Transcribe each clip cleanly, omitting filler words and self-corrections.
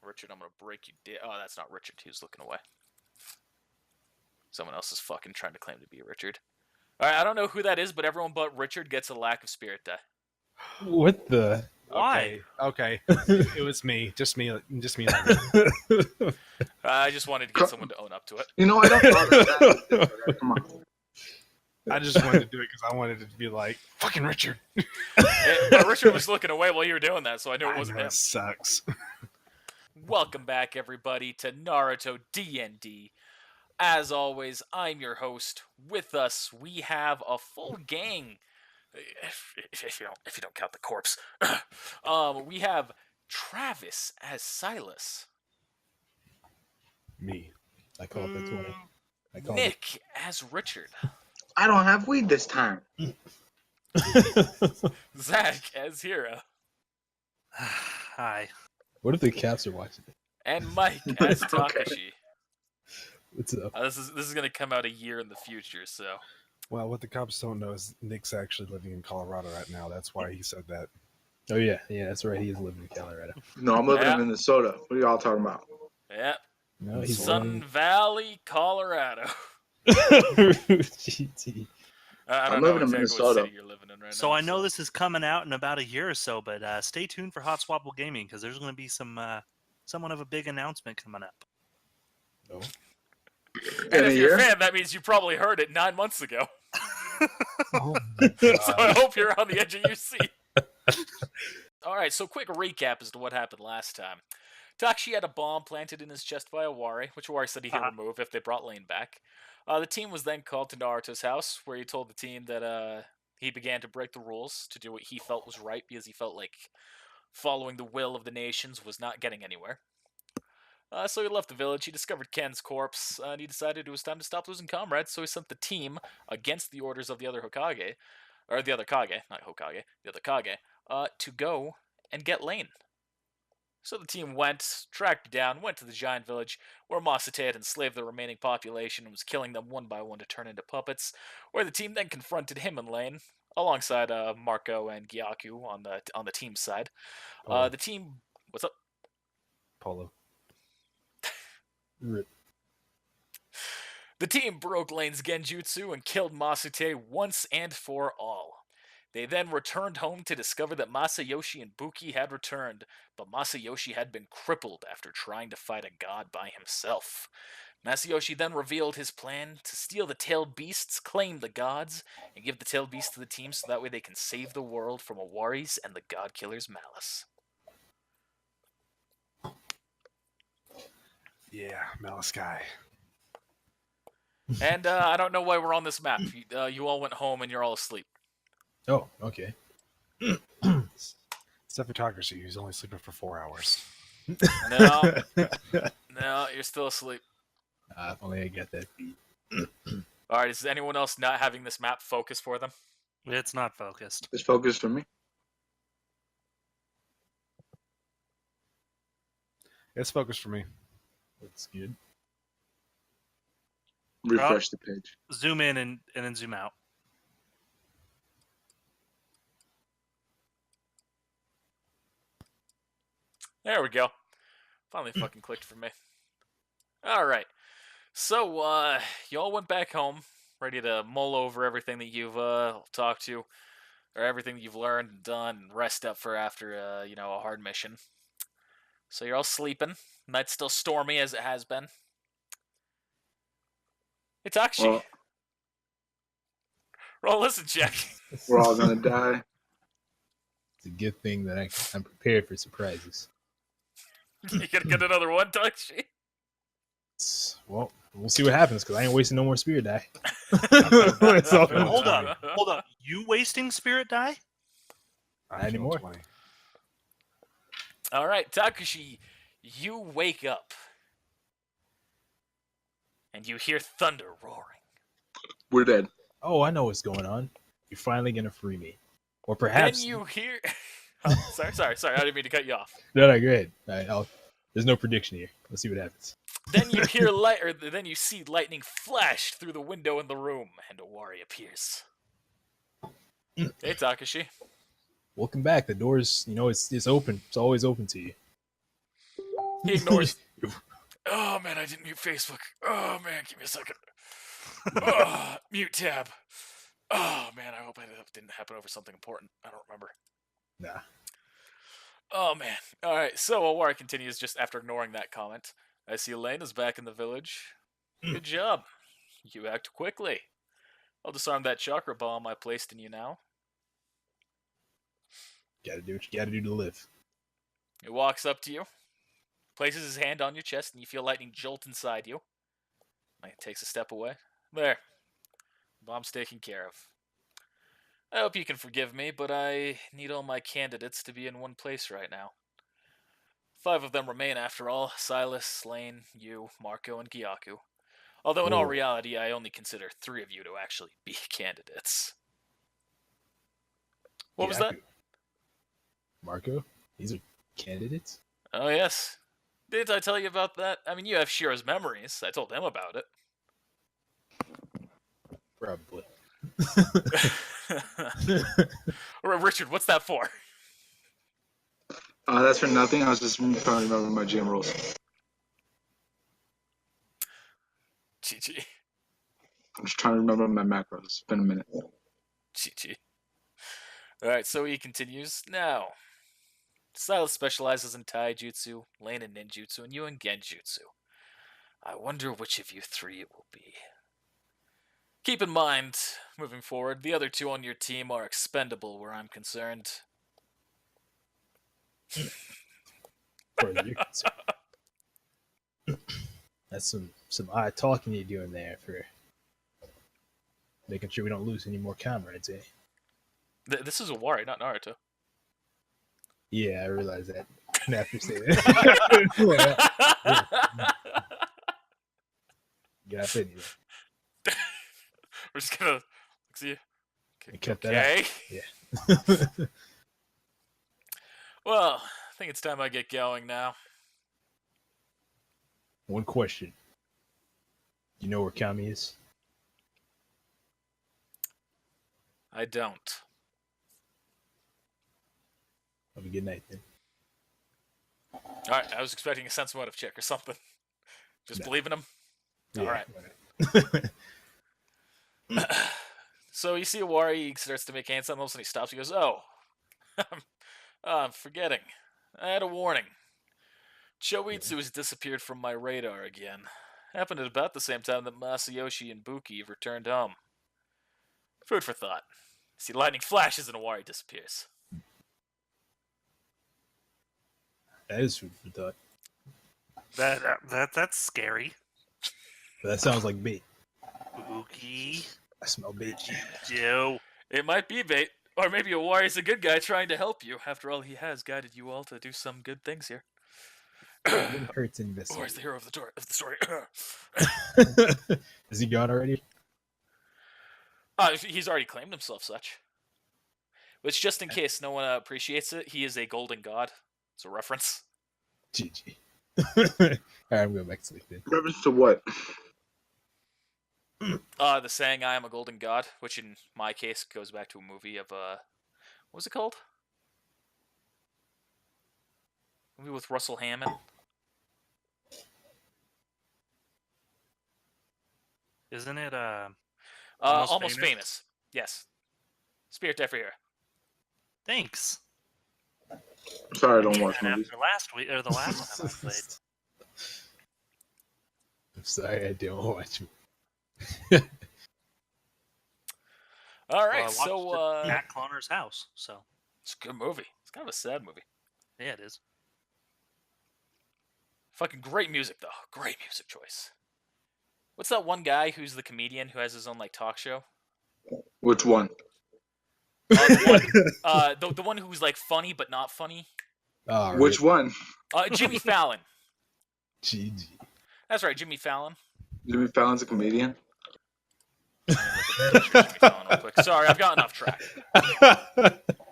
Richard, I'm gonna break you. Oh, that's not Richard. He was looking away. Someone else is fucking trying to claim to be Richard. All right, I don't know who that is, but everyone but Richard gets a lack of spirit die. What the? Why? Okay. It was me. Just me. I just wanted to get someone to own up to it. You know, I don't know that. Come on. I just wanted to do it because I wanted it to be like, fucking Richard. But Richard was looking away while you were doing that, so I knew it wasn't him. That sucks. Welcome back, everybody, to Naruto D&D. As always, I'm your host. With us, we have a full gang. If you don't count the corpse, we have Travis as Silas. Me. I call it the 20. I call Nick as Richard. I don't have weed this time. Zach as Hero. Hi. What if the cats are watching it? And Mike as Takashi. What's up? This is going to come out a year in the future, so. Well, what the cops don't know is Nick's actually living in Colorado right now. That's why he said that. Oh, yeah. Yeah, that's right. He is living in Colorado. No, I'm living in Minnesota. What are y'all talking about? Yeah. No, he's Sun Valley, Colorado. GT. I I'm don't know living in exactly Minnesota. what city you're living in right So now. I know this is coming out in about a year or so, but stay tuned for Hot Swapple Gaming because there's going to be somewhat of a big announcement coming up. Oh. And In a if you're year? a fan, that means you probably heard it 9 months ago. Oh, So I hope you're on the edge of your seat. Alright, so quick recap as to what happened last time. Takashi had a bomb planted in his chest by Awari, which Awari said he could remove if they brought Lane back. The team was then called to Naruto's house, where he told the team that he began to break the rules to do what he felt was right, because he felt like following the will of the nations was not getting anywhere. So he left the village, he discovered Ken's corpse, and he decided it was time to stop losing comrades, so he sent the team, against the orders of the other Hokage, or the other Kage, not Hokage, the other Kage, to go and get Lane. So the team went, tracked down, went to the giant village, where Masate had enslaved the remaining population and was killing them one by one to turn into puppets, where the team then confronted him and Lane, alongside Marco and Gyaku on the team's side. The team... What's up? Polo. Rip. The team broke Lane's genjutsu and killed Masate once and for all. They then returned home to discover that Masayoshi and Buki had returned, but Masayoshi had been crippled after trying to fight a god by himself. Masayoshi then revealed his plan to steal the tailed beasts, claim the gods, and give the tailed beasts to the team so that way they can save the world from Awari's and the god killer's malice. Yeah, Malice guy. And I don't know why we're on this map. You all went home and you're all asleep. Oh, okay. Photography. He's only sleeping for 4 hours. No, you're still asleep. If only I get that beat. Alright, is anyone else not having this map focus for them? It's not focused. It's focused for me. It's focused for me. That's good. Refresh the page. Zoom in and then zoom out. There we go. Finally fucking clicked for me. Alright. So, you all went back home, ready to mull over everything that you've talked to, or everything that you've learned and done, and rest up for after, a hard mission. So you're all sleeping. Night's still stormy as it has been. It's actually... Well, roll a listen check. we're all gonna die. It's a good thing that I'm prepared for surprises. You gonna get another one, Takashi? Well, we'll see what happens, because I ain't wasting no more spirit die. Hold on. You wasting spirit die? I Not feel anymore. 20. Alright, Takashi, you wake up. And you hear thunder roaring. We're dead. Oh, I know what's going on. You're finally going to free me. Or perhaps... Then you hear... sorry, I didn't mean to cut you off. No, go ahead. There's no prediction here. Let's see what happens. Then you hear then you see lightning flash through the window in the room, and Awari appears. Hey, Takashi. Welcome back. The door's, it's open. It's always open to you. He ignores. Oh man, I didn't mute Facebook. Oh man, give me a second. Oh, mute tab. Oh man, I hope that didn't happen over something important. I don't remember. Nah. Oh man. Alright, so Awari continues just after ignoring that comment. I see Elena's back in the village. Good job. You act quickly. I'll disarm that chakra bomb I placed in you now. Gotta do what you gotta do to live. He walks up to you, places his hand on your chest, and you feel lightning jolt inside you. He takes a step away. There. Bomb's taken care of. I hope you can forgive me, but I need all my candidates to be in one place right now. 5 of them remain after all. Silas, Lane, you, Marco, and Gyaku. Although in all Whoa. reality, I only consider 3 of you to actually be candidates. What was that? Gyaku. Marco? These are candidates? Oh, yes. Didn't I tell you about that? I mean, you have Shiro's memories. I told him about it. Probably. Richard, what's that for? That's for nothing. I was just trying to remember my gym rules. GG. I'm just trying to remember my macros. It's been a minute. GG. Alright, so he continues. Now, Silas specializes in taijutsu, Lane in ninjutsu, and you in genjutsu. I wonder which of you 3 it will be. Keep in mind, moving forward, the other 2 on your team are expendable where I'm concerned. Far as you're concerned. That's some odd talking you're doing there for making sure we don't lose any more comrades, eh? This is Awari, not Naruto. Yeah, I realize that. After saying that. Got it anyway. We're just gonna see. And cut that out. Okay. Yeah. Well, I think it's time I get going now. One question. You know where Kami is? I don't. Have a good night then. Alright, I was expecting a sense motive check or something. Just No. believe in him? Yeah, Alright. whatever. So you see Awari, he starts to make hand signals and he stops. He goes, oh, I'm forgetting. I had a warning. Choitsu has disappeared from my radar again. Happened at about the same time that Masayoshi and Buki returned home. Food for thought. See lightning flashes and Awari disappears. That is food for thought. That's scary. But that sounds like bait. Spooky. I smell bait. Joe. It might be bait, or maybe Awari's a good guy trying to help you. After all, he has guided you all to do some good things here. It hurts in this. Awari's the hero of the story. Is he gone already? He's already claimed himself such. Which, just in case no one appreciates it, he is a golden god. It's a reference. GG. Alright, I'm going back to sleep then. Reference to what? The saying "I am a golden god," which in my case goes back to a movie of what was it called? Movie with Russell Hammond. Isn't it Almost famous. Yes. Spirit Death for Hero. Thanks. Sorry, I don't watch movies. After last week or the last time I played. I'm sorry, I don't watch it. All right, Well, I so watched it at Matt Cloner's house, so it's a good movie. It's kind of a sad movie. yeah, it is. Fucking great music though. Great music choice. What's that one guy who's the comedian who has his own like talk show? Which one? The one who's like funny but not funny. Oh, Which one? Jimmy Fallon. GG. That's right, Jimmy Fallon. Jimmy Fallon's a comedian. Jimmy Fallon real quick. Sorry, I've gotten off track.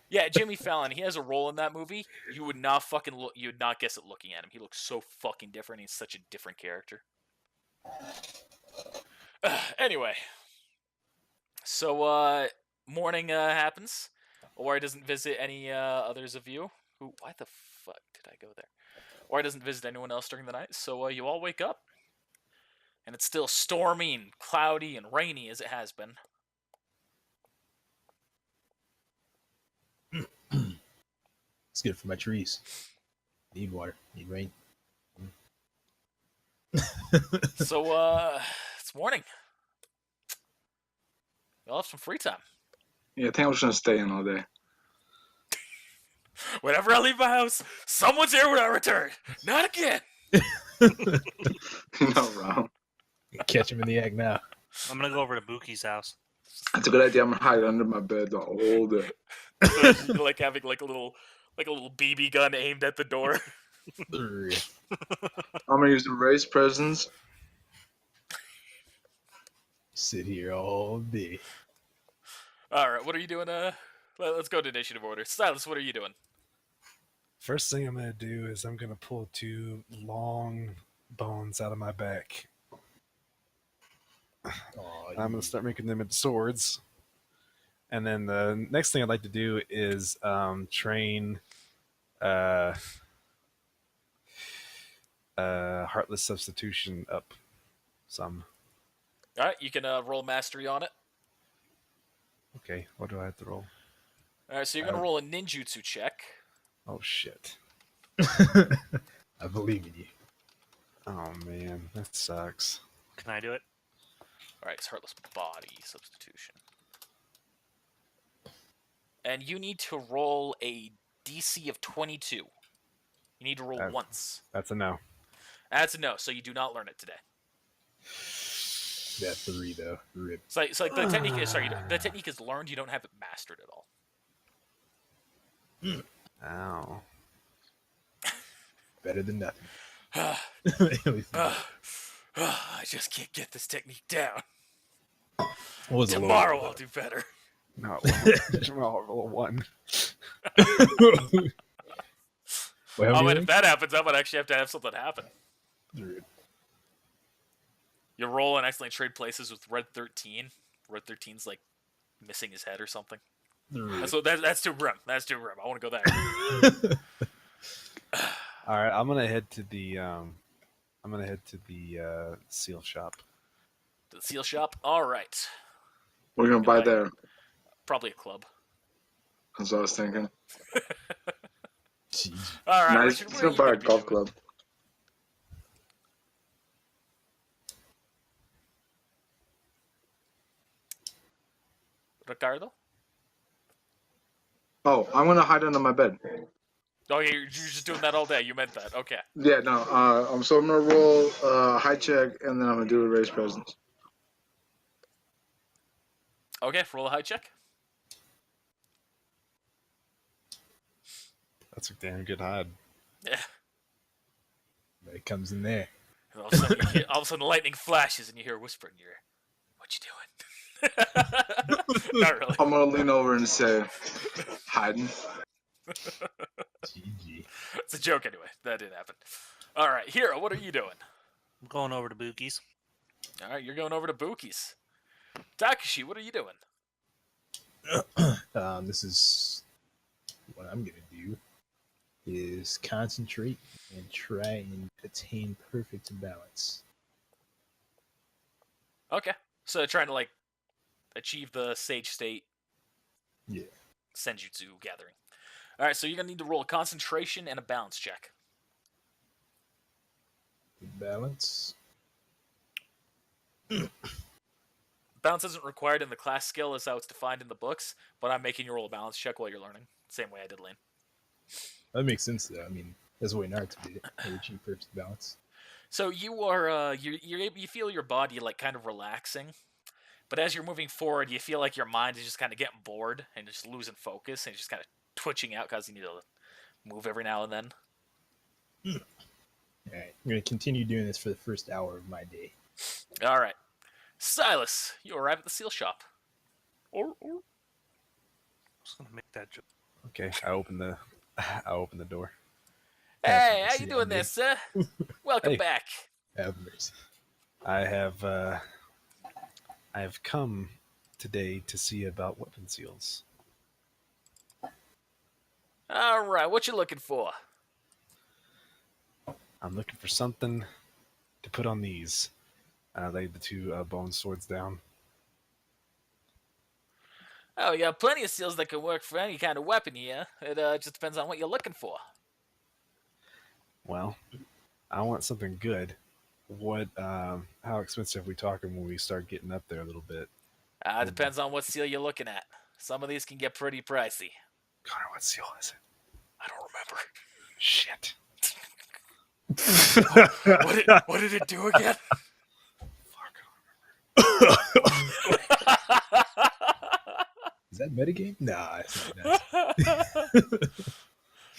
Yeah, Jimmy Fallon. He has a role in that movie. You would not fucking look. You would not guess it looking at him. He looks so fucking different. He's such a different character. Anyway, so morning happens. Ori doesn't visit any others of you. Who? Why the fuck did I go there? Ori doesn't visit anyone else during the night, so you all wake up. And it's still stormy and cloudy and rainy as it has been. It's good for my trees. Need water. Need rain. So, it's morning. Y'all have some free time. Yeah, I think I'm just gonna stay in all day. Whenever I leave my house, someone's here when I return. Not again. No, Ron. Catch him in the act now. I'm gonna go over to Buki's house. That's a good idea. I'm gonna hide under my bed the whole day. So, like having like a little BB gun aimed at the door. I'm gonna use the race presents. Sit here all day. All right, what are you doing? Let's go to initiative order. Silas, what are you doing? First thing I'm gonna do is I'm gonna pull 2 long bones out of my back. Oh, I'm gonna start making them into swords. And then the next thing I'd like to do is train Heartless Substitution up some. All right, you can roll mastery on it. Okay, what do I have to roll? All right, so you're gonna roll a ninjutsu check. Oh shit. I believe in you. Oh man, that sucks. Can I do it? All right, it's heartless body substitution, and you need to roll a DC of 22. You need to roll once. That's a no. That's a no, so you do not learn it today. That 3 though. Rip. It's like the technique is the technique is learned. You don't have it mastered at all. Ow. Better than nothing. I just can't get this technique down. What was the Tomorrow lower I'll do better. No, I'll roll a 1. Well, Oh, wait, if that happens, I might actually have to have something happen. Rip. You roll and accidentally trade places with Red 13. Red 13's like missing his head or something. Rip. So that's too grim. That's too grim. I want to go there. All right, I'm gonna head to the seal shop. To the seal shop. All right. We're gonna buy there. Probably a club. That's what I was thinking. Jeez. All right. Nice. Richard, He's what are gonna you buy a gonna be golf doing? club. Ricardo? Oh, I'm gonna hide under my bed. Oh, yeah, you're just doing that all day. You meant that. Okay. Yeah, no. So I'm gonna roll high check, and then I'm gonna do a race presence. Okay, roll a high check. That's a damn good hide. Yeah. It comes in there. And all of a sudden, lightning flashes, and you hear a whisper in your ear. What you doing? Not really. I'm gonna lean over and say, hiding. GG. It's a joke anyway. That didn't happen. All right, Hero, what are you doing? I'm going over to Buki's. All right, you're going over to Buki's. Takashi, what are you doing? This is what I'm gonna do is concentrate and try and attain perfect balance. Okay, so trying to like achieve the sage state Yeah. senjutsu gathering. All right, so you're gonna need to roll a concentration and a balance check. Balance. Balance isn't required in the class skill as how it's defined in the books, but I'm making you roll a balance check while you're learning. Same way I did Lane. That makes sense though. I mean, that's the way Naruto did it. They achieve perfect balance. So you are you feel your body like kind of relaxing, but as you're moving forward, you feel like your mind is just kind of getting bored and just losing focus and just kind of twitching out because you need to move every now and then. All right, I'm gonna continue doing this for the first hour of my day. All right, Silas, you arrive at the seal shop. Just gonna make that joke. Okay, I open the door. Hey, how mercy you doing on me. there, sir? Welcome Hey. back. Have mercy. I have come today to see about weapon seals. All right, what you looking for? I'm looking for something to put on these. I laid the two bone swords down. Oh, we got plenty of seals that can work for any kind of weapon here. It just depends on what you're looking for. Well, I want something good. What? How expensive are we talking when we start getting up there a little bit? Depends on what seal you're looking at. Some of these can get pretty pricey. Connor, what seal is it? I don't remember. Shit. What did it do again? Is that metagame? Nah, it's not.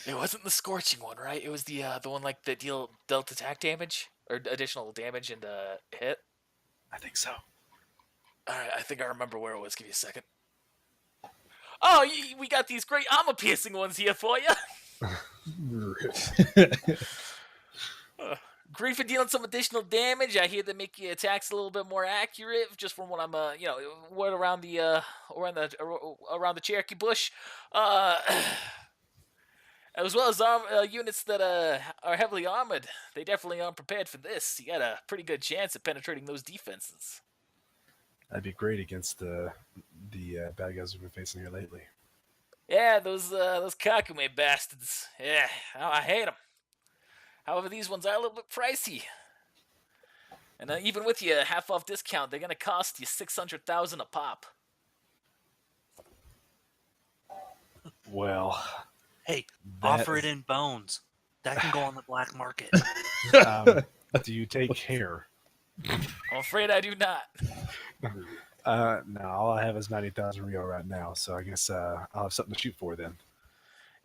It wasn't the scorching one, right? It was the one like that dealt attack damage or additional damage and hit. I think so. All right, I think I remember where it was. Give me a second. Oh, we got these great armor piercing ones here for you. Great for dealing some additional damage. I hear they make your attacks a little bit more accurate, just from what I'm, what around the Cherokee bush, as well as units that are heavily armored. They definitely aren't prepared for this. You got a pretty good chance at penetrating those defenses. That'd be great against the bad guys we've been facing here lately. Yeah, those Kakume bastards. Yeah, I hate them. However, these ones are a little bit pricey. And even with your half-off discount, they're going to cost you $600,000 a pop. Well, Hey, offer it in bones. That can go on the black market. do you take hair? I'm afraid I do not. No, all I have is 90,000 Rio right now, so I guess I'll have something to shoot for then.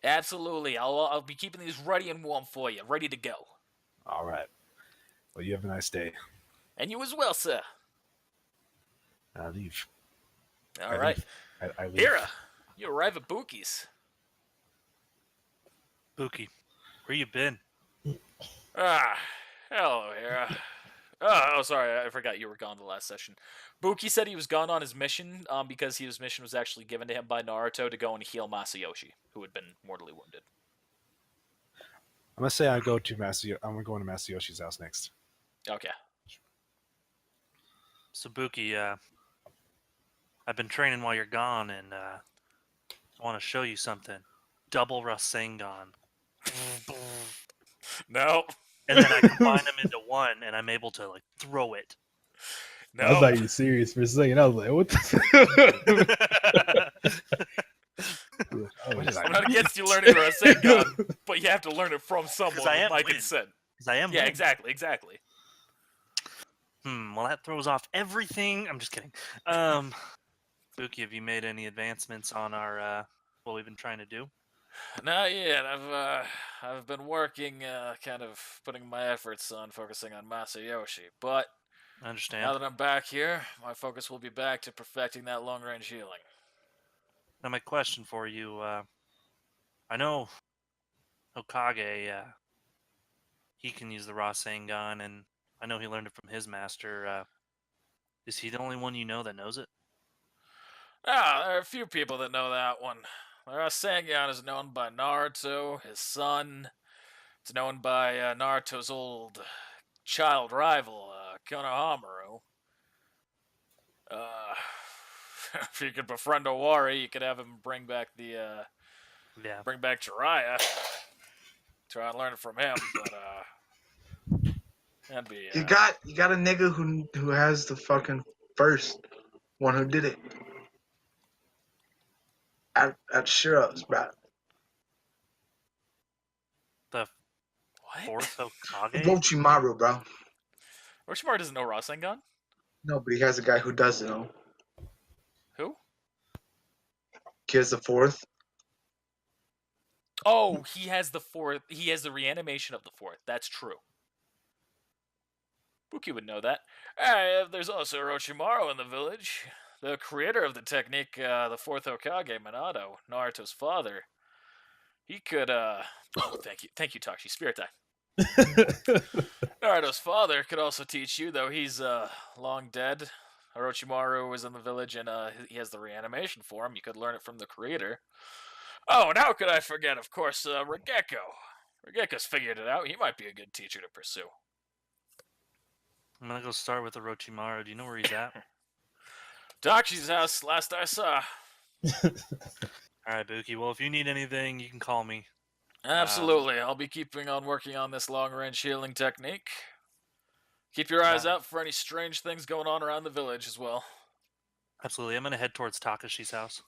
Absolutely. I'll be keeping these ready and warm for you, ready to go. All right. Well, you have a nice day. And you as well, sir. I leave. All right. I leave. Hira, you arrive at Buki's. Buki, where you been? Hello, Hira. Oh, sorry, I forgot you were gone the last session. Buki said he was gone on his mission because his mission was actually given to him by Naruto to go and heal Masayoshi, who had been mortally wounded. I'm gonna say I'm going to Masayoshi's house next. Okay. So Buki, I've been training while you're gone, and I want to show you something. Double Rasengan. No. And then I combine them into one, and I'm able to like throw it. No. I thought you were serious for a second. I was like, what the I'm not against you learning Rasengan, but you have to learn it from someone I am with my Lin. consent. Because I am. Yeah, Lin. exactly. Well, that throws off everything. I'm just kidding. Buki, have you made any advancements on our what we've been trying to do? Not yet. I've been working, kind of putting my efforts on focusing on Masayoshi, but I understand. now that I'm back here, my focus will be back to perfecting that long-range healing. Now, my question for you, I know Hokage, he can use the Rasengan, and I know he learned it from his master. Is he the only one you know that knows it? There are a few people that know that one. The Rasengan is known by Naruto, his son. It's known by Naruto's old child rival, Konohamaru. If you could befriend Owari, you could have him bring back bring back Jiraiya. Try and learn it from him, but that'd be. You got a nigga who has the fucking first one who did it. At Shiro's, bro. The What? fourth Hokage? Orochimaru, bro. Orochimaru doesn't know Rasengan? No, but he has a guy who does know. Who? He has the fourth. Oh, he has the fourth. He has the reanimation of the fourth. That's true. Buki would know that. There's also Orochimaru in the village. The creator of the technique, the fourth Hokage, Minato, Naruto's father. He could, Oh, thank you, Tachi. Spirit die. Naruto's father could also teach you, though he's, long dead. Orochimaru was in the village, and, he has the reanimation form. You could learn it from the creator. Oh, and how could I forget, of course, Regeko. Regeka's figured it out. He might be a good teacher to pursue. I'm gonna go start with Orochimaru. Do you know where he's at? Dakshi's house, last I saw. Alright, Buki. Well, if you need anything, you can call me. Absolutely. I'll be keeping on working on this long-range healing technique. Keep your eyes out for any strange things going on around the village as well. Absolutely. I'm gonna head towards Takashi's house.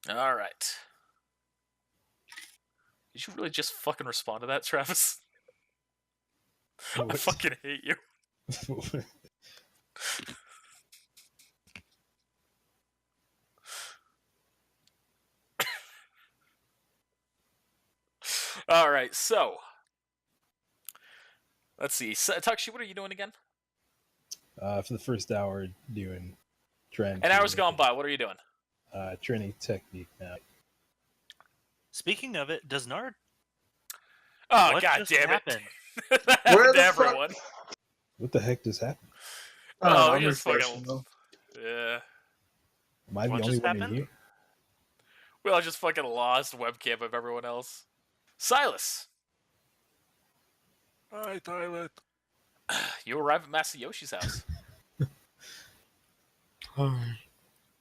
All right. Did you really just fucking respond to that, Travis? I fucking hate you. All right, so let's see. Takshi, what are you doing again? For the first hour, doing trend. An hour's gone by. What are you doing? Training technique now. Speaking of it, does Nard? Oh, What god just damn it! happened? That Where happened to the fuck- everyone. What the heck just happened? Oh, I'm he just refreshing, fucking. though. Yeah. Am I the What only just one in happened? here? We all just fucking lost webcam of everyone else. Silas, Hi, Tyler. you arrive at Masayoshi's house. Hi.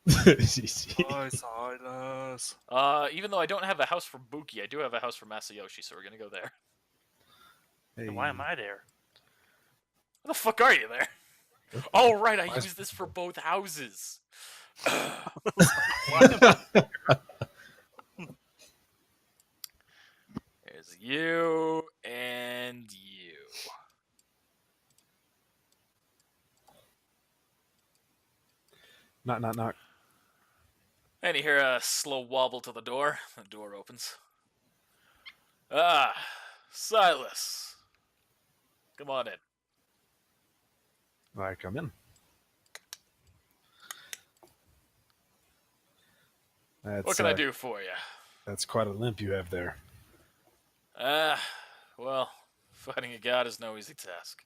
Hi, Silas. Even though I don't have a house for Buki, I do have a house for Masayoshi, so we're gonna go there. Hey, Why am I there? Where the fuck are you there? Oh, right, I Why- used this for both houses. There's you and you. Knock, knock, knock. And you hear a slow wobble to the door. The door opens. Ah, Silas. Come on in. All right, come in. That's, What can I do for you? That's quite a limp you have there. Well, fighting a god is no easy task.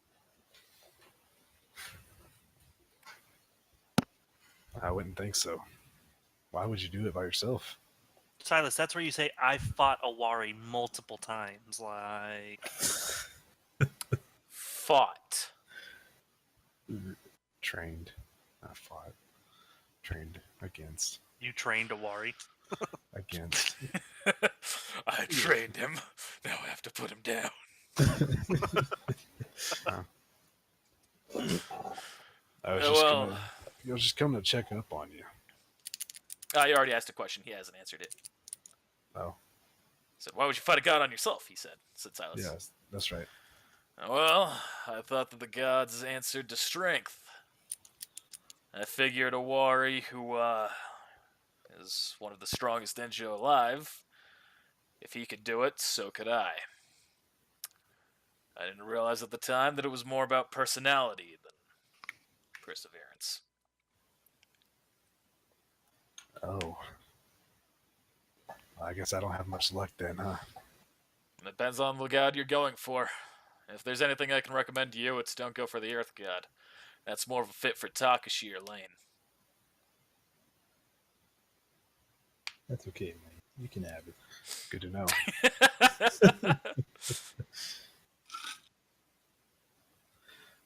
I wouldn't think so. Why would you do it by yourself? Silas, that's where you say I fought Awari multiple times. Like, Fought. Trained, not fought. Trained against. you trained Awari. Against. I trained him. Now I have to put him down. I was just coming to check up on you. You already asked a question. He hasn't answered it. Oh, Said, why would you fight a god on yourself? He said Silas. yeah, that's right. Well, I thought that the gods answered to strength. I figured Awari, who is one of the strongest ninja alive, if he could do it, so could I. I didn't realize at the time that it was more about personality than perseverance. Oh. I guess I don't have much luck then, huh? Depends on the god you're going for. If there's anything I can recommend to you, it's don't go for the Earth God. That's more of a fit for Takashi or Lane. That's okay, man. You can have it. Good to know.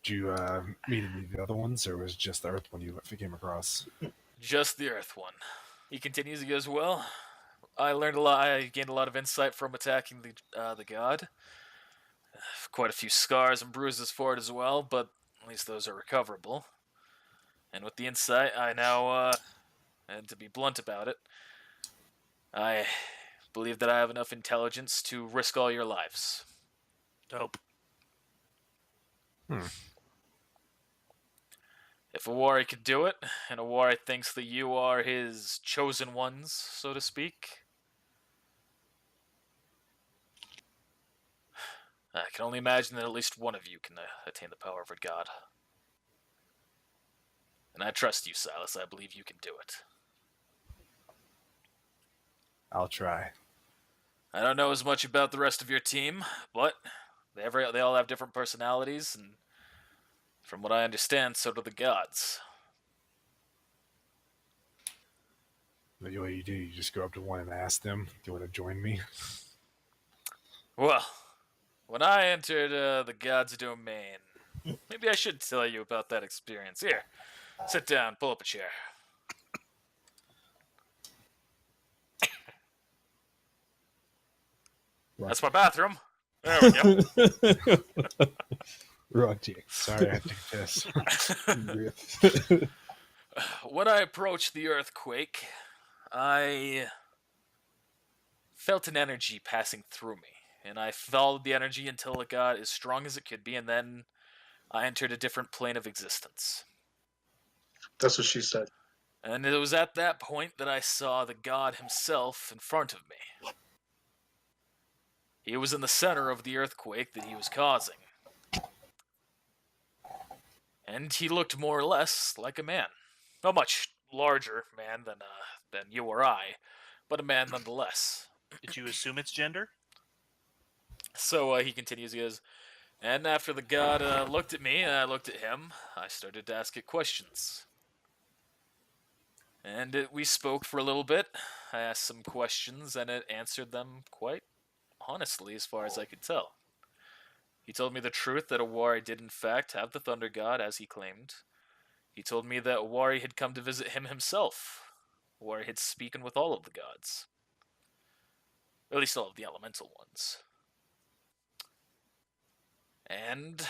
Did you meet any of the other ones, or was it just the Earth one you came across? Just the Earth one. He continues, he goes, well, I learned a lot, I gained a lot of insight from attacking the god. Quite a few scars and bruises for it as well, but at least those are recoverable. And with the insight, I now, and to be blunt about it, I believe that I have enough intelligence to risk all your lives. Dope. If Awari could do it, and Awari thinks that you are his chosen ones, so to speak, I can only imagine that at least one of you can attain the power of a god. And I trust you, Silas. I believe you can do it. I'll try. I don't know as much about the rest of your team, but they all have different personalities, and from what I understand, so do the gods. What do you do? You just go up to one and ask them, do you want to join me? Well, When I entered the god's domain, maybe I should tell you about that experience. Here, sit down, pull up a chair. That's my bathroom. There we go. Wrong chick. Sorry, I have to piss. Rip. When I approached the earthquake, I felt an energy passing through me, and I followed the energy until it got as strong as it could be, and then I entered a different plane of existence. That's what she said. And it was at that point that I saw the god himself in front of me. He was in the center of the earthquake that he was causing. And he looked more or less like a man. A much larger man than you or I, but a man nonetheless. Did you assume its gender? So he continues, he goes, and after the god looked at me and I looked at him, I started to ask it questions. And we spoke for a little bit. I asked some questions and it answered them quite honestly as far as I could tell. He told me the truth that Owari did in fact have the Thunder God as he claimed. He told me that Owari had come to visit him himself. Owari had spoken with all of the gods. At least all of the elemental ones. And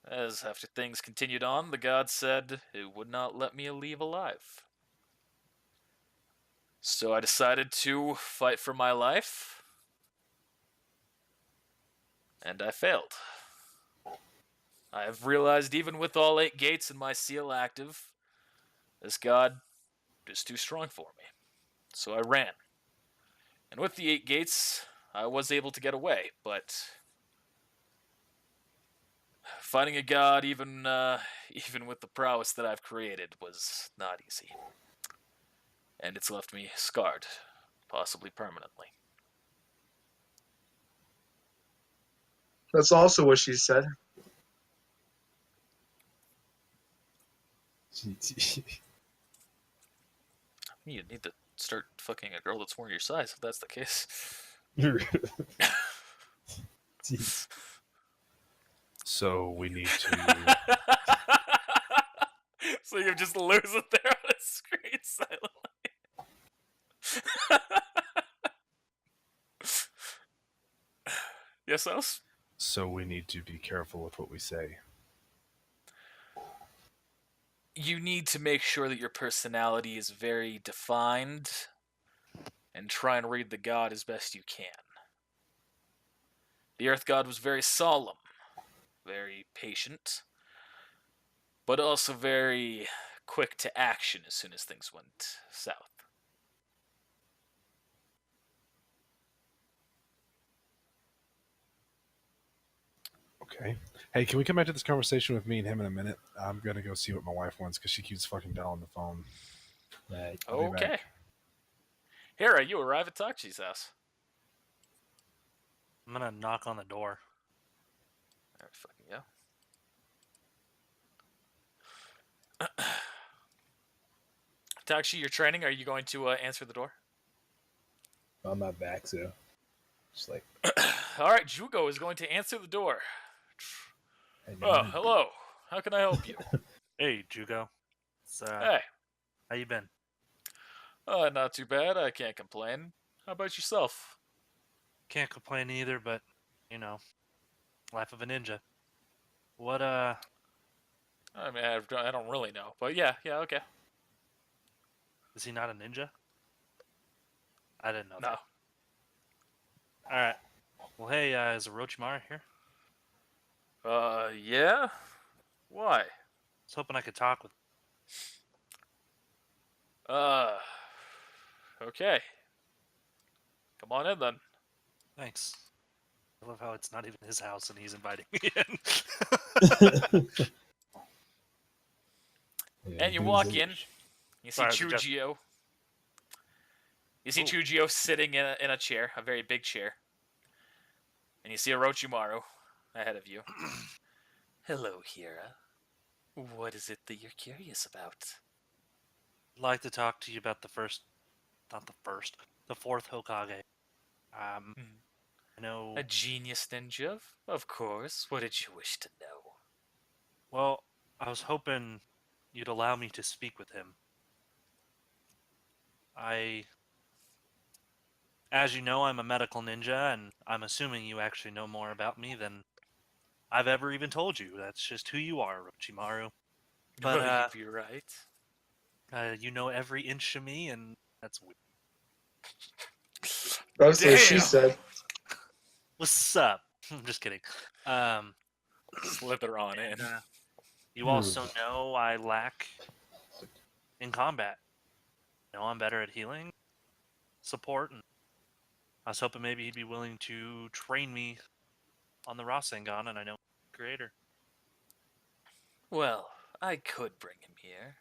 as after things continued on, the god said it would not let me leave alive. So I decided to fight for my life. And I failed. I have realized even with all 8 gates and my seal active, this god is too strong for me. So I ran. And with the 8 gates, I was able to get away, but fighting a god, even with the prowess that I've created, was not easy. And it's left me scarred, possibly permanently. That's also what she said. You need to start fucking a girl that's more your size, if that's the case. So we need to. So you just lose it there on the screen silently. Yes, else? So we need to be careful with what we say. You need to make sure that your personality is very defined and try and read the god as best you can. The Earth God was very solemn, very patient, but also very quick to action as soon as things went south. Okay. Hey, can we come back to this conversation with me and him in a minute? I'm gonna go see what my wife wants because she keeps fucking dialing the phone. Right. I'll be Okay. back. Hera, you arrive at Takshi's house. I'm gonna knock on the door. There we fucking go. Takshi, you're training. Are you going to answer the door? On my back, so just like. All right, Jugo is going to answer the door. I Oh, know. hello. How can I help you? Hey, Jugo. It's, Hey. how you been? Not too bad. I can't complain. How about yourself? Can't complain either, but, you know, life of a ninja. What, I mean, I don't really know, but yeah, okay. is he not a ninja? I didn't know No. that. Alright. Well, hey, is Orochimaru here? Yeah? Why? I was hoping I could talk with Okay. Come on in then. Thanks. I love how it's not even his house and he's inviting me in. Yeah, And you who's walk it? in. You see Sorry, I was just- Chujio. You see Ooh. Chujio sitting in a chair, a very big chair. And you see Orochimaru ahead of you. Hello, Hira. What is it that you're curious about? I'd like to talk to you about the fourth Hokage. I know. A genius ninja? Of course. What did you wish to know? Well, I was hoping you'd allow me to speak with him. As you know, I'm a medical ninja, and I'm assuming you actually know more about me than I've ever even told you. That's just who you are, Orochimaru. But You're right. you know every inch of me, and that's weird. That's what she Damn. said. What's up? I'm just kidding. Um, Slither on in. and, you also know I lack in combat. You know, I'm better at healing, support, and I was hoping maybe he'd be willing to train me on the Rasengan, and I know he's the creator. Well, I could bring him here.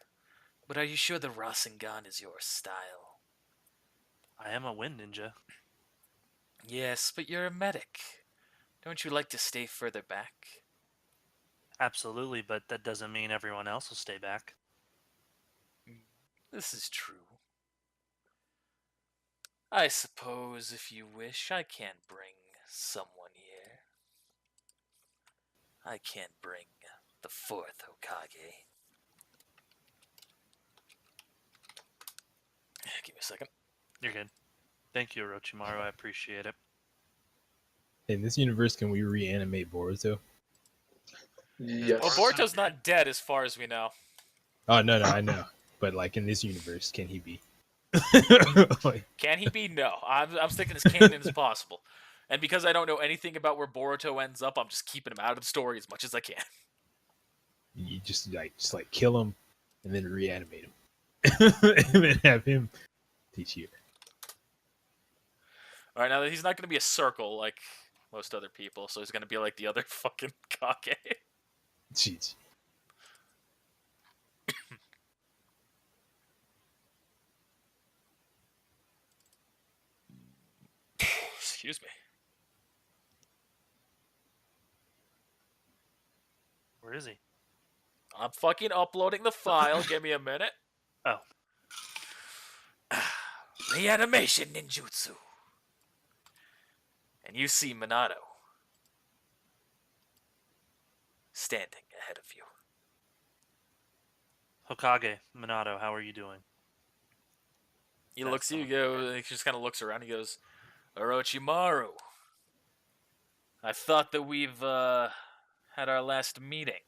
But are you sure the Rasengan is your style? I am a wind ninja. Yes, but you're a medic. Don't you like to stay further back? Absolutely, but that doesn't mean everyone else will stay back. This is true. I suppose if you wish, I can't bring someone here. I can't bring the fourth Hokage. Give me a second. You're good. Thank you, Orochimaru. I appreciate it. In this universe, can we reanimate Boruto? Yes. Well, Boruto's not dead as far as we know. Oh no, I know. But like in this universe, can he be? Like, Can he be? No. I'm sticking as canon as possible. And because I don't know anything about where Boruto ends up, I'm just keeping him out of the story as much as I can. you just kill him and then reanimate him, and then have him teach you. All right, now he's not going to be a circle like most other people, so he's going to be like the other fucking Kage. Jeez. Excuse me. Where is he? I'm fucking uploading the file. Give me a minute. Oh. Reanimation ninjutsu. And you see Minato standing ahead of you. Hokage, Minato, how are you doing? He That's looks at you, someone- he just kind of looks around. He goes, Orochimaru, I thought that we've had our last meeting.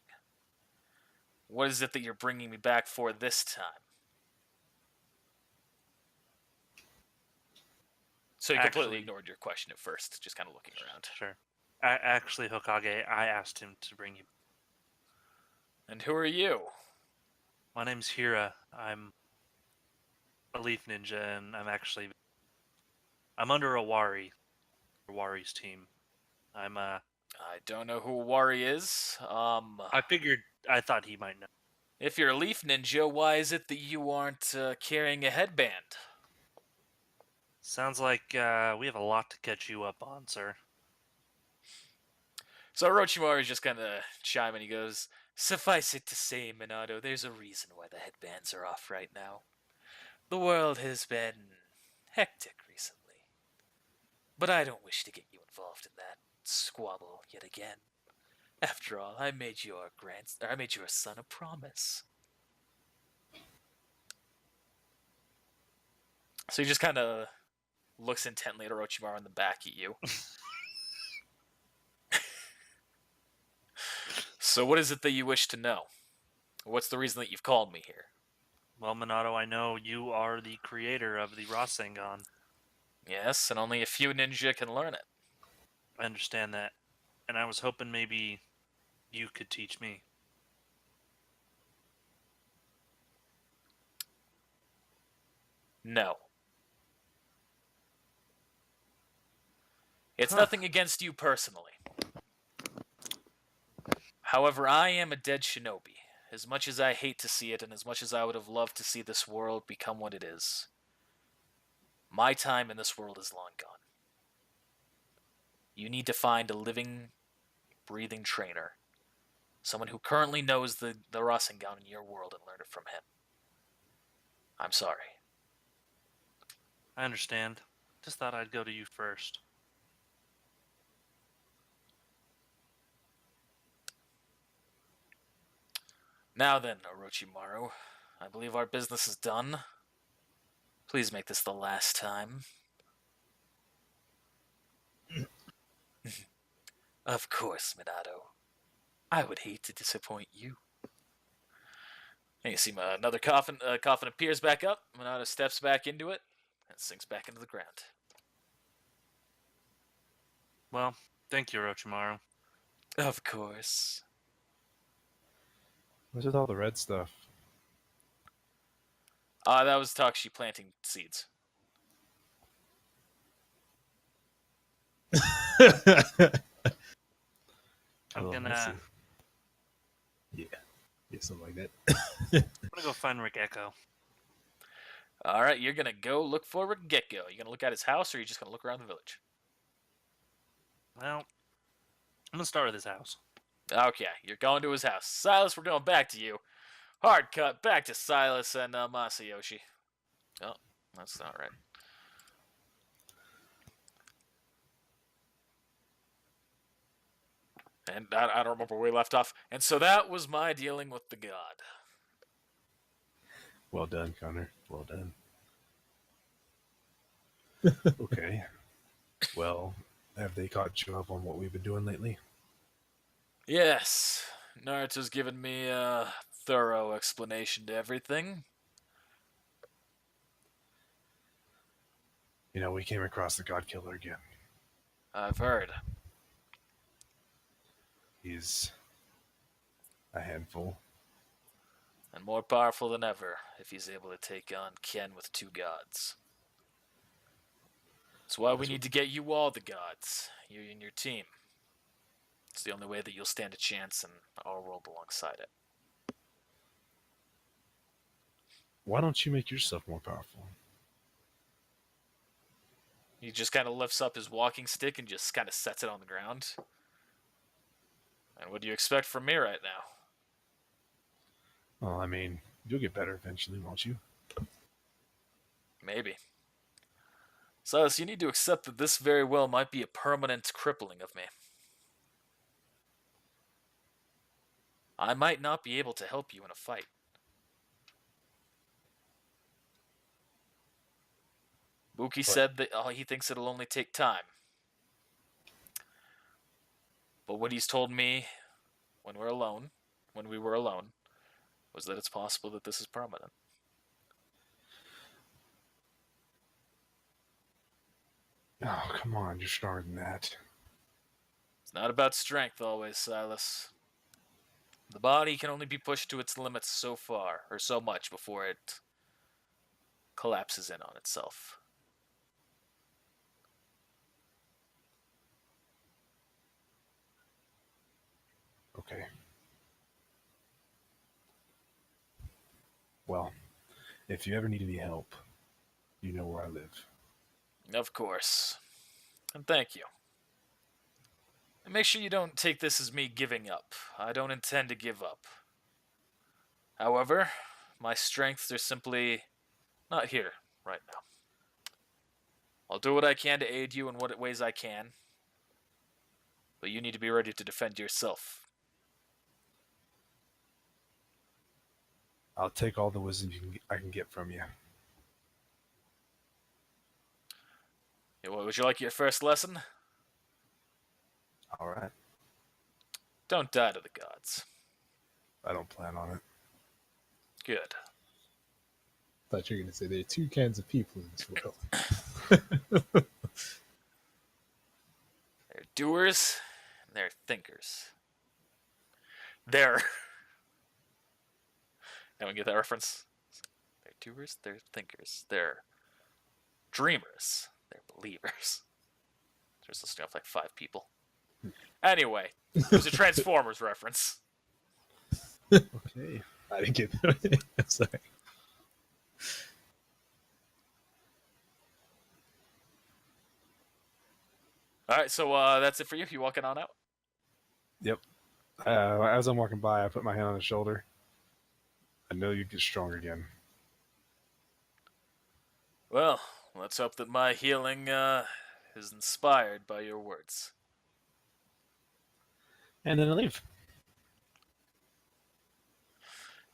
What is it that you're bringing me back for this time? So he completely Actually- ignored your question at first, just kind of looking around. Sure. Actually, Hokage, I asked him to bring you. And who are you? My name's Hira. I'm a leaf ninja, and I'm under Wari's team. I don't know who Wari is. I thought he might know. If you're a leaf ninja, why is it that you aren't carrying a headband? Sounds like we have a lot to catch you up on, sir. So Orochimaru is just kind of chiming. He goes, suffice it to say, Minato, there's a reason why the headbands are off right now. The world has been hectic recently. But I don't wish to get you involved in that squabble yet again. After all, I made your son a promise. So he just kind of looks intently at Orochimaru in the back at you. So what is it that you wish to know? What's the reason that you've called me here? Well, Minato, I know you are the creator of the Rasengan. Yes, and only a few ninja can learn it. I understand that. And I was hoping maybe you could teach me. No. It's Huh. nothing against you personally. However, I am a dead shinobi. As much as I hate to see it, and as much as I would have loved to see this world become what it is, my time in this world is long gone. You need to find a living, breathing trainer. Someone who currently knows the Rasengan in your world and learn it from him. I'm sorry. I understand. Just thought I'd go to you first. Now then, Orochimaru, I believe our business is done. Please make this the last time. Of course, Minato. I would hate to disappoint you. And you see another coffin. Coffin appears back up. Minato steps back into it and sinks back into the ground. Well, thank you, Orochimaru. Of course. What's with all the red stuff? That was Takshi planting seeds. I'm Oh, gonna I see. Yeah, something like that. I'm gonna go find Rick Echo. All right, you're gonna go look for Gecko. You gonna look at his house, or are you just gonna look around the village? Well, I'm gonna start with his house. Okay, you're going to his house. Silas, we're going back to you. Hard cut, back to Silas and Masayoshi. Oh, that's not right. And I don't remember where we left off. And so that was my dealing with the god. Well done, Connor. Well done. Okay. Well, have they caught you up on what we've been doing lately? Yes, Naruto's given me a thorough explanation to everything. You know, we came across the God Killer again. I've heard. He's a handful. And more powerful than ever if he's able to take on Ken with two gods. That's why we need to get you all the gods, you and your team. It's the only way that you'll stand a chance in our world alongside it. Why don't you make yourself more powerful? He just kind of lifts up his walking stick and just kind of sets it on the ground. And what do you expect from me right now? Well, I mean, you'll get better eventually, won't you? Maybe. Silas, you need to accept that this very well might be a permanent crippling of me. I might not be able to help you in a fight. Buki said that he thinks it'll only take time. But what he's told me when we were alone, was that it's possible that this is permanent. Oh, come on, you're stronger than that. It's not about strength always, Silas. The body can only be pushed to its limits so far, or so much, before it collapses in on itself. Okay. Well, if you ever need any help, you know where I live. Of course. And thank you. And make sure you don't take this as me giving up. I don't intend to give up. However, my strengths are simply not here right now. I'll do what I can to aid you in what ways I can. But you need to be ready to defend yourself. I'll take all the wisdom I can get from you. What would you like your first lesson? All right. Don't die to the gods. I don't plan on it. Good. Thought you were going to say there are two kinds of people in this world. They're doers, and they're thinkers. They're... Anyone get that reference? They're doers, they're thinkers. They're dreamers, they're believers. There's listing off like 5 people. Anyway, it was a Transformers reference. Okay. I didn't get that. I'm sorry. Alright, so that's it for you. You walking on out? Yep. As I'm walking by, I put my hand on his shoulder. I know you get strong again. Well, let's hope that my healing is inspired by your words. And then I leave.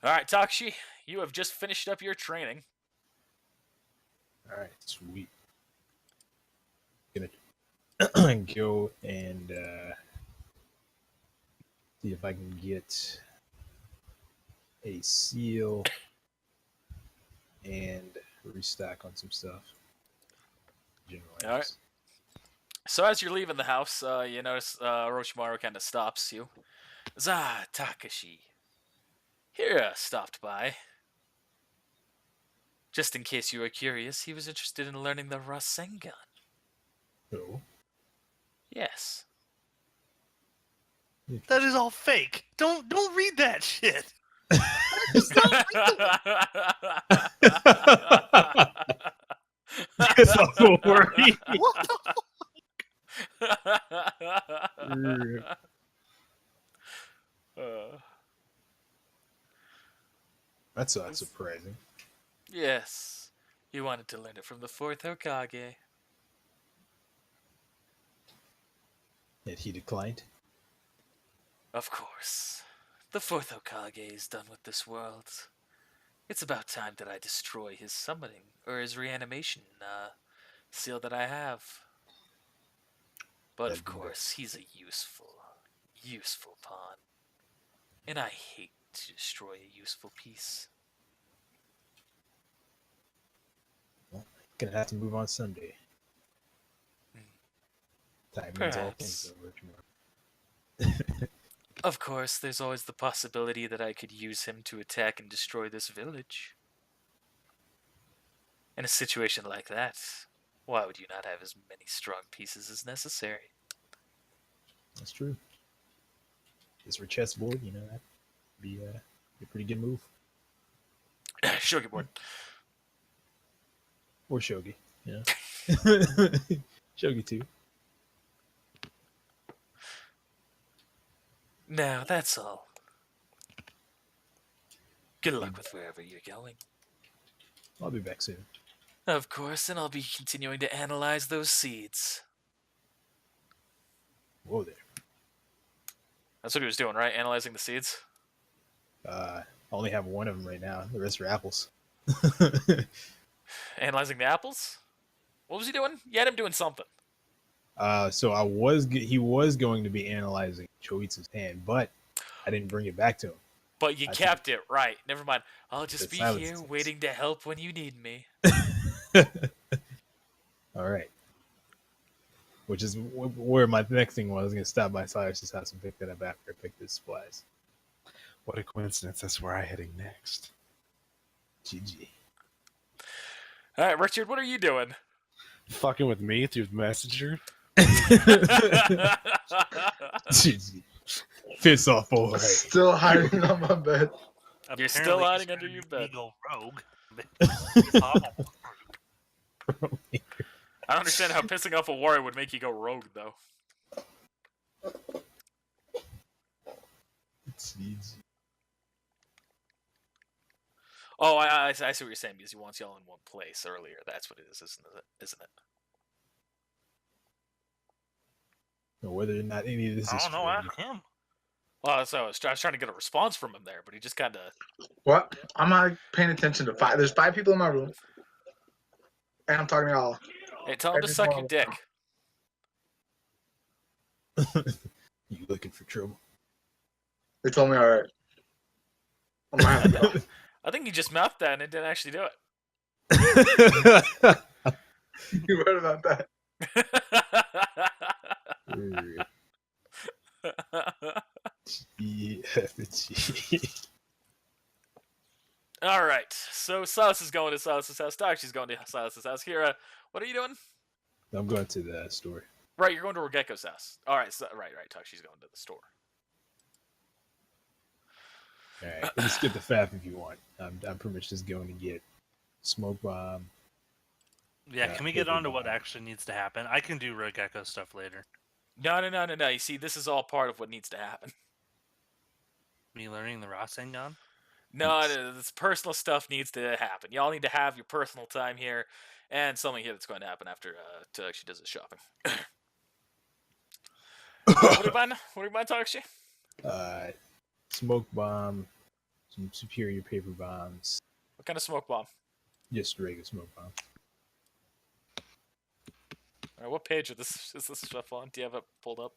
All right, Takshi, you have just finished up your training. All right, sweet. Gonna go and see if I can get a seal and restock on some stuff. General All right. items. So as you're leaving the house, you notice Orochimaru kind of stops you. Takashi. Hira stopped by. Just in case you were curious, he was interested in learning the Rasengan. Oh, Yes. That is all fake. Don't read that shit. That's all worry. What the That's not surprising. Yes. You wanted to learn it from the fourth Hokage. Yet he declined. Of course. The fourth Hokage is done with this world. It's about time that I destroy his summoning, or his reanimation, seal that I have. But of course, he's a useful pawn. And I hate to destroy a useful piece. Well, gonna have to move on someday. Time means all things over tomorrow. Of course, there's always the possibility that I could use him to attack and destroy this village. In a situation like that, why would you not have as many strong pieces as necessary? That's true. Just for chessboard, you know, that'd be a pretty good move. Shogi board. Or shogi, you know. Shogi too. Now, that's all. Good luck with wherever you're going. I'll be back soon. Of course, and I'll be continuing to analyze those seeds. Whoa there. That's what he was doing, right? Analyzing the seeds? I only have one of them right now. The rest are apples. Analyzing the apples? What was he doing? You had him doing something. So he was going to be analyzing Choitsu's hand, but I didn't bring it back to him. But you kept it, right. Never mind. I'll just be silence here is- waiting to help when you need me. All right. Which is where my next thing was. I was going to stop by Cyrus's house and pick that up after I picked his supplies. What a coincidence. That's where I'm heading next. GG. All right, Richard, what are you doing? Fucking with me through Messenger? GG. Piss off, all right. Still hiding on my bed. You're still Apparently hiding he's under gonna your be bed. Eagle rogue. Awful. I don't understand how pissing off a warrior would make you go rogue, though. GG. Oh, I see what you're saying, because he wants y'all in one place earlier. That's what it is, isn't it? Or whether or not any of this I is don't know. true. Ask him. Well, so I was trying to get a response from him there, but he just kind of... What? I'm not paying attention to five. There's 5 people in my room, and I'm talking to y'all. Hey, tell him to Every suck your one. dick. You looking for trouble? They told me, all right. I'm gonna have to go. I think he just mouthed that and it didn't actually do You heard about that? All right, so Silas is going to Silas's house. Takshi's going to Silas's house. Kira, what are you doing? I'm going to the store. Right, you're going to Regekko's house. All right, right. Takshi's going to the store. All right, let's skip the faff if you want. I'm pretty much just going to get smoke bomb. Yeah, Yeah, can we get paper on to what bomb. actually needs to happen? I can do Regekko stuff later. No. You see, this is all part of what needs to happen. Me learning the Rasengan? No, this personal stuff needs to happen. Y'all need to have your personal time here, and something here that's going to happen after Takeshi does his shopping. What do you mind, Takeshi? Smoke bomb, some superior paper bombs. What kind of smoke bomb? Just regular smoke bomb. All right, what page is this stuff on? Do you have it pulled up?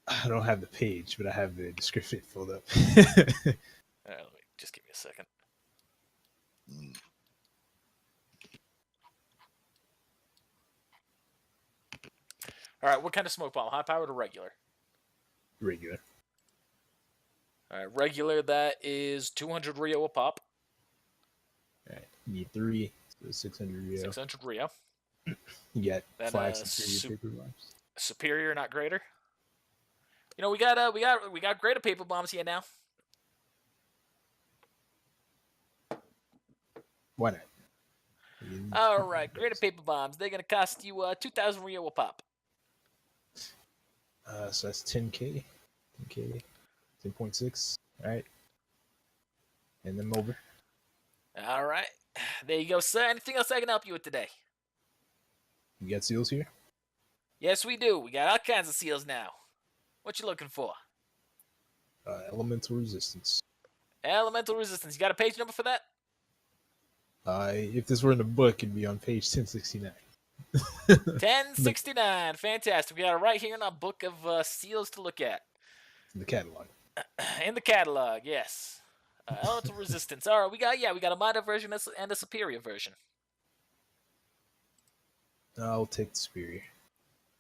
I don't have the page, but I have the description filled up. All right, let me just give me a second. All right, what kind of smoke bomb? High powered or regular? Regular. All right, regular. That is 200 Rio a pop. All right. You need 3, so 600 Rio. 600 Rio. You got Then, 5 superior paper bombs. Superior, not greater. You know, we got greater paper bombs here now. Why not? All right, greater paper bombs. They're gonna cost you 2,000 Rio a pop. So that's 10K. 10K. 10.6. All right. And then over. All right, there you go, sir. Anything else I can help you with today? You got seals here? Yes, we do. We got all kinds of seals now. What you looking for? Elemental resistance. Elemental resistance. You got a page number for that? If this were in the book, it'd be on page 1069. 1069. Fantastic. We got it right here in our book of seals to look at. The catalog. In the catalog, yes. Elemental resistance. All right, we got a minor version and a superior version. I'll take the superior.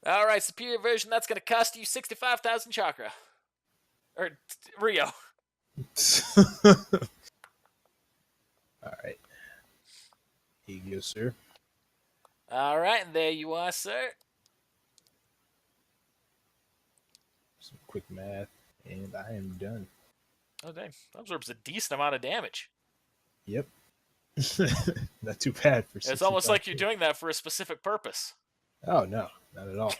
All right, superior version. That's going to cost you 65,000 chakra. Or Rio. All right. Here you go, sir. All right, and there you are, sir. Some quick math, and I am done. Oh, dang. That absorbs a decent amount of damage. Yep. Not too bad for. It's almost like you're doing that for a specific purpose. Oh no, not at all.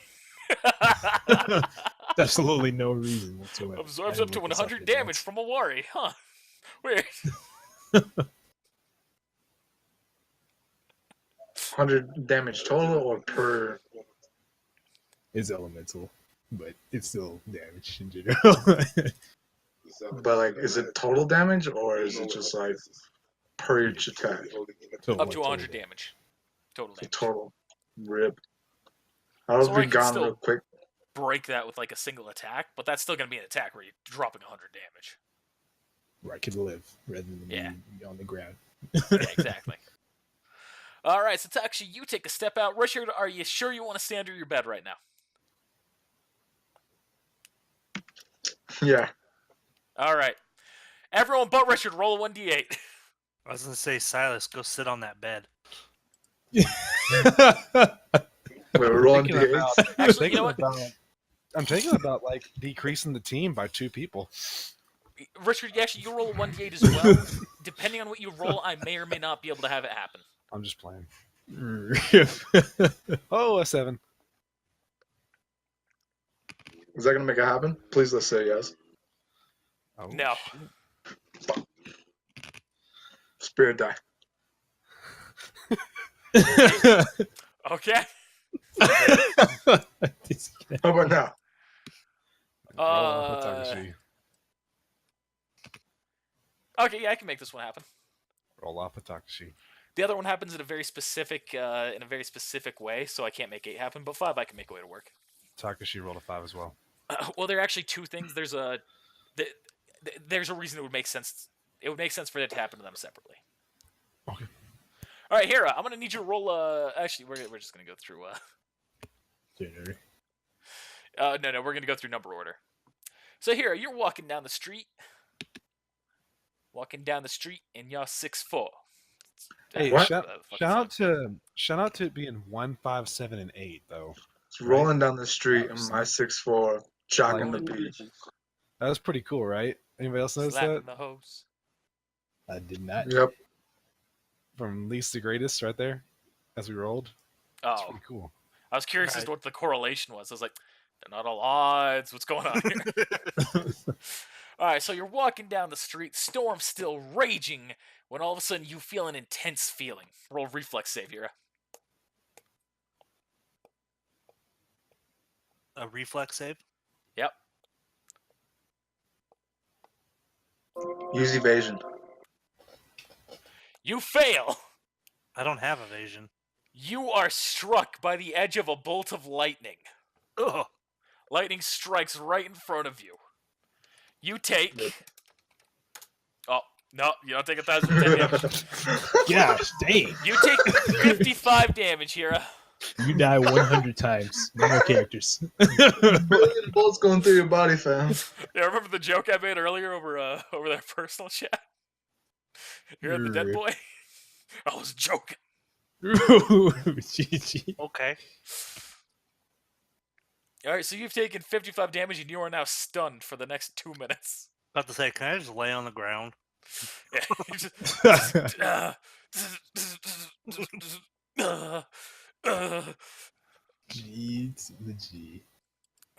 Absolutely no reason whatsoever. Absorbs up to 100 damage from a worry, huh? Weird. 100 damage total or per? It's elemental, but it's still damage in general. But like, is it total damage or is it just like per each attack? Up to 100 damage. Total damage. Total. Rip. I'll So be I can gone still real quick. break that with like a single attack, but that's still going to be an attack where you're dropping 100 damage. Where I could live rather than be on the ground. Yeah, exactly. All right, so Taksha, you take a step out. Richard, are you sure you want to stay under your bed right now? Yeah. All right. Everyone but Richard, roll a 1d8. I was gonna say, Silas, go sit on that bed. Wait, we're rolling Thinking d8s. about- Actually, you know what? I'm thinking about like decreasing the team by 2 people. Richard, actually, you roll a 1d8 as well. Depending on what you roll, I may or may not be able to have it happen. I'm just playing. Oh, a 7. Is that gonna make it happen? Please, let's say yes. Oh, No. Spirit die. Okay. How about now? Roll off Takashi. Okay, yeah, I can make this one happen. Roll off Takashi. The other one happens in a very specific way, so I can't make 8 happen, but 5 I can make a way to work. Takashi rolled a 5 as well. Well, there are actually 2 things. There's a reason it would make sense. It would make sense for that to happen to them separately. Okay. All right, Hera, I'm gonna need you to roll. Actually, we're just gonna go through. No, we're gonna go through number order. So Hera, you're walking down the street. And you're 6'4". Hey, What? shout out to it being 1, 5, 7, and 8 though. It's rolling down the street and my 6'4", jogging the Like- beach. That was pretty cool, right? Anybody else notice Slapping that? the hose. I did not. Yep. From least to greatest, right there, as we rolled. That's Oh, pretty cool. I was curious as Right. to what the correlation was. I was like, they're not all odds. What's going on here? All right, so you're walking down the street, storm's still raging, when all of a sudden you feel an intense feeling. Roll reflex save, Hera. A reflex save? Yep. Use evasion. You fail. I don't have evasion. You are struck by the edge of a bolt of lightning. Ugh. Lightning strikes right in front of you. You take... Oh, no, you don't take 1,010 damage. Gosh, dang. You take 55 damage, Hira. You die 100 times. No more characters. Billion bolts going through your body, fam. Yeah, remember the joke I made earlier over that personal chat? You're the dead boy? I was joking. GG. Okay. Alright, so you've taken 55 damage and you are now stunned for the next 2 minutes. About to say, can I just lay on the ground? Yeah, you just... G to the G.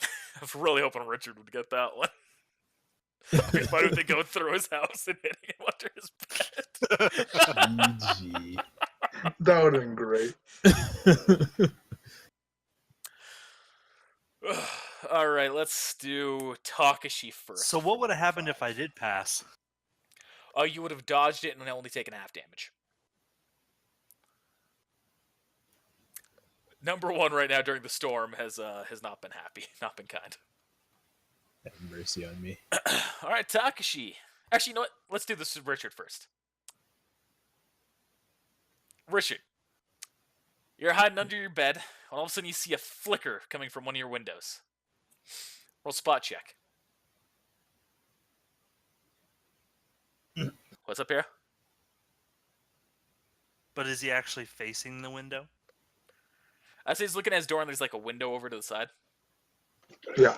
I was really hoping Richard would get that one. Because why would they go through his house and hitting him under his bed? GG. That would have been great. Alright, let's do Takashi first. So what would have happened if I did pass? Oh, you would have dodged it and only taken half damage. Number one right now during the storm has not been happy, not been kind. Have mercy on me. Alright, Takashi. Actually, you know what? Let's do this with Richard first. Richard, you're hiding under your bed, and all of a sudden you see a flicker coming from one of your windows. Roll spot check. What's up here? But is he actually facing the window? I say he's looking at his door and there's like a window over to the side. Yeah.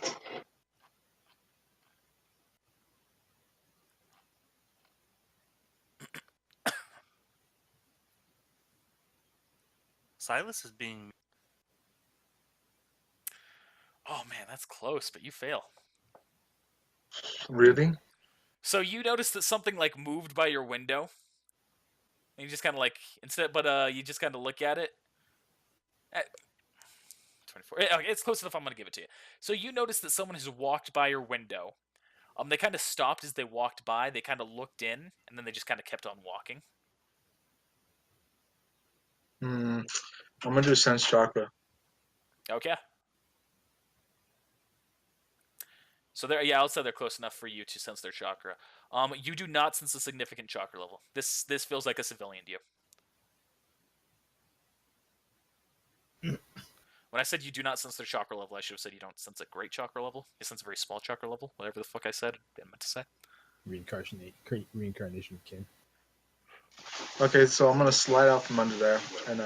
Silas is being... Oh man, that's close, but you fail. Really? So you notice that something like moved by your window. And you just kind of like you just kind of look at it. 24. Okay, it's close enough. I'm gonna give it to you. So you notice that someone has walked by your window. They kind of stopped as they walked by. They kind of looked in, and then they just kind of kept on walking. I'm gonna do sense chakra. Okay. So I'll say they're close enough for you to sense their chakra. You do not sense a significant chakra level. This feels like a civilian to you. When I said you do not sense their chakra level, I should have said you don't sense a great chakra level. You sense a very small chakra level. Whatever the fuck I said, I meant to say. Reincarnation of Kin. Okay, so I'm gonna slide out from under there and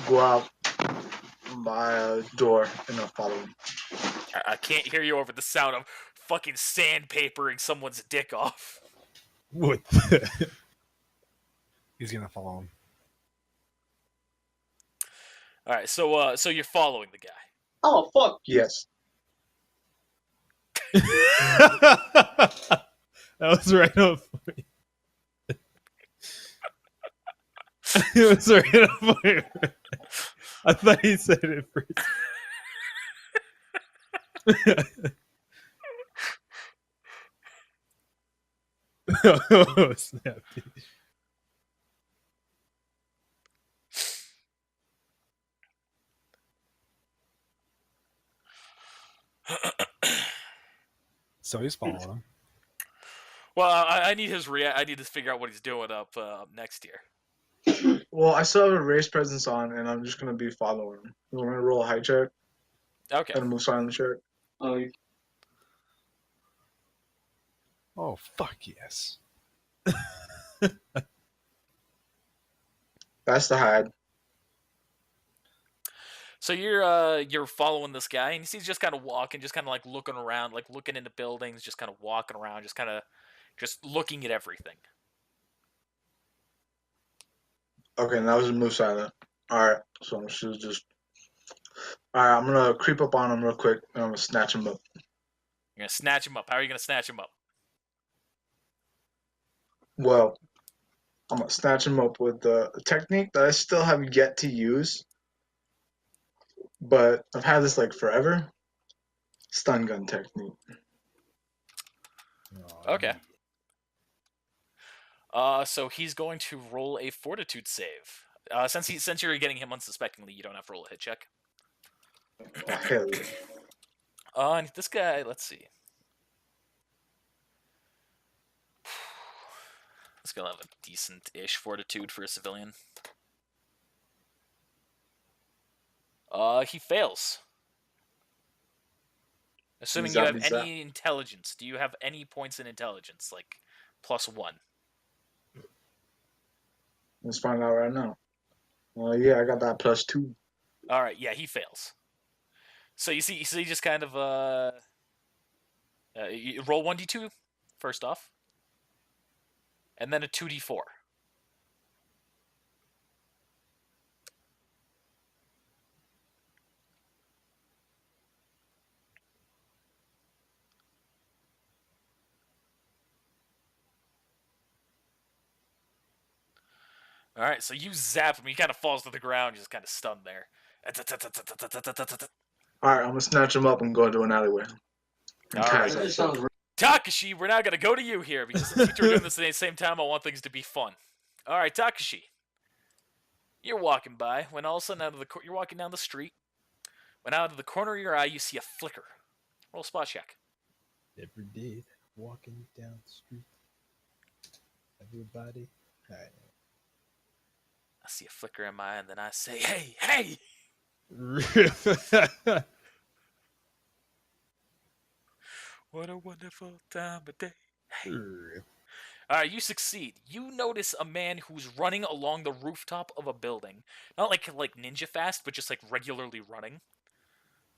go out by a door and I'll follow him. I can't hear you over the sound of fucking sandpapering someone's dick off. What? He's gonna follow him. All right, so you're following the guy. Oh fuck yes. That was right up for you. It was right up for you. I thought he said it first. Oh, snap. So he's following him. Well, I need his I need to figure out what he's doing up next year. Well, I still have a race presence on, and I'm just gonna be following him. You want me to roll a high check Okay. and move silent check? Oh, fuck yes. That's the hide. So you're following this guy, and he's just kind of walking, just kind of like looking around, like looking into buildings, just kind of walking around, just looking at everything. Okay, that was a move silent. Alright, so I'm just... Alright, I'm gonna creep up on him real quick, and I'm gonna snatch him up. You're gonna snatch him up. How are you gonna snatch him up? Well, I'm gonna snatch him up with a technique that I still have yet to use. But I've had this like forever. Stun gun technique. Oh, Okay. yeah. So he's going to roll a fortitude save. Since you're getting him unsuspectingly, you don't have to roll a hit check. Oh, hell yeah. And this guy, let's see. This gonna have a decent-ish fortitude for a civilian. He fails. Assuming you have any intelligence. Do you have any points in intelligence? Like, +1? Let's find out right now. Yeah, I got that +2. Alright, yeah, he fails. So you see just kind of, you roll 1d2 first off. And then a 2d4. Alright, so you zap him. He kind of falls to the ground, just kind of stunned there. Alright, I'm gonna snatch him up and go into an alleyway. Alright. Takashi, we're now gonna go to you here, because since you two are doing this at the same time, I want things to be fun. Alright, Takashi. You're walking by, when all of a sudden you're walking down the street. When out of the corner of your eye, you see a flicker. Roll a spot check. Every day, walking down the street. Everybody. All right. I see a flicker in my eye, and then I say, hey, hey! What a wonderful time of day. Hey. Alright, you succeed. You notice a man who's running along the rooftop of a building. Not like ninja fast, but just like regularly running.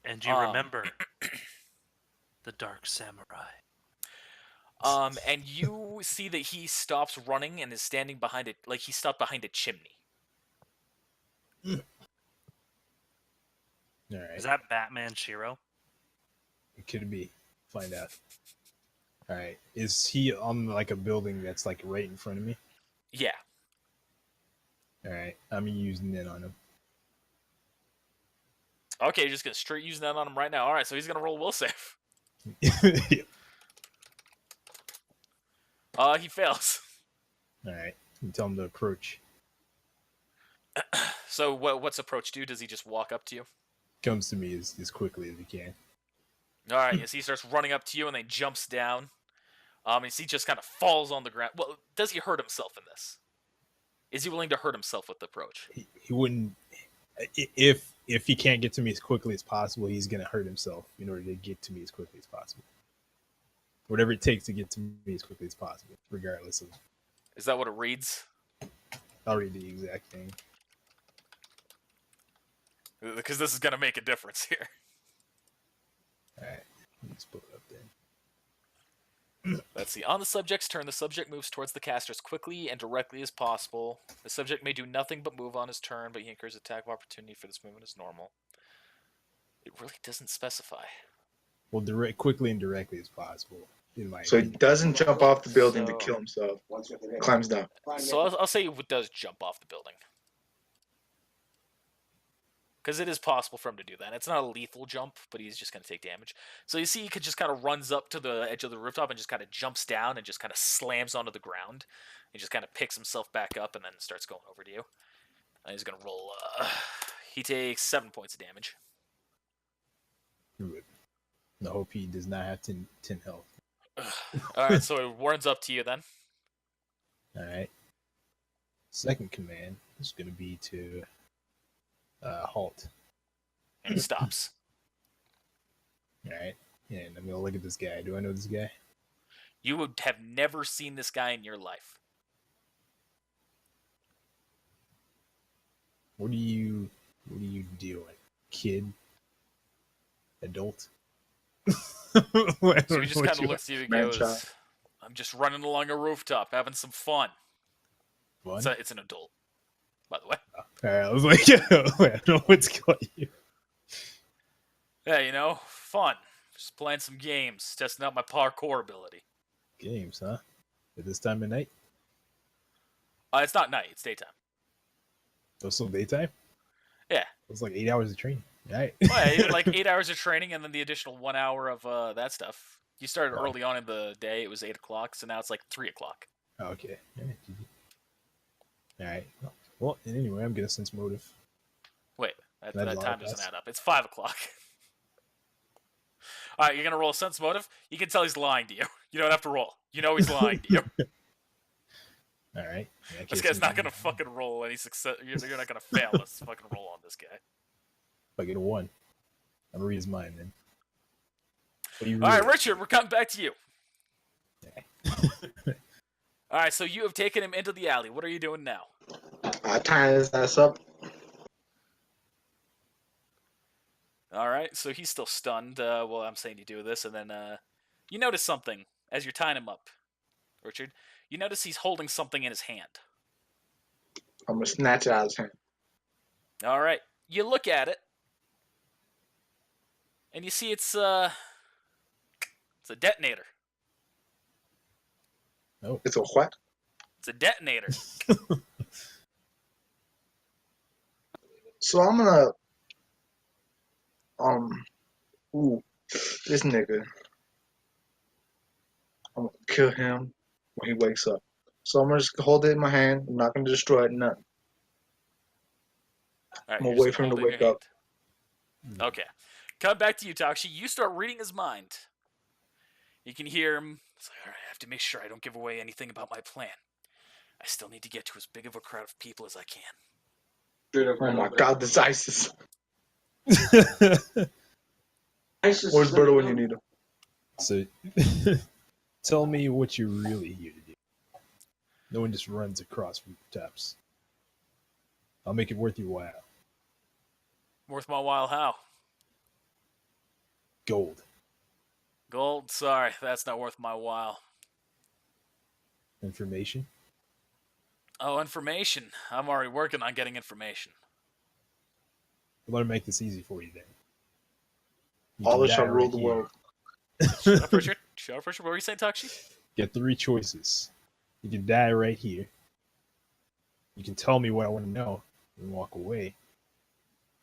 And you remember the Dark Samurai. And you see that he stops running and is standing behind it, like he stopped behind a chimney. All right. Is that Batman Shiro? It could be. Find out. All right. Is he on like a building that's like right in front of me? Yeah. All right. I'm using it on him. Okay, you're just gonna straight use that on him right now. All right, so he's gonna roll a will save. He fails. All right. You tell him to approach. So what's approach do? Does he just walk up to you? Comes to me as quickly as he can. All right, yes, he starts running up to you and then jumps down. And he just kind of falls on the ground. Well, does he hurt himself in this? Is he willing to hurt himself with the approach? He wouldn't. If he can't get to me as quickly as possible, he's gonna hurt himself in order to get to me as quickly as possible. Whatever it takes to get to me as quickly as possible, regardless of. Is that what it reads? I'll read the exact thing. Because this is gonna make a difference here. All right, let's pull it up then. Let's see. On the subject's turn, the subject moves towards the caster as quickly and directly as possible. The subject may do nothing but move on his turn, but he incurs attack of opportunity for this movement as normal. It really doesn't specify. Well, quickly and directly as possible. So he doesn't jump off the building to kill himself. Climbs down. So I'll say it does jump off the building. Because it is possible for him to do that. It's not a lethal jump, but he's just going to take damage. So you see he just kind of runs up to the edge of the rooftop and just kind of jumps down and just kind of slams onto the ground. He just kind of picks himself back up and then starts going over to you. And he's going to roll... he takes 7 points of damage. Good. I hope he does not have 10 health. Alright, so it warns up to you then. Alright. Second command is going to be to halt. And he stops. Alright. And I'm going to look at this guy. Do I know this guy? You would have never seen this guy in your life. What are you doing? Kid? Adult? So he just kind of looks at you and goes, I'm just running along a rooftop, having some fun. Fun? It's an adult, by the way. Alright, I was like, I don't know what's going on. Yeah, you know, fun. Just playing some games, testing out my parkour ability. Games, huh? At this time of night? It's not night, it's daytime. Oh, still daytime? Yeah. It's like 8 hours of training. Alright. Well, yeah, like 8 hours of training and then the additional 1 hour of that stuff. You started early on in the day. It was 8 o'clock, so now it's like 3 o'clock. Okay. All right. Well, anyway, I'm getting a sense motive. Wait, That's that a lot time of doesn't dice. add up. It's 5 o'clock. All right, you're gonna roll a sense motive. You can tell he's lying to you. You don't have to roll. You know he's lying to you. All right. This guy's not gonna fucking roll any success. You're not gonna fail this fucking roll on this guy. If I get a 1, I'm gonna read his mind then. What do you All right, really- Richard, we're coming back to you. All right, so you have taken him into the alley. What are you doing now? I tie his ass up. All right, so he's still stunned. Well, I'm saying you do this, and then you notice something as you're tying him up, Richard. You notice he's holding something in his hand. I'm gonna snatch it out of his hand. All right, you look at it, and you see it's a detonator. It's a what? It's a detonator. So I'm gonna this nigga. I'm gonna kill him when he wakes up. So I'm gonna just hold it in my hand. I'm not gonna destroy it. Nothing. All right, I'm gonna you're wait just for him to holding wake your up. hand. Okay, come back to you, Takshi. You start reading his mind. You can hear him. It's like, all right, I have to make sure I don't give away anything about my plan. I still need to get to as big of a crowd of people as I can. Oh my god, this ISIS. ISIS Where's is Berto gonna when go- you need him? So, tell me what you're really here to do. No one just runs across rooftops. I'll make it worth your while. Worth my while how? Gold. Gold? Sorry, that's not worth my while. Information. Oh, information. I'm already working on getting information. I'm gonna make this easy for you then. You All can this die shall rule right the here. world. Shut up, Richard. Shut up, Richard. What were you saying, Takshi? Get 3 choices. You can die right here. You can tell me what I want to know and walk away.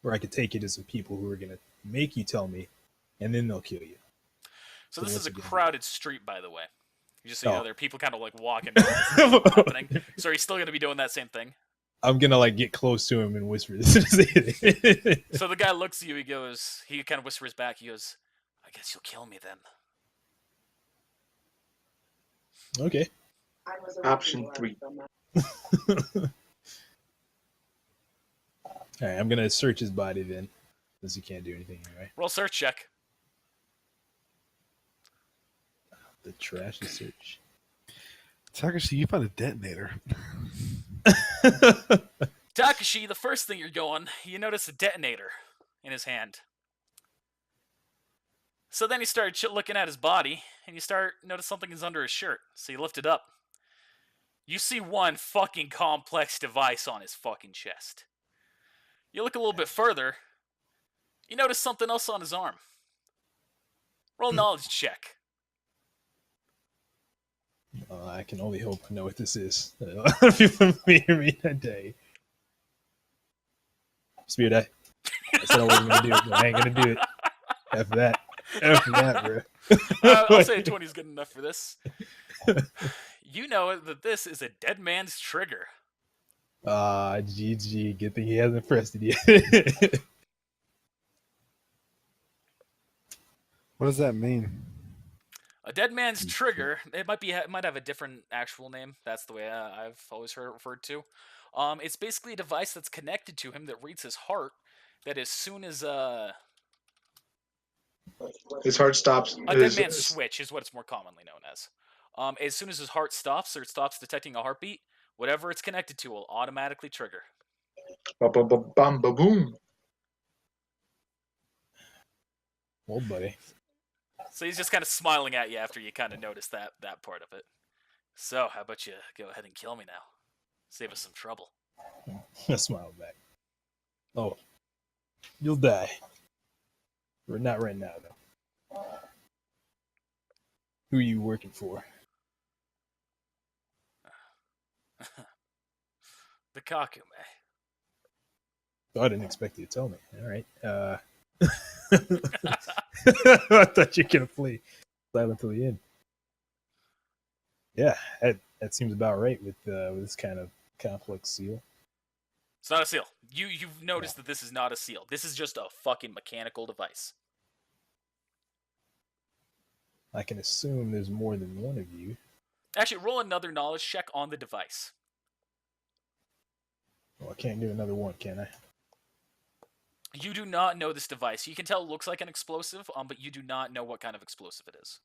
Or I could take you to some people who are going to make you tell me, and then they'll kill you. So So this what's is a it gonna be? crowded street, by the way. Just so you know, Oh. there are people kind of like walking down this thing happening. So are you still going to be doing that same thing? I'm going to like get close to him and whisper this. So the guy looks at you, he kind of whispers back, he goes, I guess you'll kill me then. Okay. Option 3. All right, I'm going to search his body then, since you can't do anything anyway. Roll search check. The trash is search. Takashi, you found a detonator. Takashi, the first thing you're going, you notice a detonator in his hand. So then you start looking at his body, and you start notice something is under his shirt. So you lift it up. You see one fucking complex device on his fucking chest. You look a little bit further, you notice something else on his arm. Roll knowledge check. I can only hope I know what this is. A lot of people hear me that day. Spear die. I said I wasn't going to do it, but I ain't going to do it. F that. F that, bro. I'll say a 20 is good enough for this. You know that this is a dead man's trigger. GG. Good thing he hasn't pressed it yet. What does that mean? A dead man's trigger. It might have a different actual name. That's the way I've always heard it referred to. It's basically a device that's connected to him that reads his heart. That as soon as His heart stops. a dead man's switch is what it's more commonly known as. As soon as his heart stops or it stops detecting a heartbeat, whatever it's connected to will automatically trigger. Bum ba boom. Well, buddy. So he's just kind of smiling at you after you kind of notice that part of it. So how about you go ahead and kill me now? Save us some trouble. I smiled back. Oh. You'll die. Or not right now, though. Who are you working for? The Kakume. Oh, I didn't expect you to tell me. All right. I thought you were going to flee. silent till the end. Yeah, that seems about right with this kind of complex seal. It's not a seal. You've noticed that this is not a seal. This is just a fucking mechanical device. I can assume there's more than one of you. Actually, roll another knowledge check on the device. Well, I can't do another one, can I? You do not know this device. You can tell it looks like an explosive, but you do not know what kind of explosive it is.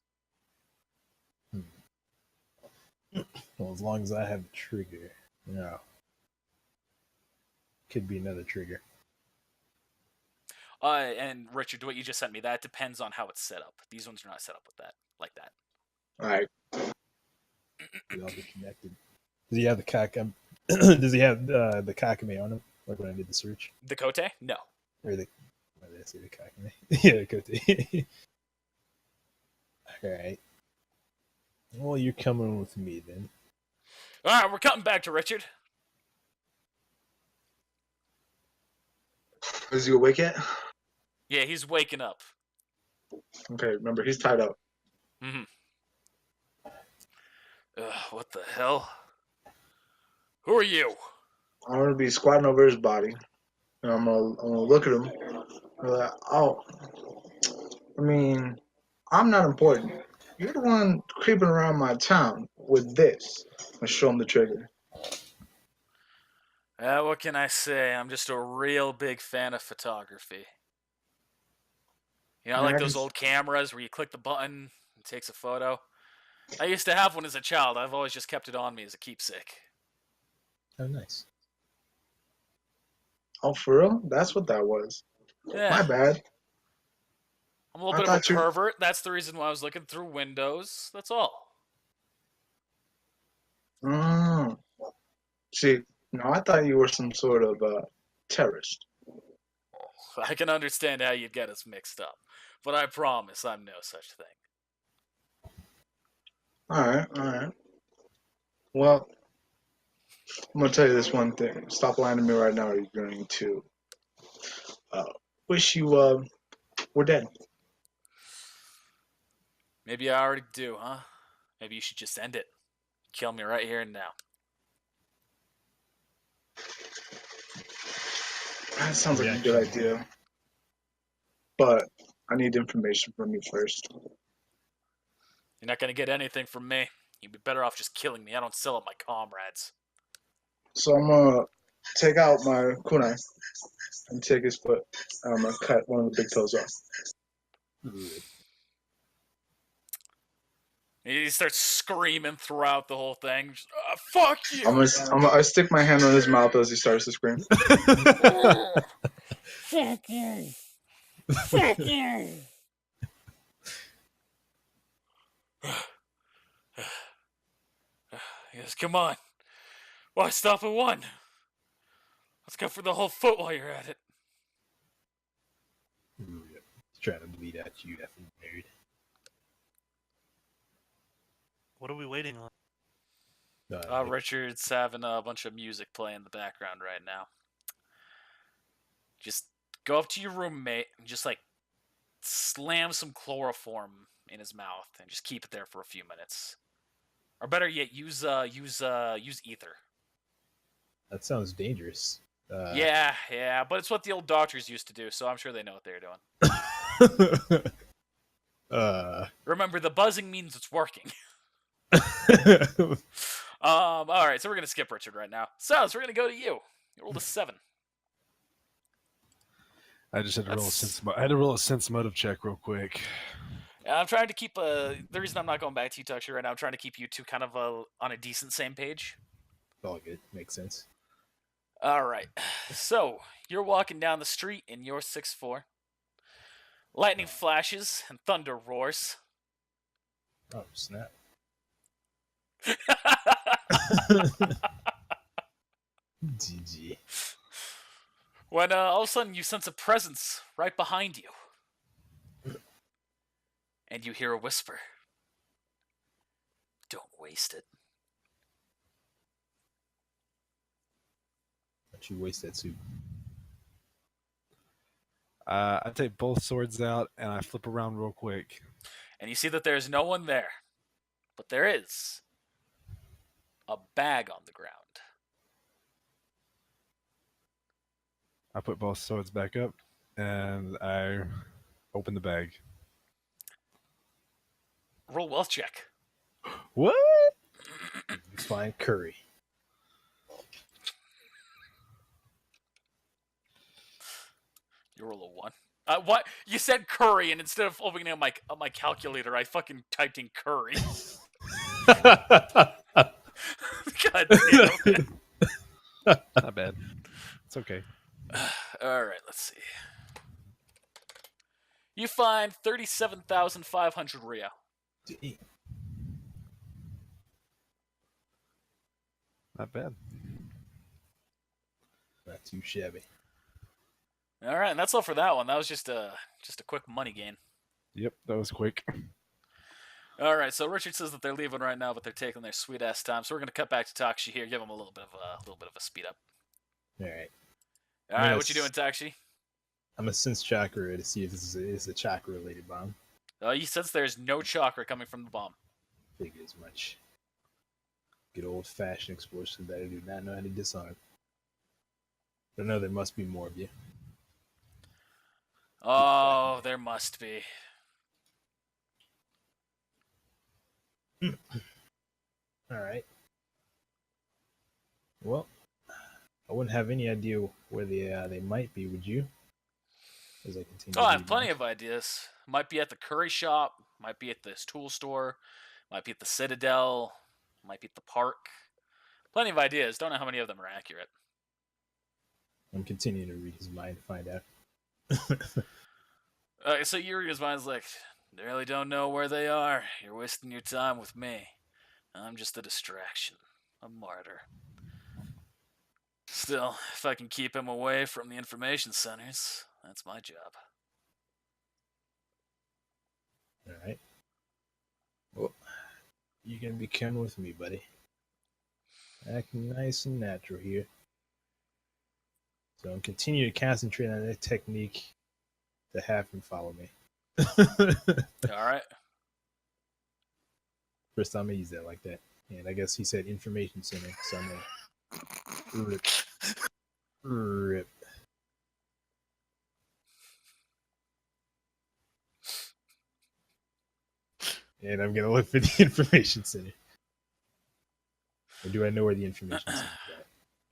Well, as long as I have the trigger. No. Could be another trigger. And Richard, what you just sent me, that depends on how it's set up. These ones are not set up with that, like that. All right. They all get connected. Does he have the Does he have the Kakame on him? Like when I did the search? The Kote? No. Or the... Why did I say the Kakame? Yeah, the Kote. Alright. Well, you're coming with me then. Alright, we're cutting back to Richard. Is he awake yet? Yeah, he's waking up. Okay, remember, he's tied up. Mm-hmm. What the hell? Who are you? I'm going to be squatting over his body. And I'm gonna look at him. I'm like, oh, I mean, I'm not important. You're the one creeping around my town with this. I show him the trigger. What can I say? I'm just a real big fan of photography. You know, like those old cameras where you click the button, it takes a photo. I used to have one as a child. I've always just kept it on me as a keepsake. Oh, nice. Oh, for real? That's what that was. Yeah. My bad. I'm a little bit of a pervert. That's the reason why I was looking through windows. That's all. See, no, I thought you were some sort of terrorist. I can understand how you'd get us mixed up, but I promise I'm no such thing. All right. Well, I'm gonna tell you this one thing. Stop lying to me right now, or you're going to wish you were dead. Maybe I already do, huh? Maybe you should just end it. Kill me right here and now. That sounds like a good idea. But I need information from you first. You're not going to get anything from me. You'd be better off just killing me. I don't sell up my comrades. So I'm going to take out my kunai and take his foot. I'm going to cut one of the big toes off. He starts screaming throughout the whole thing. Just, fuck you! I stick my hand on his mouth as he starts to scream. Fuck you! Fuck you! Yes, come on. Why stop at one? Let's go for the whole foot while you're at it. He's trying to bleed at you, effing nerd. What are we waiting on? Richard's having a bunch of music playing in the background right now. Just go up to your roommate and just like slam some chloroform in his mouth and just keep it there for a few minutes. Or better yet, use ether. That sounds dangerous. Yeah, but it's what the old doctors used to do, so I'm sure they know what they're doing. Remember, the buzzing means it's working. All right, so we're gonna skip Richard right now. So we're gonna go to you. You rolled a 7. I just had to roll a sense motive check real quick. I'm trying to keep the reason I'm not going back to you, Tuxer, right now. I'm trying to keep you two kind of on a decent same page. All good, makes sense. All right, so you're walking down the street in your 6'4". Lightning flashes and thunder roars. Oh snap! GG. When all of a sudden you sense a presence right behind you. And you hear a whisper. Don't waste it. Don't you waste that soup. I take both swords out and I flip around real quick. and you see that there's no one there. But there is a bag on the ground. I put both swords back up, and I open the bag. Roll wealth check. What? You find curry. You roll a 1. What? You said curry, and instead of opening up my calculator, I fucking typed in curry. God damn. Not bad. It's okay. All right, let's see. You find 37,500 Rio. Not bad. Not too shabby. All right, and that's all for that one. That was just a quick money gain. Yep, that was quick. All right, so Richard says that they're leaving right now, but they're taking their sweet ass time. So we're gonna cut back to Takshi here, give them a little bit of a speed up. All right. All right, what you doing, Takshi? I'm gonna sense chakra to see if this is a chakra related bomb. You sense there's no chakra coming from the bomb. Figure as much. Good old fashioned explosive that I do not know how to disarm. But I know there must be more of you. Oh, there must be. All right. Well, I wouldn't have any idea where they might be, would you? As I continue. Oh, I have plenty of ideas. Might be at the curry shop. Might be at this tool store. Might be at the Citadel. Might be at the park. Plenty of ideas. Don't know how many of them are accurate. I'm continuing to read his mind to find out. So you read his mind's like, they really don't know where they are. You're wasting your time with me. I'm just a distraction. A martyr. Still, if I can keep him away from the information centers, that's my job. All right. Well, you can be coming with me, buddy. Acting nice and natural here. So I'm continue to concentrate on that technique to have him follow me. All right. First time I used that like that. And I guess he said information center, so I'm gonna rip. And I'm gonna look for the information center. Or do I know where the information center is at?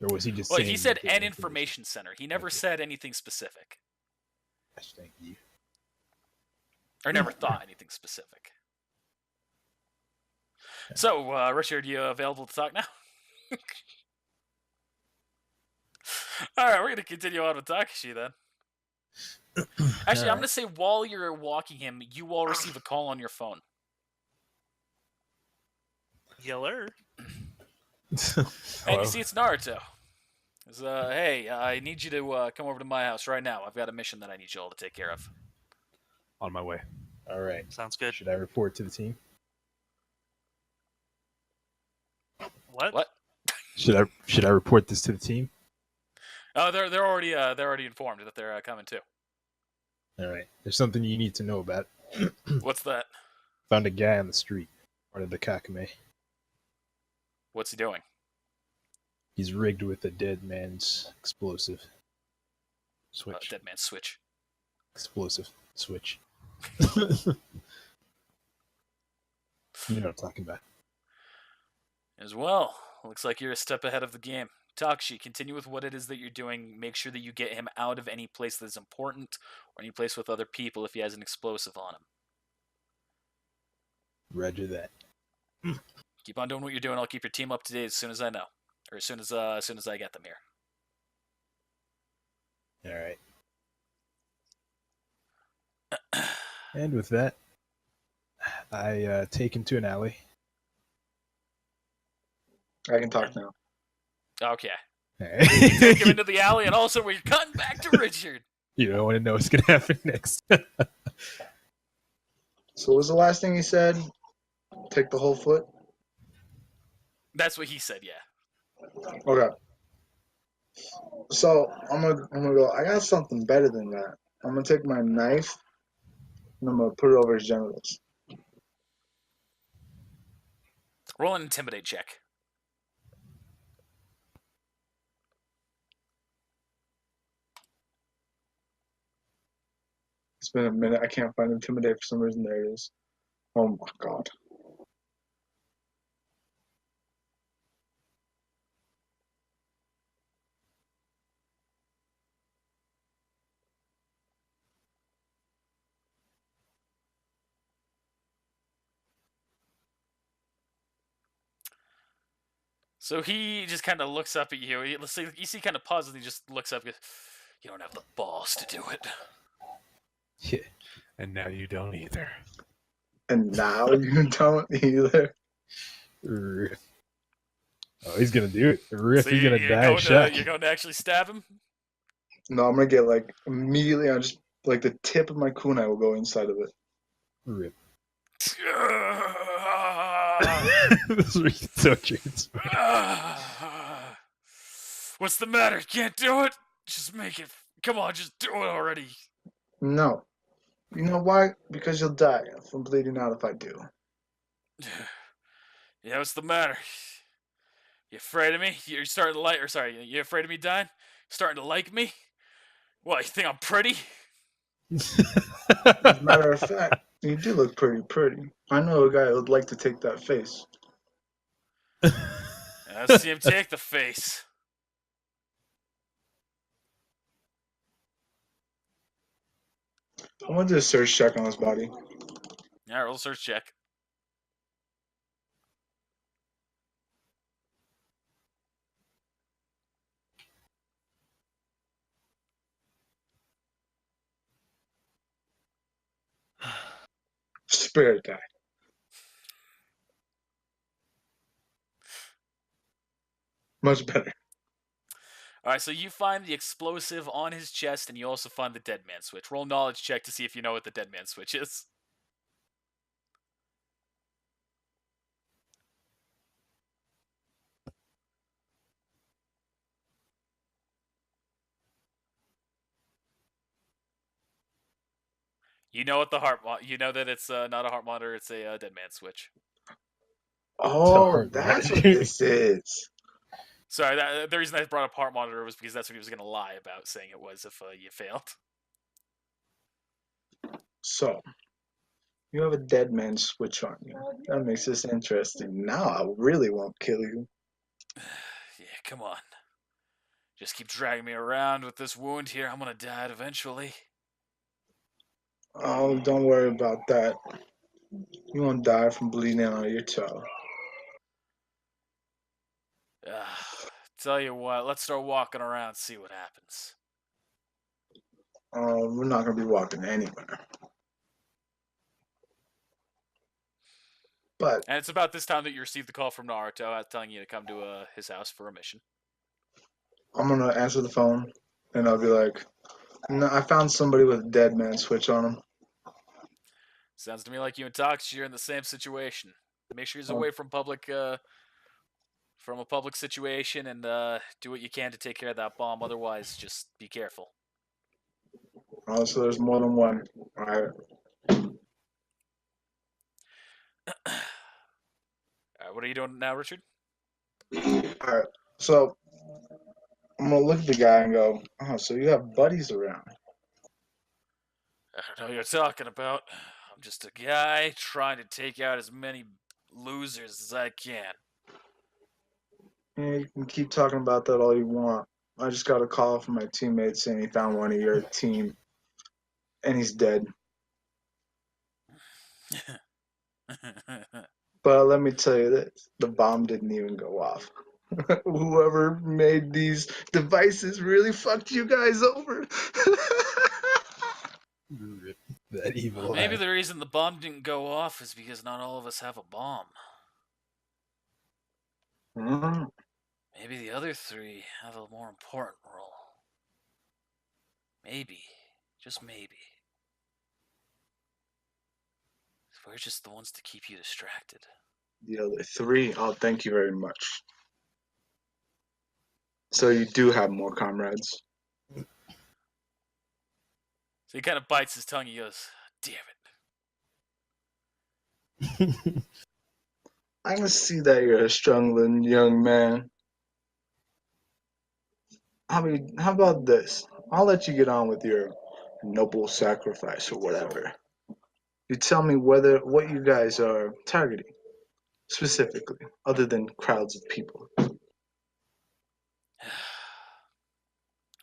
Or was he just Well, saying he said that an information center. He never said anything specific. Gosh, thank you. Or never thought anything specific. So, Richard, you available to talk now? All right, we're going to continue on with Takashi then. Actually, I'm going to say while you're walking him, you all receive a call on your phone. Yeller. And you see it's Naruto. It's, hey, I need you to come over to my house right now. I've got a mission that I need you all to take care of. On my way. All right. Sounds good. Should I report to the team? What? Should I report this to the team? Oh, they're already informed that they're coming too. All right. There's something you need to know about. What's that? Found a guy on the street, part of the Kakame. What's he doing? He's rigged with a dead man's explosive. Switch. Dead man's switch. Explosive switch. You know what I'm talking about. As well. Looks like you're a step ahead of the game. Takshi, continue with what it is that you're doing. Make sure that you get him out of any place that's important or any place with other people if he has an explosive on him. Roger that. Keep on doing what you're doing. I'll keep your team up to date as soon as I know. Or as soon as I get them here. All right. And with that, I take him to an alley. I can talk now. Okay. All right. Take him into the alley, and also we're cutting back to Richard. You don't want to know what's going to happen next. So what was the last thing he said? Take the whole foot? That's what he said, yeah. Okay. So I'm gonna go, I got something better than that. I'm gonna take my knife and I'm gonna put it over his genitals. Roll an intimidate check. It's been a minute. I can't find intimidate for some reason. There it is. Oh my god. So he just kind of looks up at you. You see kind of pauses and he just looks up and goes, "You don't have the balls to do it." Yeah. And now you don't either. And now you don't either. Oh, he's gonna do it. Riff, So he's gonna die. you're going to actually stab him? No, I'm gonna get like immediately on just like the tip of my kunai will go inside of it. Rip. This is so transparent. What's the matter? You can't do it? Just make it. Come on, just do it already. No. You know why? Because you'll die from bleeding out if I do. Yeah, what's the matter? You afraid of me? You're starting to like, or sorry, you afraid of me dying? Starting to like me? What, you think I'm pretty? As a matter of fact, you do look pretty. I know a guy who would like to take that face. Let's see him take the face. I want to do a search check on his body. Yeah, roll a search check. Spirit guy. Much better. All right, so you find the explosive on his chest, and you also find the dead man switch. Roll knowledge check to see if you know what the dead man switch is. You know what the you know that it's not a heart monitor; it's a dead man switch. Oh, that's what this is. Sorry, the reason I brought up heart monitor was because that's what he was going to lie about, saying it was if you failed. So, you have a dead man switch on you. That makes this interesting. Now I really won't kill you. Yeah, come on. Just keep dragging me around with this wound here. I'm going to die eventually. Oh, don't worry about that. You won't die from bleeding out of your toe. Tell you what, let's start walking around, see what happens. We're not going to be walking anywhere. But And it's about this time that you receive the call from Naruto telling you to come to his house for a mission. I'm going to answer the phone, and I'll be like, no, I found somebody with a dead man switch on him. Sounds to me like you and Tox, you're in the same situation. Make sure he's away from a public situation, and do what you can to take care of that bomb. Otherwise, just be careful. Oh, so there's more than one. All right. What are you doing now, Richard? All right. So I'm going to look at the guy and go, oh, so you have buddies around. I don't know what you're talking about. I'm just a guy trying to take out as many losers as I can. Yeah, you can keep talking about that all you want. I just got a call from my teammate saying he found one of your team, and he's dead. But let me tell you this, the bomb didn't even go off. Whoever made these devices really fucked you guys over. That evil. Maybe the reason the bomb didn't go off is because not all of us have a bomb. Mm. Maybe the other three have a more important role. Maybe. Just maybe. We're just the ones to keep you distracted. The other three, oh, thank you very much. So you do have more comrades. So he kind of bites his tongue. He goes, "Damn it." I can see that you're a struggling young man. How about this? I'll let you get on with your noble sacrifice or whatever. You tell me what you guys are targeting specifically, other than crowds of people.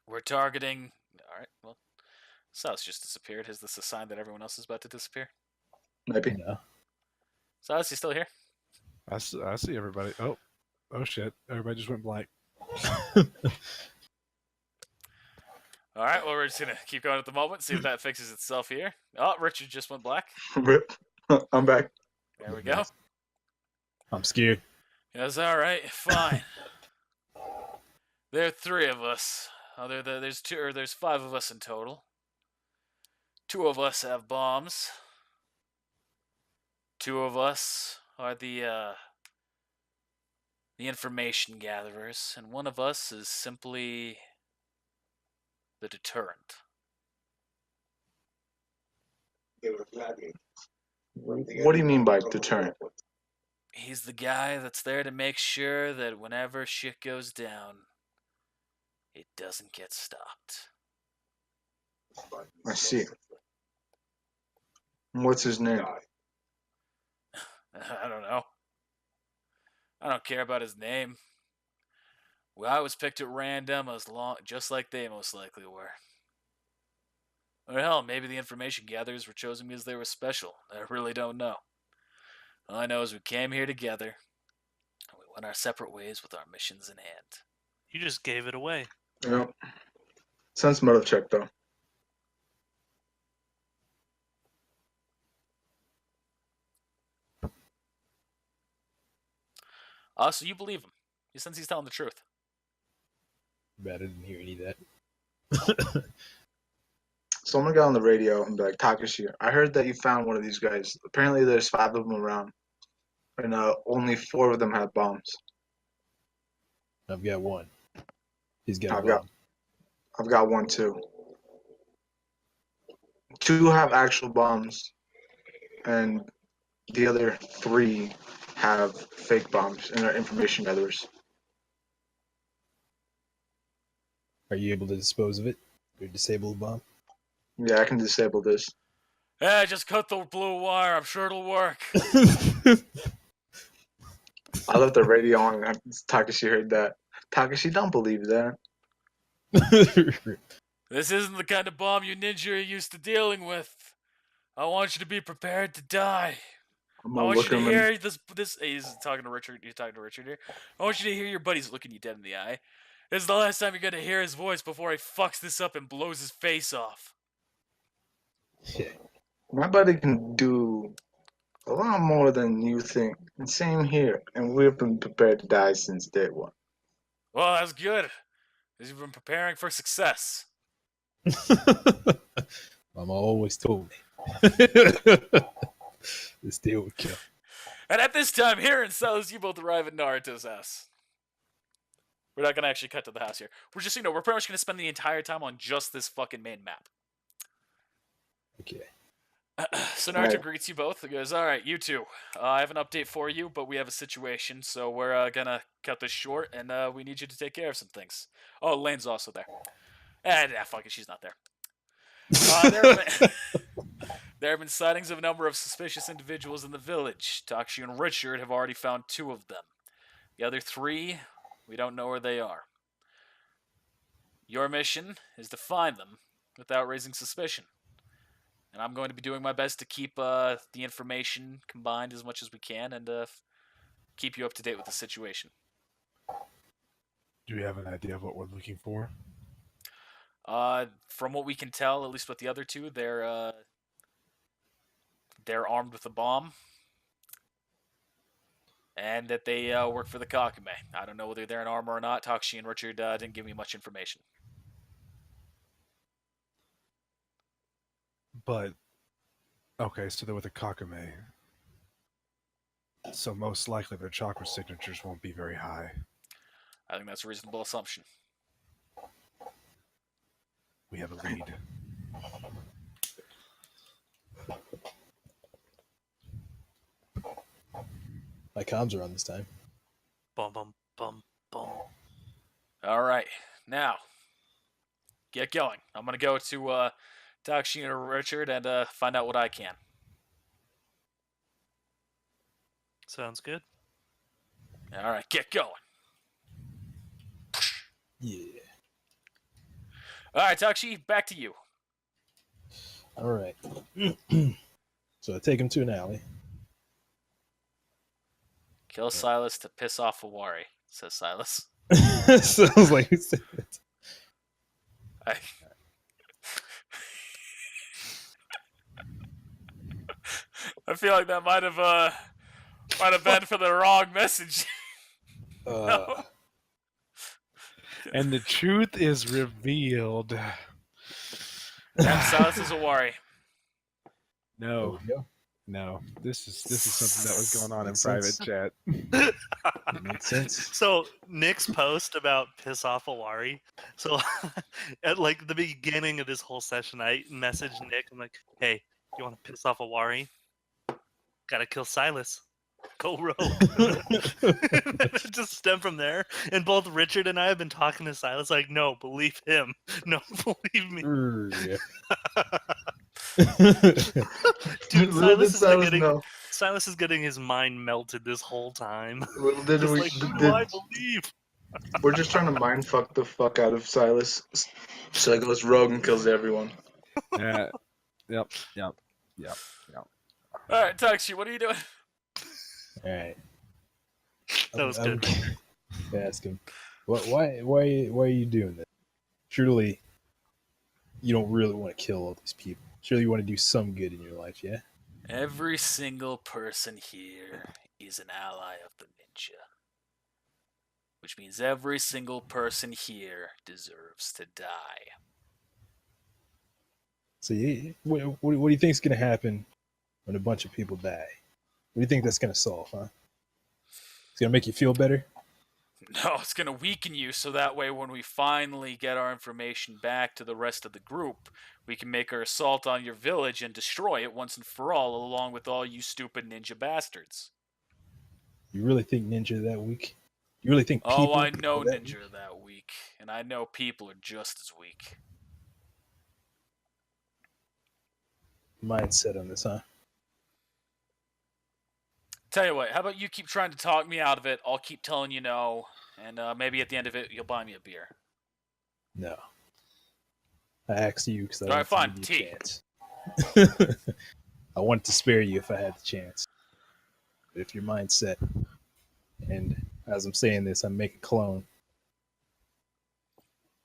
We're targeting. All right. Well, Silas just disappeared. Is this a sign that everyone else is about to disappear? Maybe. No. Silas, you still here? I see everybody. Oh shit! Everybody just went blank. All right. Well, we're just gonna keep going at the moment. See if that fixes itself here. Oh, Richard just went black. Rip. I'm back. There we go. I'm scared. Yes. All right. Fine. There are 3 of us. There's 2 or there's 5 of us in total. 2 of us have bombs. 2 of us are the information gatherers, and 1 of us is simply the deterrent. What do you mean by deterrent? He's the guy that's there to make sure that whenever shit goes down, it doesn't get stopped. I see. What's his name? I don't know. I don't care about his name. Well, I was picked at random just like they most likely were. Or hell, maybe the information gatherers were chosen because they were special. I really don't know. All I know is we came here together, and we went our separate ways with our missions in hand. You just gave it away. Yep. Sense motive check though. So you believe him. You sense he's telling the truth. Bad, I didn't hear any of that. So I'm gonna get on the radio and be like, Takashi, I heard that you found one of these guys. Apparently there's 5 of them around. And only 4 of them have bombs. I've got 1. He's got I've got 1 too. 2 have actual bombs, and the other 3 have fake bombs and are information gatherers. Are you able to dispose of it? Or disable the bomb? Yeah, I can disable this. Yeah, just cut the blue wire. I'm sure it'll work. I left the radio on and Takashi heard that. Takashi, don't believe that. This isn't the kind of bomb you ninja are used to dealing with. I want you to be prepared to die. I'm I gonna want you look to him hear this. He's talking to Richard. You're talking to Richard here. I want you to hear your buddies looking you dead in the eye. This is the last time you're gonna hear his voice before he fucks this up and blows his face off. My buddy can do a lot more than you think. And same here. And we've been prepared to die since day 1. Well, that's good. Because you've been preparing for success. Mama always told me. This deal would kill. And at this time, here in Silas, you both arrive at Naruto's house. We're not gonna actually cut to the house here. We're just, we're pretty much gonna spend the entire time on just this fucking main map. Okay. So Naruto greets you both. He goes, all right, you two. I have an update for you, but we have a situation, so we're gonna cut this short, and we need you to take care of some things. Oh, Lane's also there. Fuck it, she's not there. There have been sightings of a number of suspicious individuals in the village. Takashi and Richard have already found 2 of them. The other 3, we don't know where they are. Your mission is to find them without raising suspicion. And I'm going to be doing my best to keep the information combined as much as we can and keep you up to date with the situation. Do we have an idea of what we're looking for? From what we can tell, at least with the other 2, they're armed with a bomb. And that they work for the Hokage. I don't know whether they're in armor or not. Takashi and Richard didn't give me much information. But okay, so they're with a Kakame. So most likely their chakra signatures won't be very high. I think that's a reasonable assumption. We have a lead. My comms are on this time. Bum bum bum bum. All right, now get going. I'm gonna go to Takshi and Richard and find out what I can. Sounds good. All right, get going. Yeah. All right, Takshi, back to you. All right. So I take him to an alley. Kill Silas to piss off Awari, says Silas. Sounds like you said it. I feel like that might have been for the wrong message. No. And the truth is revealed. Yeah, Silas is Awari. No, There we go. no. This is something that was going on in Makes private sense. chat. That makes sense. So Nick's post about piss off Awari. So at like the beginning of this whole session, I messaged Nick. I'm like, "Hey, you want to piss off Awari? Gotta kill Silas. Go rogue." It just stemmed from there. And both Richard and I have been talking to Silas. Like, no, believe him. No, believe me. Dude, Silas is getting his mind melted this whole time. Little did Just we, like, who do I believe? we're just trying to mind fuck the fuck out of Silas. So he goes rogue and kills everyone. Yeah. Yep. All right, Takshi, what are you doing? All right. That was good. Ask him. Why are you doing this? Surely you don't really want to kill all these people. Surely you want to do some good in your life, yeah? Every single person here is an ally of the ninja. Which means every single person here deserves to die. So what do you think is going to happen when a bunch of people die? What do you think that's going to solve, huh? It's going to make you feel better? No, it's going to weaken you so that way when we finally get our information back to the rest of the group, we can make our assault on your village and destroy it once and for all, along with all you stupid ninja bastards. You really think ninja are that weak? You really think people Oh, I know are that ninja are that weak, and I know people are just as weak. mindset on this, huh? Tell you what, how about you keep trying to talk me out of it? I'll keep telling you no, and maybe at the end of it, you'll buy me a beer. No. I asked you because I All right, wanted fine, to give you tea. a chance. I wanted to spare you if I had the chance. But if your mindset, and as I'm saying this, I'm making clone.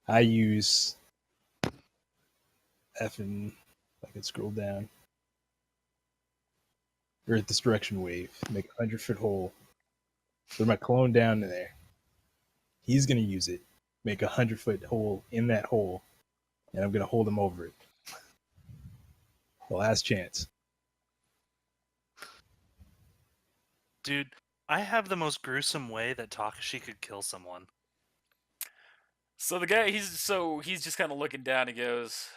I use effing, if I can scroll down, Earth Destruction Wave, make a 100-foot hole. Put my clone down in there. He's going to use it, make a 100-foot hole in that hole, and I'm going to hold him over it. The last chance. Dude, I have the most gruesome way that Takashi could kill someone. So the guy, he's just kind of looking down and goes,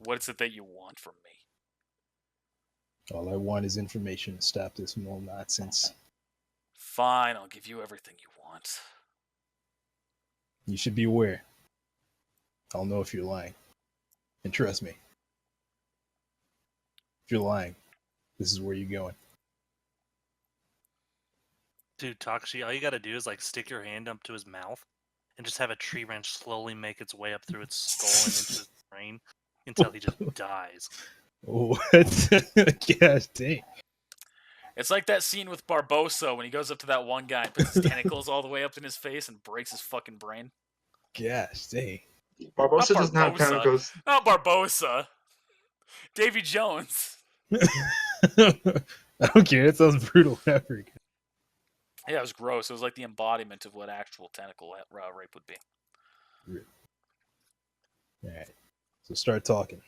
"What is it that you want from me?" All I want is information to stop this mole nonsense. Fine, I'll give you everything you want. You should be aware. I'll know if you're lying. And trust me, if you're lying, this is where you're going. Dude, Takashi, all you gotta do is like stick your hand up to his mouth and just have a tree wrench slowly make its way up through its skull and into his brain until he just dies. What? Gosh dang. It's like that scene with Barbosa when he goes up to that one guy and puts his tentacles all the way up in his face and breaks his fucking brain. Gosh dang. Barbosa Not doesn't have Barbosa. tentacles. Not Barbosa. Davy Jones. I don't care. It sounds brutal. Whatever. Yeah, it was gross. It was like the embodiment of what actual tentacle rape would be. Alright. So start talking.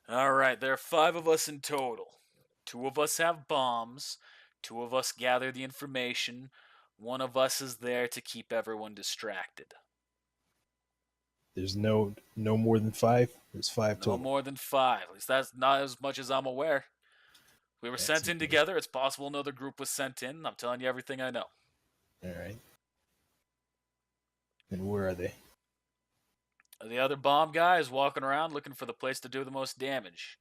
Alright, there are 5 of us in total. 2 of us have bombs. 2 of us gather the information. 1 of us is there to keep everyone distracted. There's no more than 5. There's 5 No total. more than 5. At least that's not as much as I'm aware. We were That's sent in good. together. It's possible another group was sent in. I'm telling you everything I know. All right. And where are they? The other bomb guy is walking around looking for the place to do the most damage.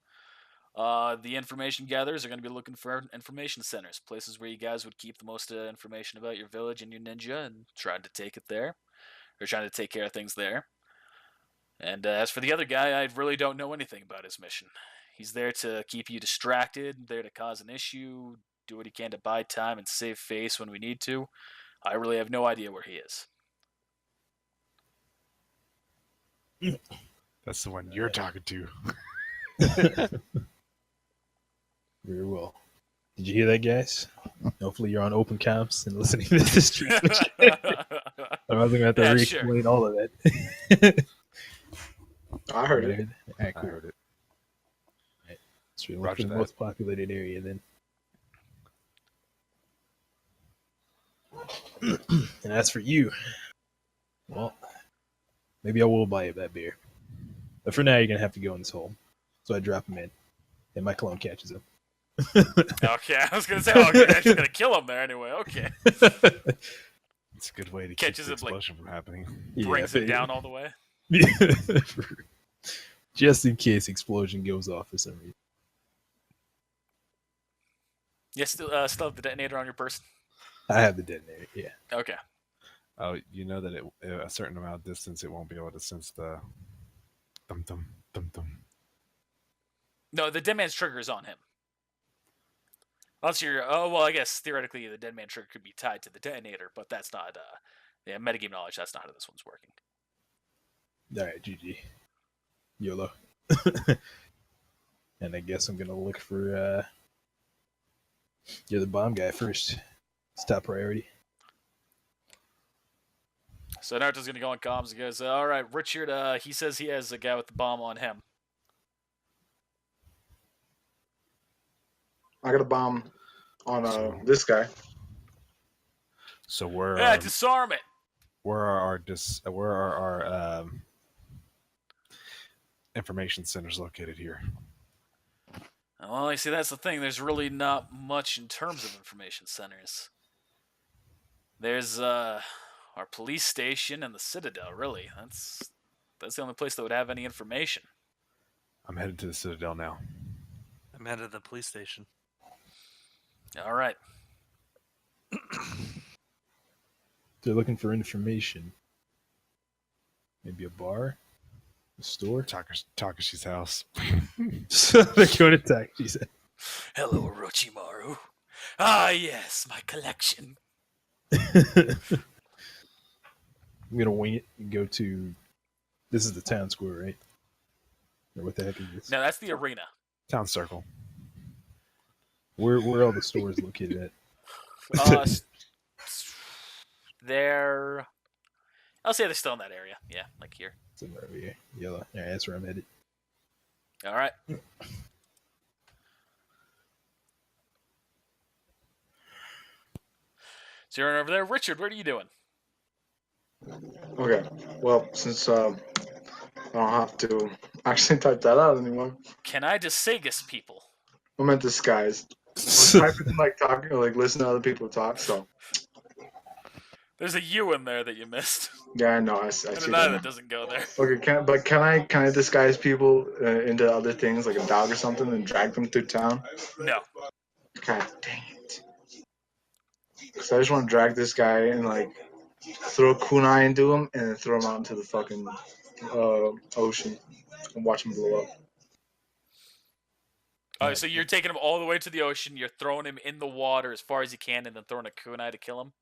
The information gatherers are going to be looking for information centers, places where you guys would keep the most information about your village and your ninja, and trying to take it there, or trying to take care of things there. And as for the other guy, I really don't know anything about his mission. He's there to keep you distracted, there to cause an issue, do what he can to buy time and save face when we need to. I really have no idea where he is. That's the one you're talking to. Very well. Did you hear that, guys? Hopefully you're on open comps and listening to this transmission. I wasn't going to have to re-explain all of that. I heard it. All right, cool. I heard it. Right. So we look Roger for the that. most populated area then. And as for you, well, maybe I will buy you that beer. But for now, you're going to have to go in this hole. So I drop him in, and my clone catches him. Okay, I was going to say, oh, you're actually going to kill him there anyway. Okay. It's a good way to Catches keep the it, like, explosion from happening. Brings it down all the way. Just in case explosion goes off for some reason. You still have the detonator on your person? I have the detonator, yeah. Okay. Oh, you know that a certain amount of distance, it won't be able to sense the dum dum dum dum. No, the dead man's trigger is on him. Unless you're, I guess theoretically the dead man trigger could be tied to the detonator, but that's not, metagame knowledge, that's not how this one's working. Alright, GG. YOLO. And I guess I'm gonna look for, you're the bomb guy first. It's top priority. So Naruto's gonna go on comms and goes, alright, Richard, he says he has a guy with the bomb on him. I got a bomb on this guy. So where Yeah, disarm it! where are our information centers located here? Well, you see, that's the thing. There's really not much in terms of information centers. There's, our police station and the Citadel, really. That's the only place that would have any information. I'm headed to the Citadel now. I'm headed to the police station. Alright. They're looking for information. Maybe a bar? A store? Takashi's house. They're going to attack, she said. Hello, Orochimaru. Ah, yes, my collection. I'm gonna wing it and go to. This is the town square, right? Or what the heck is this? No, that's the arena. Town circle. Where are all the stores located at? They're... I'll say they're still in that area. Yeah, like here. Somewhere over here. Yellow. Alright, that's where I'm headed. Alright. So you're over there. Richard, what are you doing? Okay. Well, since I don't have to actually type that out anymore, Can I dissegus people? I'm in disguise. I'm typing, like talking, or like listen to other people talk. So There's a U in there that you missed. yeah, I know. I And see an that. I that doesn't go there. Okay, can I disguise people into other things like a dog or something and drag them through town? No. God dang it! Because I just want to drag this guy and like throw kunai into him and then throw him out into the fucking ocean and watch him blow up. Oh, so you're taking him all the way to the ocean, you're throwing him in the water as far as you can, and then throwing a kunai to kill him?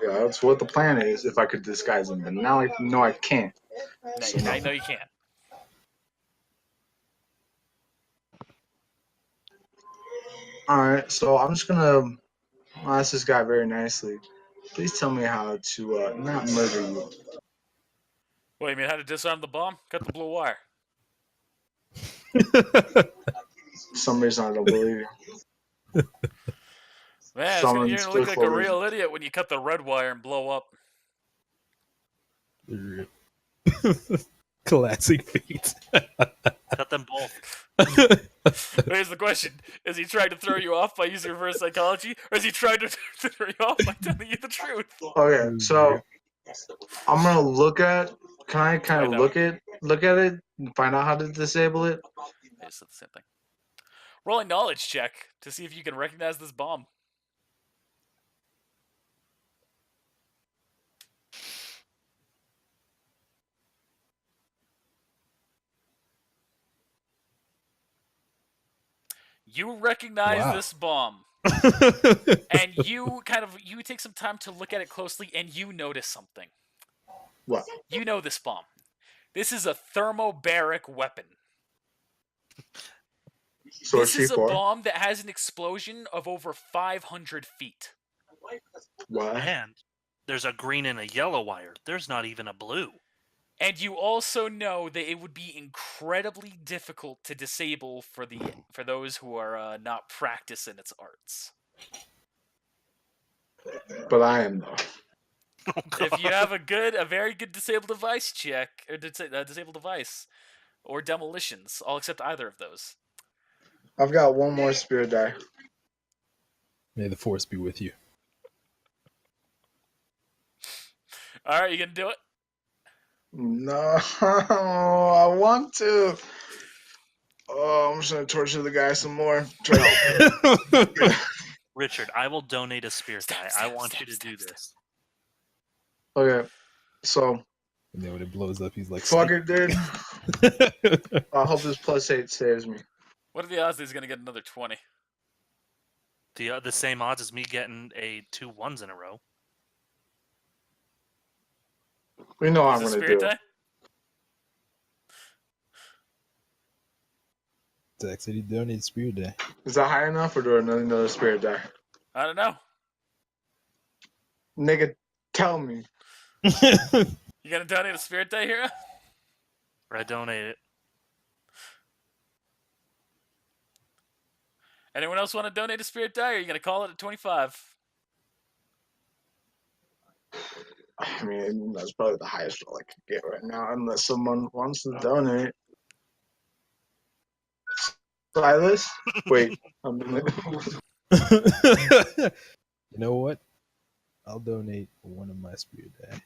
Yeah, that's what the plan is. If I could disguise him, but now I know I can't. No, I know you can't. All right, so I'm just gonna ask this guy very nicely. Please tell me how to not murder you. What, you mean how to disarm the bomb? Cut the blue wire. For some reason, I don't believe you. Man, Someone you're gonna look like a split forward. real idiot when you cut the red wire and blow up. Classic feat. Cut them both. Here's the question: is he trying to throw you off by using reverse psychology, or is he trying to throw you off by telling you the truth? Okay, so I'm gonna look at. Can I kind Right, of that look at it and find out how to disable it? It's the same thing. Roll a knowledge check to see if you can recognize this bomb. You recognize Wow. this bomb, and you take some time to look at it closely, and you notice something. What? You know this bomb. This is a thermobaric weapon. So This is a C4. bomb that has an explosion of over 500 feet. What? And there's a green and a yellow wire. There's not even a blue. And you also know that it would be incredibly difficult to disable for those who are not practiced in its arts. But I am though. Oh, If you God. have a very good disable device check, or disable device, or demolitions, I'll accept either of those. I've got one more spirit die. May the force be with you. All right, you gonna do it? No, I want to. Oh, I'm just gonna torture the guy some more. Richard, I will donate a spirit die. I want you to do Stop. this. Okay, so And then when it blows up, he's like, fuck it, dude. I hope this +8 saves me. What are the odds that he's gonna get another 20? The same odds as me getting 2 1s in a row. We know what Is I'm it gonna spirit do. die? Zach said he donated spirit die. Is that high enough, or do I need another spirit die? I don't know. Nigga, tell me. You gonna donate a spirit die here? I donate it. Anyone else want to donate a spirit die, or are you gonna call it at 25? I mean, that's probably the highest roll I could get right now, unless someone wants to donate. Silas? Wait, a minute. You know what? I'll donate one of my spirit die.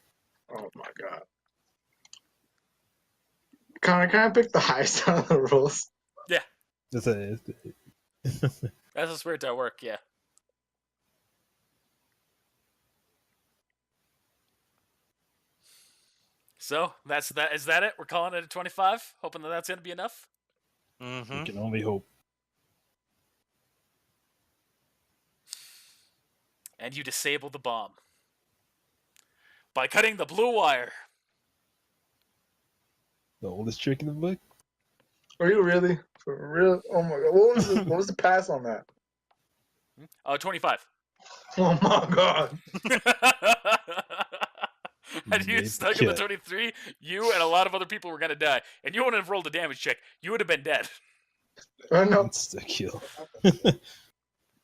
Oh my god. Can I pick the highest out of the rolls? That's a, That's a spirit die work, yeah. So that's that. Is that it? We're calling it a 25. Hoping that that's gonna be enough. we Mm-hmm. can only hope. And you disable the bomb by cutting the blue wire. The oldest trick in the book? Are you really? For real? Oh my god. What was the pass on that? 25. Oh my god. Had you stuck in the 23, you and a lot of other people were gonna die, and you wouldn't have rolled a damage check. You would have been dead. I know. It's a kill.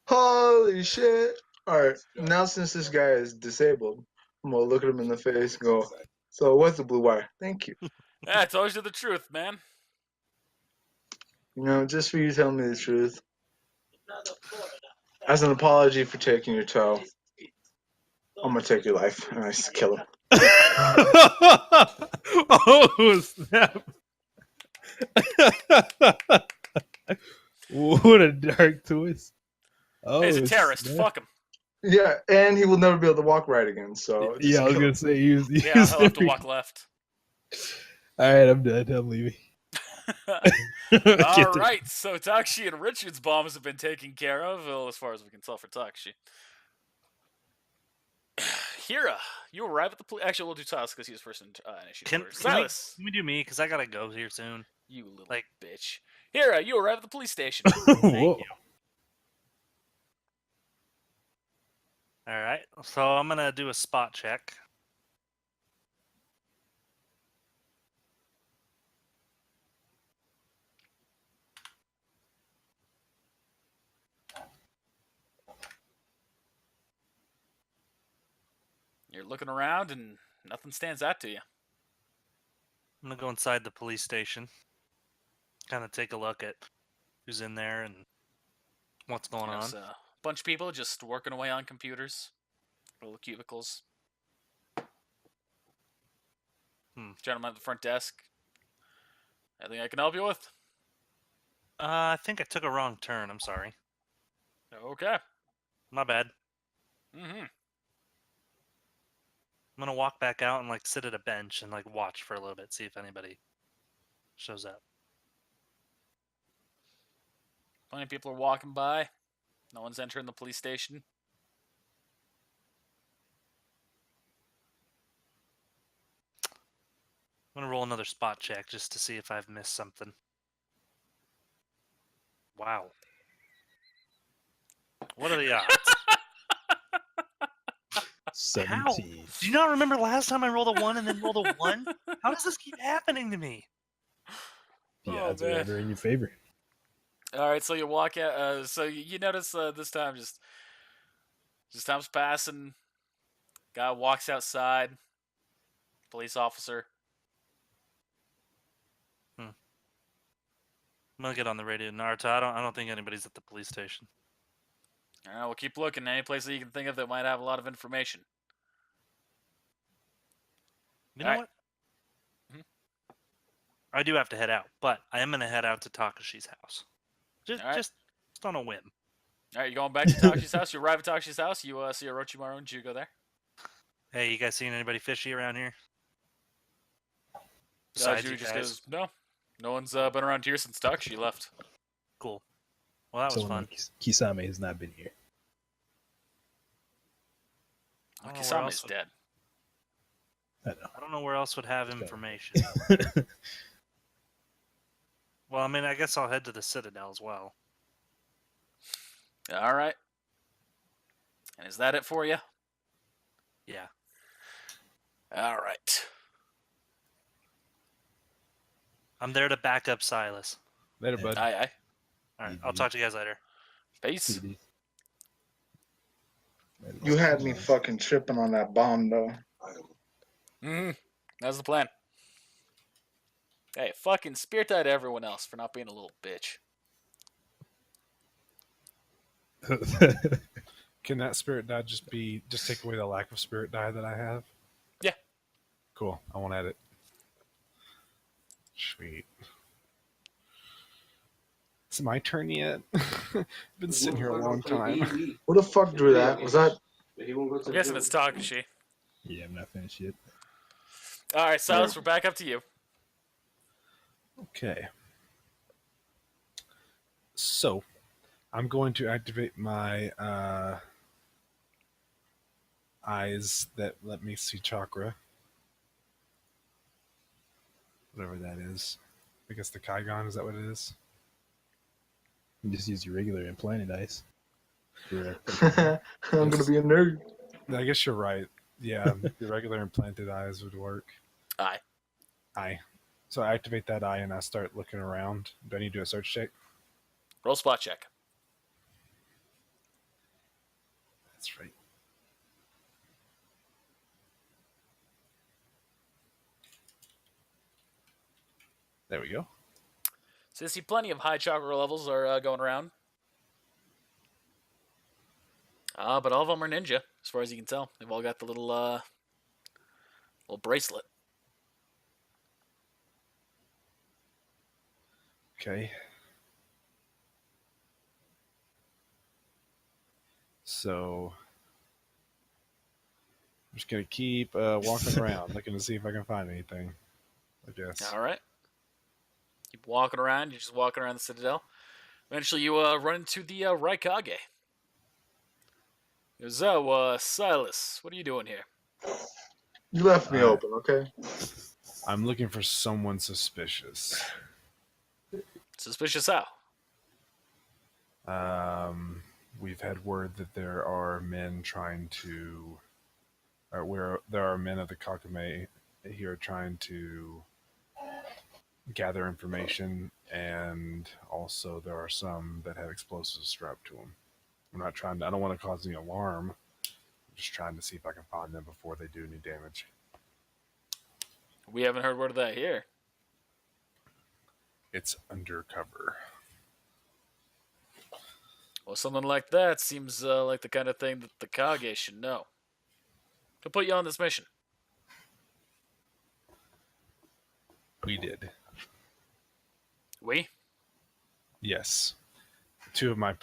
Holy shit. Alright, now since this guy is disabled, I'm gonna look at him in the face and go, so what's the blue wire? Thank you. Yeah, I told you the truth, man. You know, just for you telling me the truth. As an apology for taking your toe, I'm gonna take your life and I just kill him. Oh, snap. What a dark twist. Oh, Hey, he's a terrorist. snap. Fuck him. Yeah, and he will never be able to walk right again, so just Yeah, I was kill going him. to say, he was Yeah, he'll have to walk left. Alright, I'm done. I'm leaving. All right, so Takshi and Richard's bombs have been taken care of, well, as far as we can tell for Takshi. Hira, you arrive at the police. Actually, we'll do Silas because he's first in initiative. Can order. we, Silas, can we do me? Because I gotta go here soon. you little like- bitch. Hira, you arrive at the police station. Thank Whoa. you. All right, so I'm gonna do a spot check. You're looking around and nothing stands out to you. I'm gonna go inside the police station. Kind of take a look at who's in there and what's going on. There's a bunch of people just working away on computers, little cubicles. Gentleman at the front desk. Anything I can help you with? I think I took a wrong turn. I'm sorry. Okay. My bad. Mm-hmm. I'm gonna walk back out and like sit at a bench and like watch for a little bit, see if anybody shows up. Plenty of people are walking by. No one's entering the police station. I'm gonna roll another spot check just to see if I've missed something. Wow. What are the odds? 17. Do you not remember last time I rolled a 1 and then rolled a 1? How does this keep happening to me? The Oh, odds are man. ever in your favor. All right, so you walk out. So you notice this time just time's passing. Guy walks outside. Police officer. I'm gonna get on the radio, Naruto. I don't think anybody's at the police station. All right, we'll keep looking. Any place that you can think of that might have a lot of information. You know All what? Mhm. I do have to head out, but I am gonna head out to Takashi's house. All right. Just on a whim. All right, you going back to Takashi's house? You arrive at Takashi's house. You see Orochimaru and Jugo there. Hey, you guys seen anybody fishy around here? Besides Jugo you just guys. goes, no one's been around here since Takashi left. Cool. Well, that was So fun. Kisame has not been here. I don't know where Kisame's else dead. I know. I don't know where else would have Okay. information. Well, I mean, I guess I'll head to the Citadel as well. All right. And is that it for you? Yeah. All right. I'm there to back up Silas. Later, bud. Aye. All right, I'll talk to you guys later. Peace. You had me fucking tripping on that bomb, though. Mm-hmm. That's the plan. Hey, fucking spirit die to everyone else for not being a little bitch. Can that spirit die just take away the lack of spirit die that I have? Yeah. Cool. I won't add it. Sweet. Is it my turn yet? I've been sitting here a long time. Who the fuck drew that? Was that? I'm guessing it's Takashi. Yeah, I'm not finished yet. All right, Silas, we're back up to you. Okay. So, I'm going to activate my eyes that let me see chakra. Whatever that is. I guess the Kaigon, is that what it is? You just use your regular implanted eyes. I'm gonna be a nerd. I guess you're right. Yeah, the regular implanted eyes would work. Aye. Eye. So I activate that eye and I start looking around. Do I need to do a search check? Roll spot check. That's right. There we go. So you see plenty of high chakra levels are going around. But all of them are ninja, as far as you can tell. They've all got the little bracelet. Okay. So I'm just gonna keep walking around, looking to see if I can find anything. I guess. All right. Keep walking around. You're just walking around the Citadel. Eventually, you run into the Hokage. He goes, Silas, what are you doing here? You left me open, okay? I'm looking for someone suspicious. Suspicious how? We've had word that there are men trying to, or there are men of the Kakame here trying to gather information, and also there are some that have explosives strapped to them. I don't want to cause any alarm. I'm just trying to see if I can find them before they do any damage. We haven't heard word of that here. It's undercover. Well, something like that seems like the kind of thing that the Kage should know. To put you on this mission. We did. We? Yes. Two of my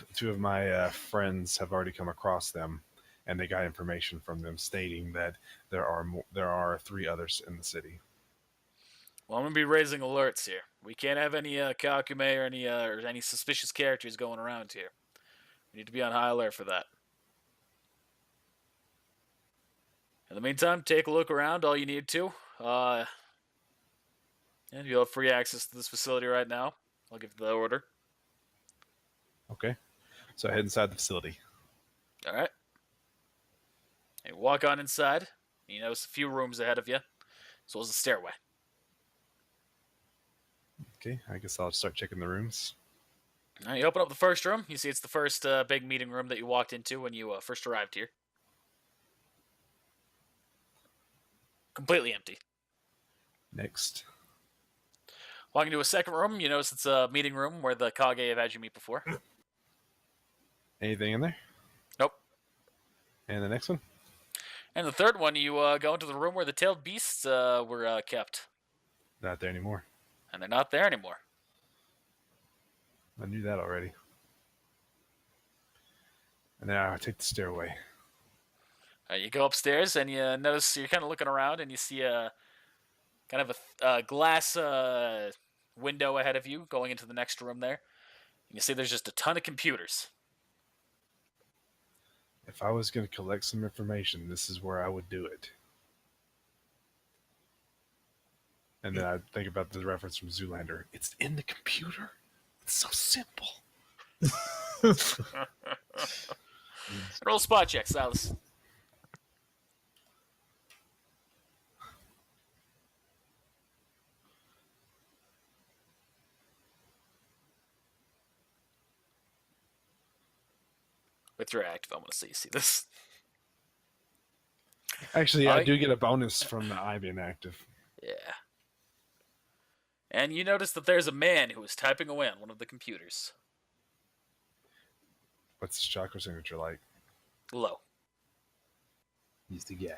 friends have already come across them, and they got information from them stating that there are 3 others in the city. Well, I'm gonna be raising alerts here. We can't have any Kakume or any suspicious characters going around here. We need to be on high alert for that. In the meantime, take a look around all you need to. And you'll have free access to this facility right now. I'll give the order. Okay. So I head inside the facility. All right. And you walk on inside. You notice a few rooms ahead of you, as well as a stairway. Okay, I guess I'll start checking the rooms. All right, you open up the first room. You see it's the first big meeting room that you walked into when you first arrived here. Completely empty. Next. Walking into a second room, you notice it's a meeting room where the Kage have had you meet before. Anything in there? Nope. And the next one? And the third one, you go into the room where the tailed beasts were kept. Not there anymore. And they're not there anymore. I knew that already. And now I take the stairway. You go upstairs and you notice you're kind of looking around and you see a kind of a glass window ahead of you going into the next room there. And you see there's just a ton of computers. If I was going to collect some information, this is where I would do it. And then I think about the reference from Zoolander. It's in the computer. It's so simple. Roll spot check, Silas. With your active, I want to see you see this. Actually, I do get a bonus from the I being active. Yeah. And you notice that there's a man who is typing away on one of the computers. What's his chakra signature like? Low. He's the guy.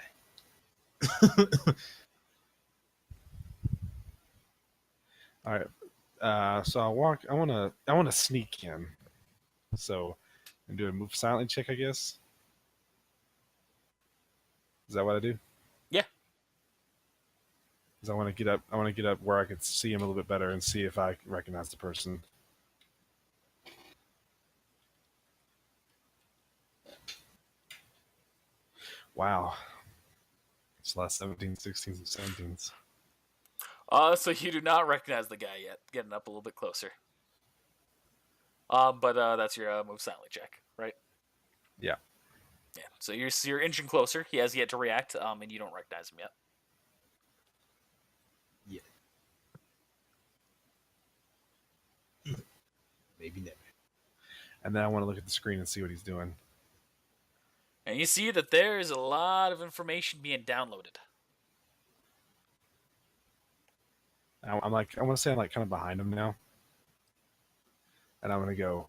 All right. So I'll walk. I want to sneak in. So, and do a move silently check, I guess. Is that what I do? Yeah. Because I want to get up. I want to get up where I could see him a little bit better and see if I recognize the person. Wow. It's last 17, 16s, and 17s. So you do not recognize the guy yet. Getting up a little bit closer. But that's your move silently check, right? Yeah. Yeah. So you're inching closer. He has yet to react, and you don't recognize him yet. Yeah. Maybe never. And then I want to look at the screen and see what he's doing. And you see that there is a lot of information being downloaded. I want to say I'm like kind of behind him now. And I'm going to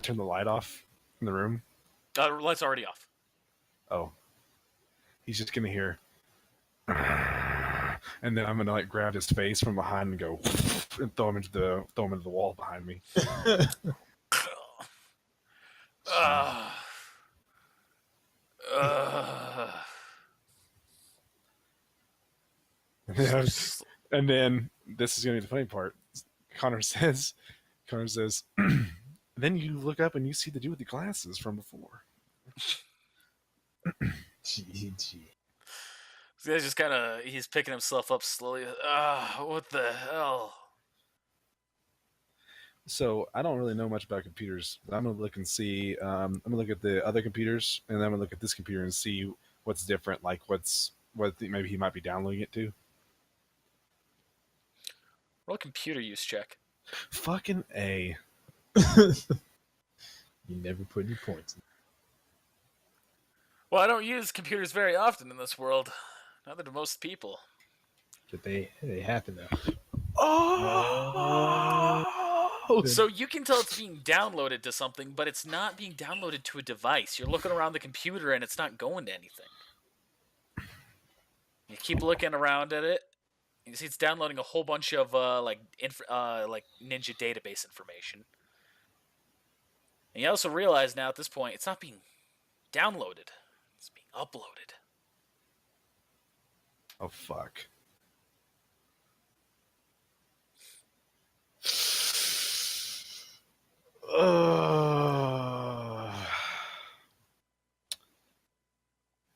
turn the light off in the room. The light's already off. Oh. He's just going to hear. And then I'm going to like grab his face from behind and go and throw him into the wall behind me. And then this is going to be the funny part. Connor says, then you look up and you see the dude with the glasses from before. Gee. This guy's just he's picking himself up slowly. What the hell? So I don't really know much about computers. I'm going to look and see. I'm going to look at the other computers, and then I'm going to look at this computer and see what's different, like maybe he might be downloading it to. Roll computer use check. Fucking A. You never put any points in. Well, I don't use computers very often in this world. Neither do most people. But they happen though. Oh! So you can tell it's being downloaded to something, but it's not being downloaded to a device. You're looking around the computer and it's not going to anything. You keep looking around at it. You see it's downloading a whole bunch of like Ninja database information. And you also realize now at this point it's not being downloaded. It's being uploaded. Oh, fuck.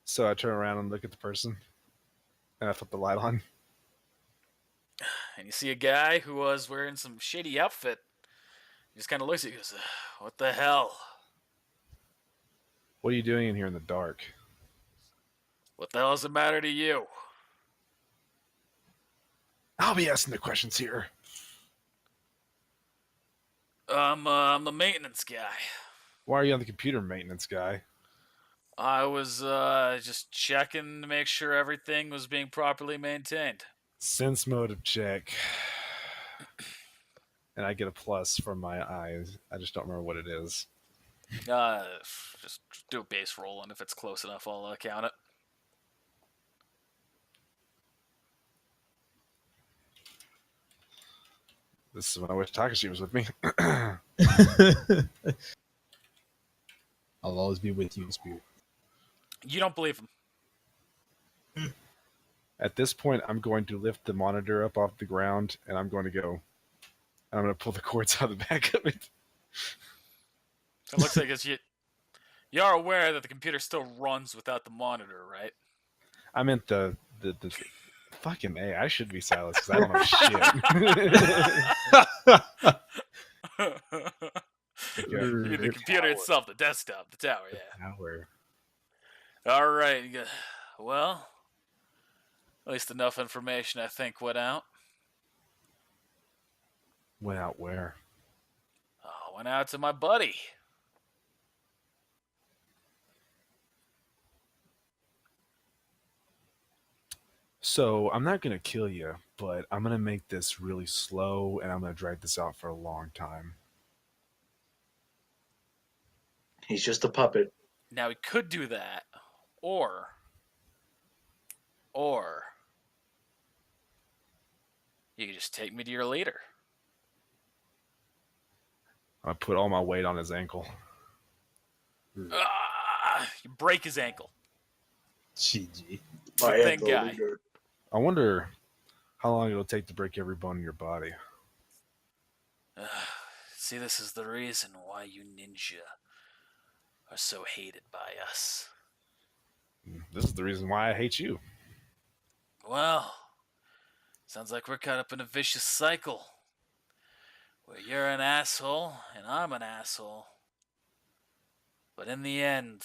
So I turn around and look at the person, and I flip the light on. And you see a guy who was wearing some shitty outfit. He just kind of looks at you and goes, "What the hell? What are you doing in here in the dark? What the hell does it matter to you?" I'll be asking the questions here. I'm the maintenance guy. Why are you on the computer, maintenance guy? I was just checking to make sure everything was being properly maintained. Sense motive check. And I get a plus from my eyes. I just don't remember what it is. Just do a base roll, and if it's close enough, I'll count it. This is when I wish Takashi was with me. I'll always be with you in spirit. You don't believe him. At this point, I'm going to lift the monitor up off the ground, and I'm going to go. I'm going to pull the cords out of the back of it. So it looks like you are aware that the computer still runs without the monitor, right? I meant the fucking A. I should be silenced because I don't know shit. You mean the computer itself, the desktop, the tower, yeah. Tower. All right. Well, at least enough information, I think, went out. Went out where? Went out to my buddy. So I'm not going to kill you, but I'm going to make this really slow, and I'm going to drag this out for a long time. He's just a puppet. Now, we could do that, or you could just take me to your leader. I put all my weight on his ankle. You break his ankle. GG. I Good thing, am the guy. leader. I wonder how long it'll take to break every bone in your body. See, this is the reason why you ninja are so hated by us. This is the reason why I hate you. Well, sounds like we're caught up in a vicious cycle where you're an asshole and I'm an asshole. But in the end,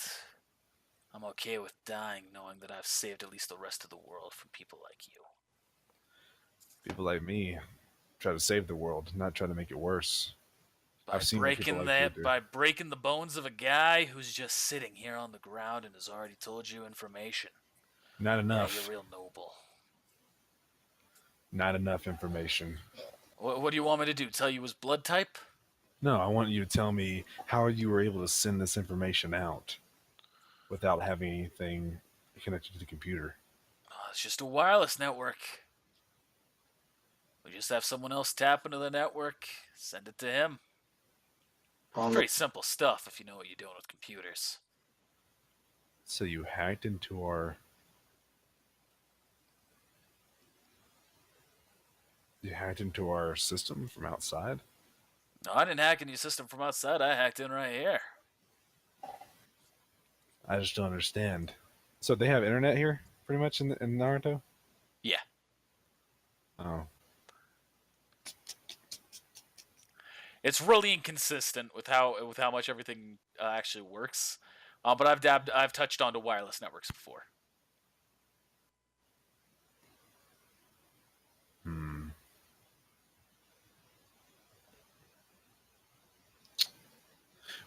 I'm okay with dying knowing that I've saved at least the rest of the world from people like you. People like me try to save the world, not try to make it worse. By I've seen what people breaking like you do. by breaking the bones of a guy who's just sitting here on the ground and has already told you information. Not Yeah, enough. you're real noble. Not enough information. What do you want me to do? Tell you his blood type? No, I want you to tell me how you were able to send this information out without having anything connected to the computer. It's just a wireless network. We just have someone else tap into the network, send it to him. Pretty simple stuff if you know what you're doing with computers. So you hacked into our... You hacked into our system from outside? No, I didn't hack into your system from outside. I hacked in right here. I just don't understand. So they have internet here, pretty much, in Naruto? Yeah. Oh. It's really inconsistent with how much everything actually works. But I've touched onto wireless networks before.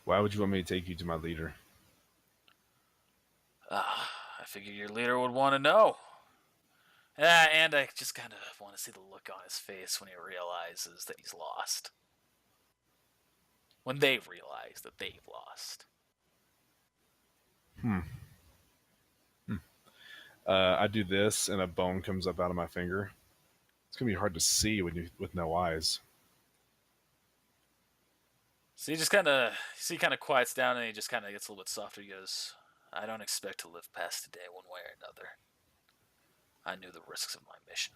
Why would you want me to take you to my leader? I figured your leader would want to know. And I just kind of want to see the look on his face when he realizes that he's lost. when they realize that they've lost. I do this, and a bone comes up out of my finger. It's gonna be hard to see with no eyes. So he just kind of quiets down, and he just kind of gets a little bit softer. He goes, "I don't expect to live past today one way or another. I knew the risks of my mission."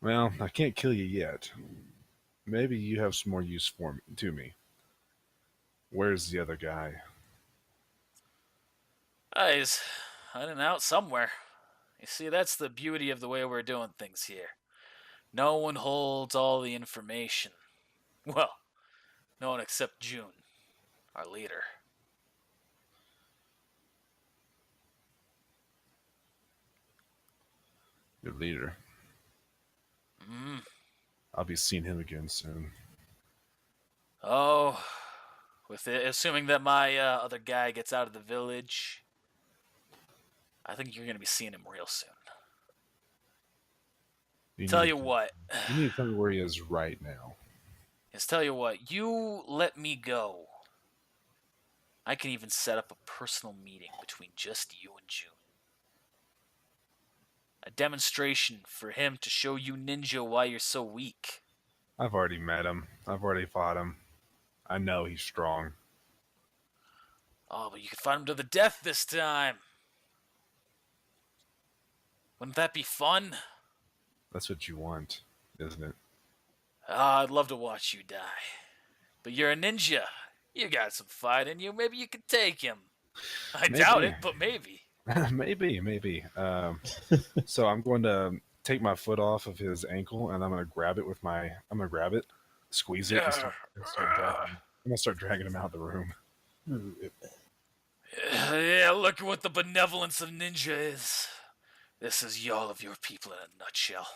Well, I can't kill you yet. Maybe you have some more use to me. Where's the other guy? He's in and out somewhere. You see, that's the beauty of the way we're doing things here. No one holds all the information. Well, no one except June, our leader. Your leader. Mm. I'll be seeing him again soon. Oh, assuming that my other guy gets out of the village, I think you're going to be seeing him real soon. Tell you what. You need to tell me where he is right now. Yes, tell you what. You let me go. I can even set up a personal meeting between just you and June. A demonstration for him to show you ninja why you're so weak. I've already met him. I've already fought him. I know he's strong. Oh, but you could fight him to the death this time. Wouldn't that be fun? That's what you want, isn't it? I'd love to watch you die. But you're a ninja. You got some fight in you. Maybe you could take him. I doubt it, but maybe. maybe. So I'm going to take my foot off of his ankle, and I'm going to grab it squeeze it, and I'm going to start dragging him out of the room. Yeah, look at what the benevolence of ninja is. This is all of your people in a nutshell.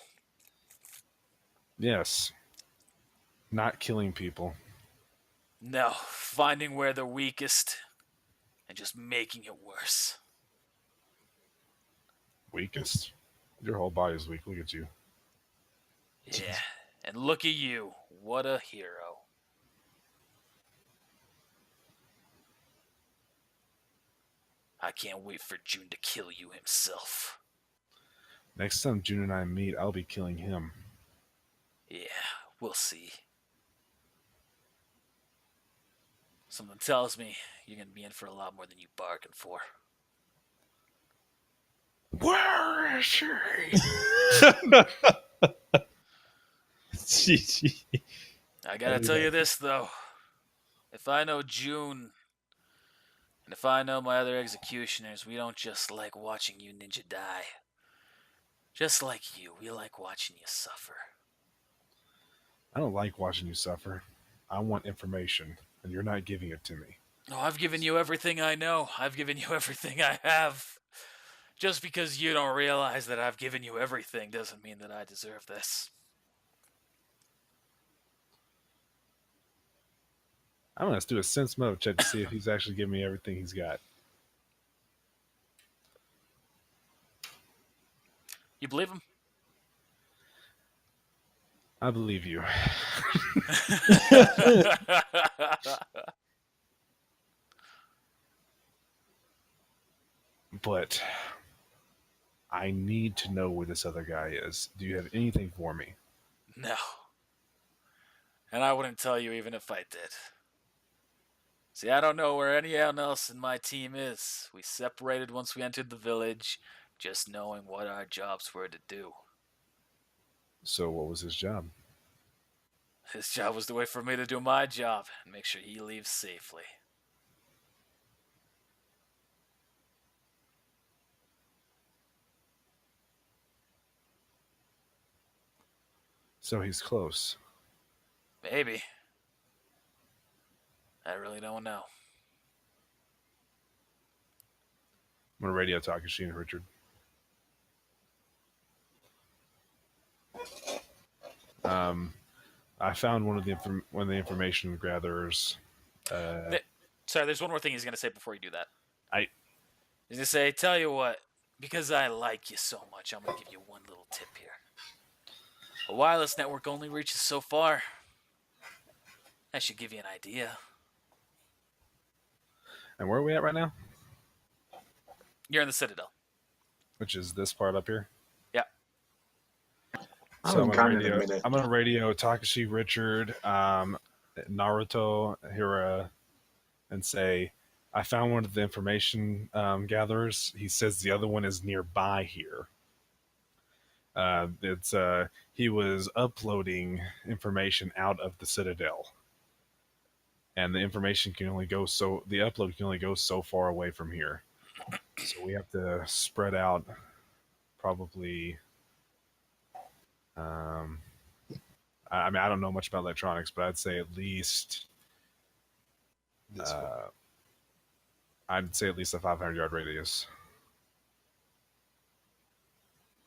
Yes. Not killing people. No, finding where they're weakest and just making it worse. Weakest? Your whole body's weak. Look at you. Yeah, and look at you. What a hero. I can't wait for June to kill you himself. Next time June and I meet, I'll be killing him. Yeah, we'll see. Something tells me you're going to be in for a lot more than you bargained for. Where is she? I gotta tell you this, though. If I know June, and if I know my other executioners, we don't just like watching you ninja die. Just like you, we like watching you suffer. I don't like watching you suffer. I want information, and you're not giving it to me. Oh, I've given you everything I know. I've given you everything I have. Just because you don't realize that I've given you everything doesn't mean that I deserve this. I'm going to do a sense motive check to see if he's actually giving me everything he's got. You believe him? I believe you. But I need to know where this other guy is. Do you have anything for me? No. And I wouldn't tell you even if I did. See, I don't know where anyone else in my team is. We separated once we entered the village, just knowing what our jobs were to do. So what was his job? His job was to wait for me to do my job and make sure he leaves safely. So he's close. Maybe. I really don't know. I'm gonna radio Takashi and Richard. I found one of the information gatherers. Sorry, there's one more thing he's gonna say before you do that. I- He's gonna say, "Tell you what, because I like you so much, I'm gonna give you one little tip here. A wireless network only reaches so far. That should give you an idea. And where are we at right now? You're in the Citadel. Which is this part up here. Yeah. I So haven't gone in a minute. I'm gonna radio Takashi, Richard, Naruto, Hira, and say, I found one of the information gatherers. He says the other one is nearby here. He was uploading information out of the Citadel, and the information can only go so the upload can only go so far away from here. So we have to spread out, probably. I mean, I don't know much about electronics, but I'd say at least I'd say at least a 500-yard radius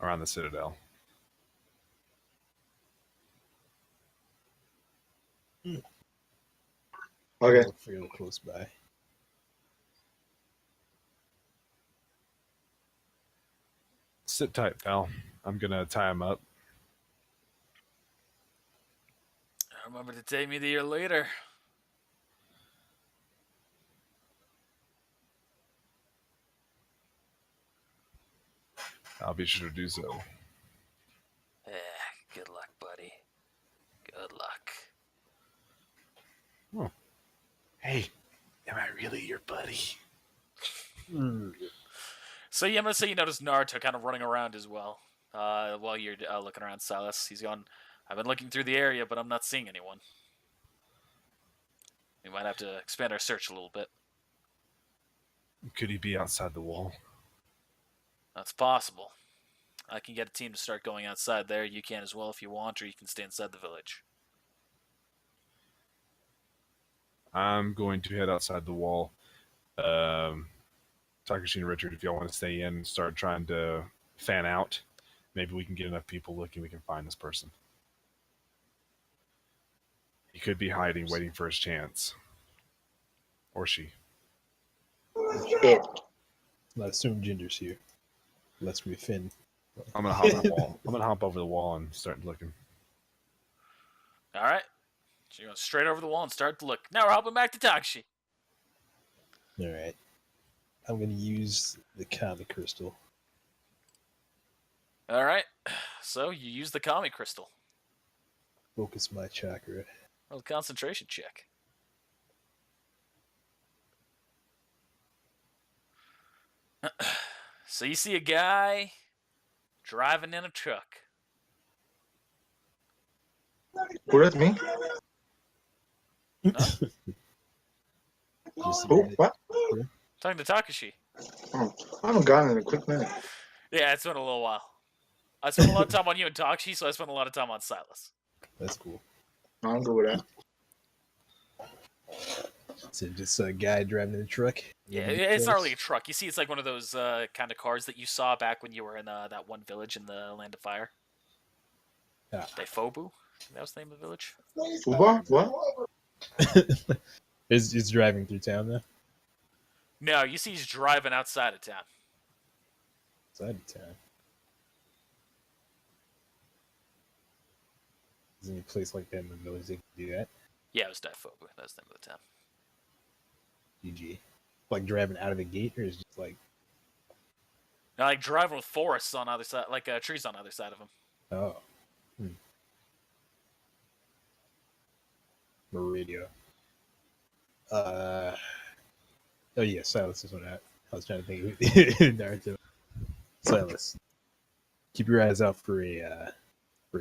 around the Citadel. Okay. Fairly close by. Sit tight, pal. I'm gonna tie him up. Remember to take me to your leader. I'll be sure to do so. Good luck, buddy. Good luck. Oh. Hey, am I really your buddy? So yeah, I'm gonna say you notice Naruto kind of running around as well. While you're looking around, Silas, he's gone. I've been looking through the area, but I'm not seeing anyone. We might have to expand our search a little bit. Could he be outside the wall? That's possible. I can get a team to start going outside there. You can as well if you want, or you can stay inside the village. I'm going to head outside the wall. Takashi and Richard, if y'all want to stay in and start trying to fan out, maybe we can get enough people looking we can find this person. He could be hiding, waiting for his chance. Or she. It. Not assume genders here. Unless we offend. I'm gonna hop on the wall. I'm gonna hop over the wall and start looking. All right. So you're going straight over the wall and start to look. Now we're hopping back to Takashi. All right. I'm going to use the Kami crystal. All right. So you use the Kami crystal. Focus my chakra. Roll a concentration check. So you see a guy driving in a truck. Who, that's me? Just Who? What? Talking to Takashi. Oh, I haven't gone in a quick minute. Yeah, it's been a little while. I spent a lot of time on you and Takashi, so I spent a lot of time on Silas. That's cool. I'm good with that. So just a guy driving a truck? Yeah, it's not really a truck. You see, it's like one of those kind of cars that you saw back when you were in that one village in the Land of Fire. Yeah. Daifobu? That was the name of the village? Uber? What? Is driving through town though? No, you see he's driving outside of town. Outside of town. Is there any place like that in the village that can do that? Yeah, it was Daifobu. That was the name of the town. GG. Like driving out of the gate, or is it just like Now, like driving with forests on either side, like trees on either side of him. oh. Radio. Oh yeah, Silas is what I was trying to think of Naruto. Silas. Keep your eyes out for a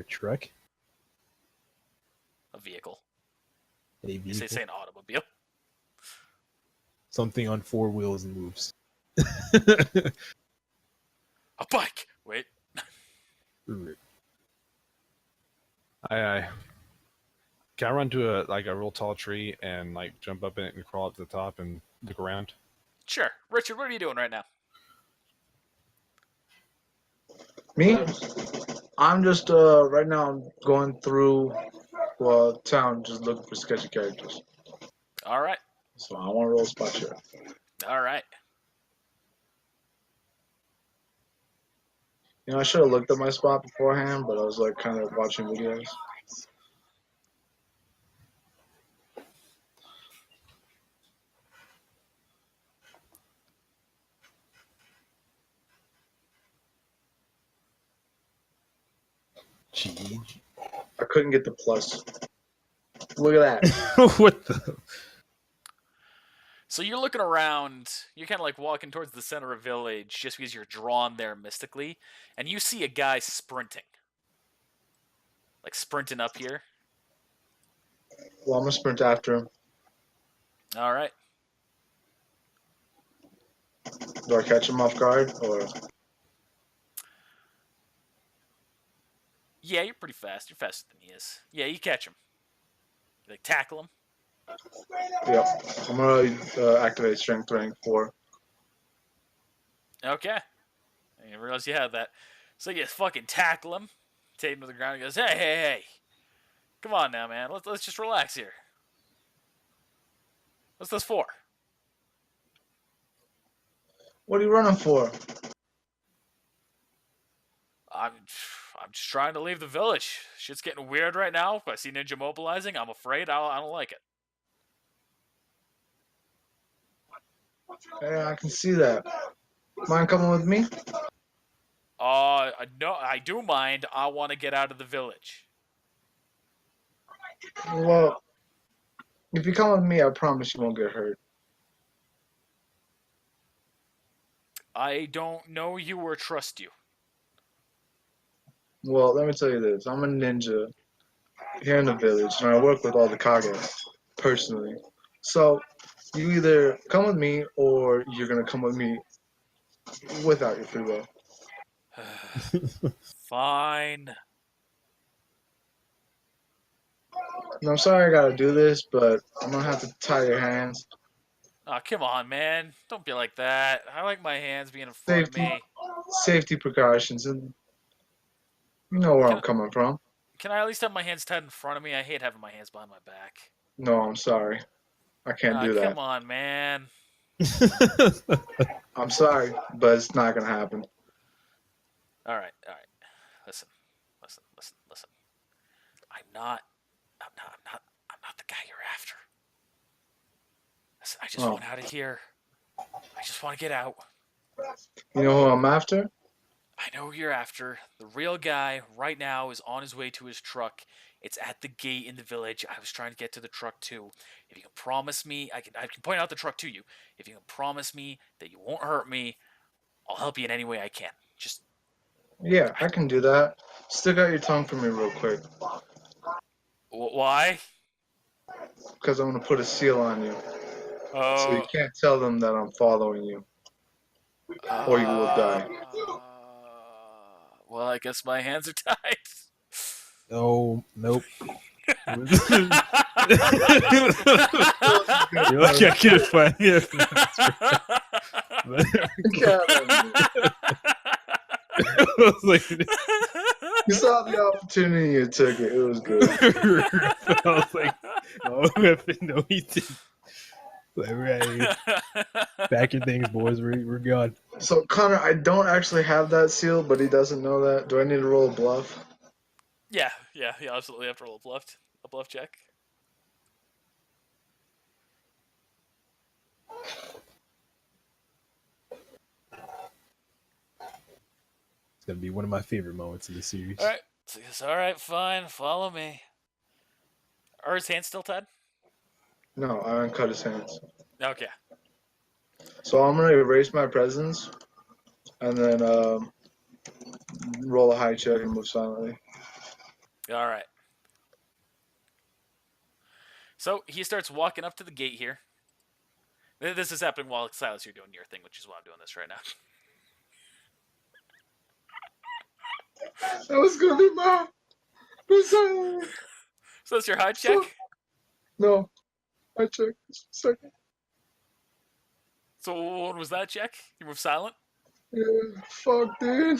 truck. A vehicle. A You vehicle. say an automobile. Something on four wheels and moves. A bike. Wait. Aye. Can I run to a real tall tree and like jump up in it and crawl up to the top and look around? Sure. Richard, what are you doing right now? Me? I'm just right now I'm going through town just looking for sketchy characters. All right. So I want to roll a spot check. All right. You know, I should have looked at my spot beforehand, but I was like kind of watching videos. Chi. I couldn't get the plus. Look at that. What the? So you're looking around, you're kind of like walking towards the center of village just because you're drawn there mystically, and you see a guy sprinting. Like sprinting up here. Well, I'm gonna sprint after him. All right. Do I catch him off guard or? Yeah, you're pretty fast. You're faster than he is. Yeah, you catch him. You, like tackle him. Yep. I'm gonna activate strength rank 4. Okay. I didn't realize you had that. So you fucking tackle him, take him to the ground. He goes, "Hey, hey, hey! Come on now, man. Let's just relax here. What's this for?" What are you running for? I'm just trying to leave the village. Shit's getting weird right now. If I see Ninja mobilizing, I'm afraid I don't like it. Yeah, I can see that. Mind coming with me? No, I do mind. I want to get out of the village. Well, if you come with me, I promise you won't get hurt. I don't know you or trust you. Well, let me tell you this. I'm a ninja here in the village, and I work with all the Kages personally. So, you either come with me, or you're gonna come with me without your free will. Fine. And I'm sorry I gotta do this, but I'm gonna have to tie your hands. Oh, come on, man. Don't be like that. I like my hands being in front of me. Safety precautions, and you know where I'm coming from. Can I at least have my hands tied in front of me? I hate having my hands behind my back. No, I'm sorry. I can't do that. Come on, man. I'm sorry, but it's not gonna happen. All right. Listen. I'm not the guy you're after. Listen, I just want out of here. I just want to get out. You know who I'm after? I know who you're after. The real guy right now is on his way to his truck. It's at the gate in the village. I was trying to get to the truck too. If you can promise me, I can point out the truck to you. If you can promise me that you won't hurt me, I'll help you in any way I can. Just Yeah, I can do that. Stick out your tongue for me real quick. Why? Because I'm gonna put a seal on you. Oh. So you can't tell them that I'm following you. Or you will die. Well, I guess my hands are tied. Oh, nope. You're lucky I couldn't find it. You saw the opportunity, you took it. It was good. I was like, oh, no, he didn't. Like, right. Pack your things, boys. We're gone. So, Connor, I don't actually have that seal, but he doesn't know that. Do I need to roll a bluff? Yeah, you absolutely have to roll a bluff check. It's gonna be one of my favorite moments in the series. All right, all right, fine. Follow me. Are his hands still tied? No, I uncut his hands. Okay. So I'm gonna erase my presence, and then roll a high check and move silently. All right. So he starts walking up to the gate here. This is happening while Silas, you're doing your thing, which is why I'm doing this right now. That was gonna be my silent. So that's your high check? No, high check. Second. So what was that check? You move silent? Yeah, fuck, dude.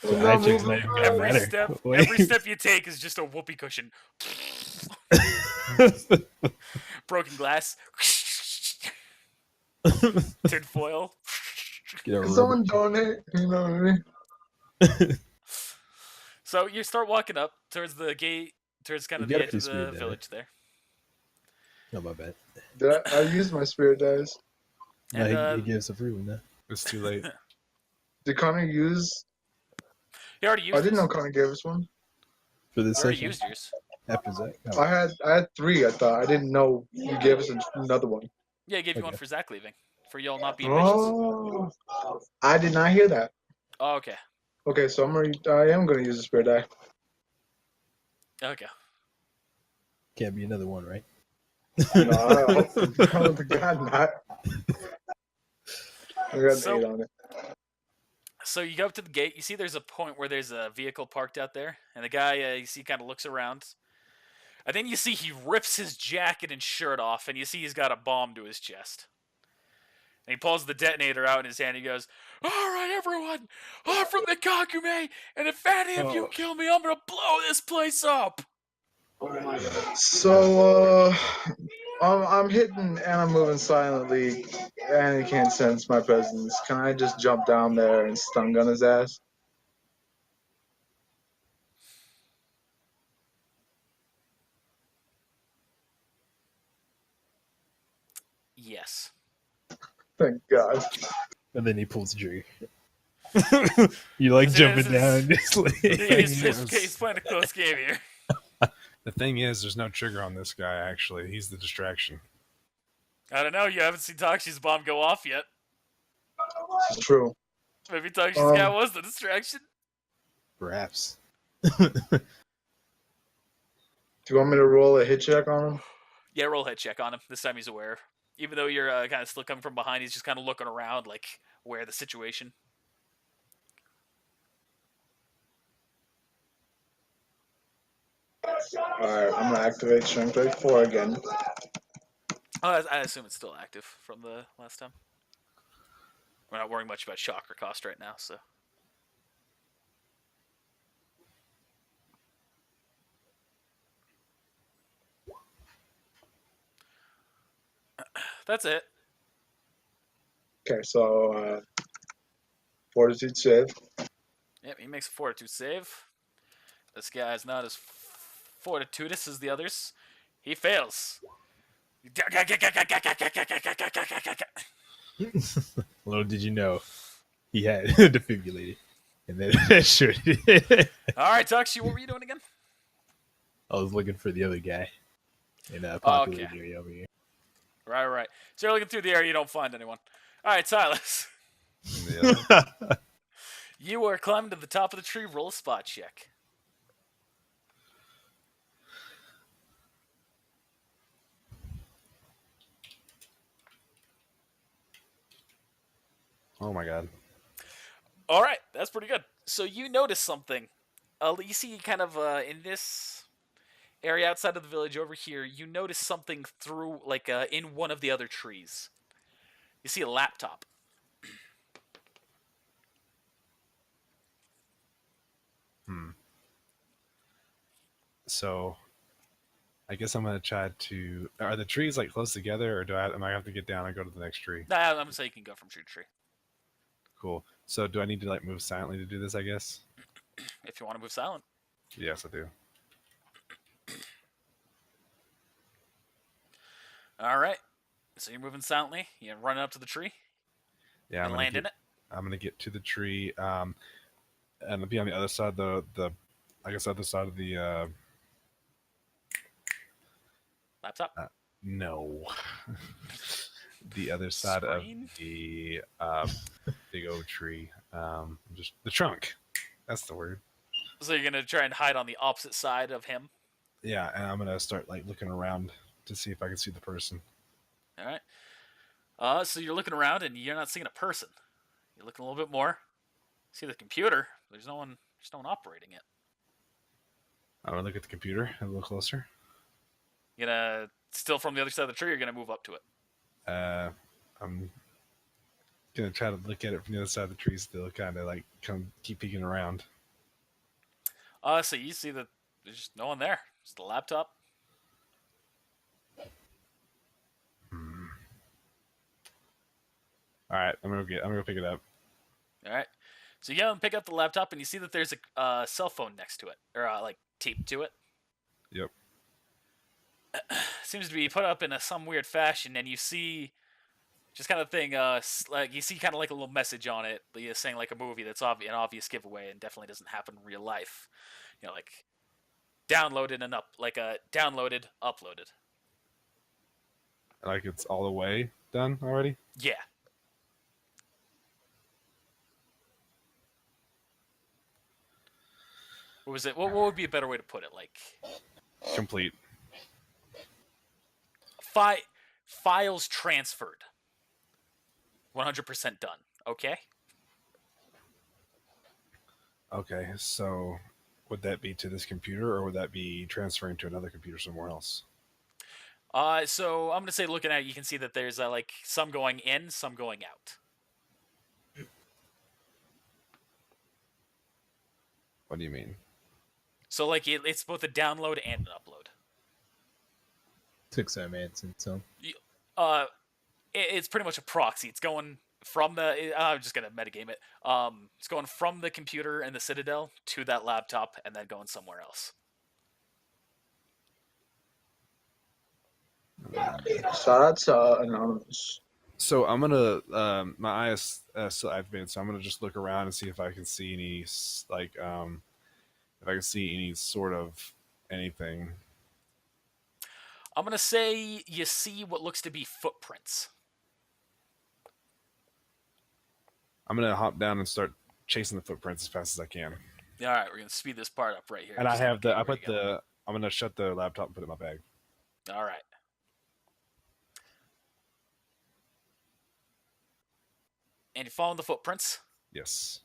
So Every step you take is just a whoopee cushion. Broken glass. Tin foil. Can someone donate? You know what I mean? So you start walking up towards the gate, towards kind of the edge of the village there. No, my bad. I used my spirit dice. No, he gave us a free one now. It's too late. Did Connor use? He already used I didn't know his. Connor gave us one. For this I already session used yours. after Zach. I had 3. I thought I didn't know you gave us another one. Yeah, he gave you one Okay. for Zach leaving. For y'all not being bitches. Oh, I did not hear that. Oh, okay. Okay, so I am gonna use the spirit die. Okay. Can't be another one, right? No, I hope to God not. I got So- an 8 on it. So you go up to the gate. You see there's a point where there's a vehicle parked out there. And the guy, you see, kind of looks around. And then you see he rips his jacket and shirt off. And you see he's got a bomb to his chest. And he pulls the detonator out in his hand. He goes, "All right, everyone. I'm from the Kakume. And if any of you kill me, I'm going to blow this place up." So I'm hitting and I'm moving silently, and he can't sense my presence. Can I just jump down there and stun gun his ass? Yes. Thank God. And then he pulls the trigger. You like This jumping is- down. Just like, He's playing a close game here. The thing is, there's no trigger on this guy. Actually, he's the distraction. I don't know. You haven't seen Takshi's bomb go off yet. It's true. Maybe Takshi's guy was the distraction. perhaps. Do you want me to roll a hit check on him? Yeah, roll head check on him. This time he's aware. Even though you're kind of still coming from behind, he's just kind of looking around, like, aware of the situation. Alright, I'm gonna activate Strength Rate 4 again. Oh, I assume it's still active from the last time. We're not worrying much about shock or cost right now, so. That's it. Okay, so Fortitude save. Yep, he makes a fortitude save. This guy is not as fortitudous as the others. He fails. Little did you know, he had defibrillated. And then that sure did. All right, Takshi, what were you doing again? I was looking for the other guy in a populated okay. area over here. Right. So you're looking through the area, you don't find anyone. All right, Silas. Yeah. You are climbing to the top of the tree. Roll a spot check. Oh my god. All right, that's pretty good. So you notice something. You see kind of in this area outside of the village over here, you notice something through, like, in one of the other trees. You see a laptop. So, I guess I'm gonna try to. Are the trees like close together, or am I have to get down and go to the next tree? Nah, I'm going to say you can go from tree to tree. Cool. So, do I need to like move silently to do this? I guess. If you want to move silent. Yes, I do. All right. So you're moving silently. You're running up to the tree. Yeah, And land in it. I'm gonna get to the tree, and I'll be on the other side. The I guess other side of the. Laptop. No. The other side Screen? of the big oak tree. Just the trunk. That's the word. So you're going to try and hide on the opposite side of him. Yeah, and I'm gonna start like looking around to see if I can see the person. All right. So you're looking around and you're not seeing a person. You're looking a little bit more. See the computer. There's no one operating it. I'm gonna look at the computer a little closer. You're gonna still from the other side of the tree. You're gonna move up to it. I'm gonna try to look at it from the other side of the tree still, kind of like keep peeking around. So you see that there's just no one there. Just a laptop. All right, I'm gonna pick it up. All right. So you go and pick up the laptop, and you see that there's a cell phone next to it, or like taped to it. Yep. Seems to be put up in some weird fashion, and you see Just kind of thing. Like you see, kind of like a little message on it, saying like a movie that's an obvious giveaway and definitely doesn't happen in real life. Like downloaded and downloaded, uploaded. Like it's all the way done already? Yeah. What was it? What would be a better way to put it? Like Complete. files transferred. 100% done. Okay. Okay, so would that be to this computer, or would that be transferring to another computer somewhere else? So I'm gonna say, looking at it, you can see that there's like some going in, some going out. What do you mean? So like it's both a download and an upload. Took some Anson, so It's pretty much a proxy. It's going from the. I'm just gonna metagame it. It's going from the computer in the Citadel to that laptop, and then going somewhere else. So that's anonymous. So I'm gonna my eye is still activated, so I'm gonna just look around and see if I can see any if I can see any sort of anything. I'm gonna say you see what looks to be footprints. I'm gonna hop down and start chasing the footprints as fast as I can. All right, we're gonna speed this part up right here. And I'm gonna shut the laptop and put it in my bag. All right. And you follow the footprints. Yes.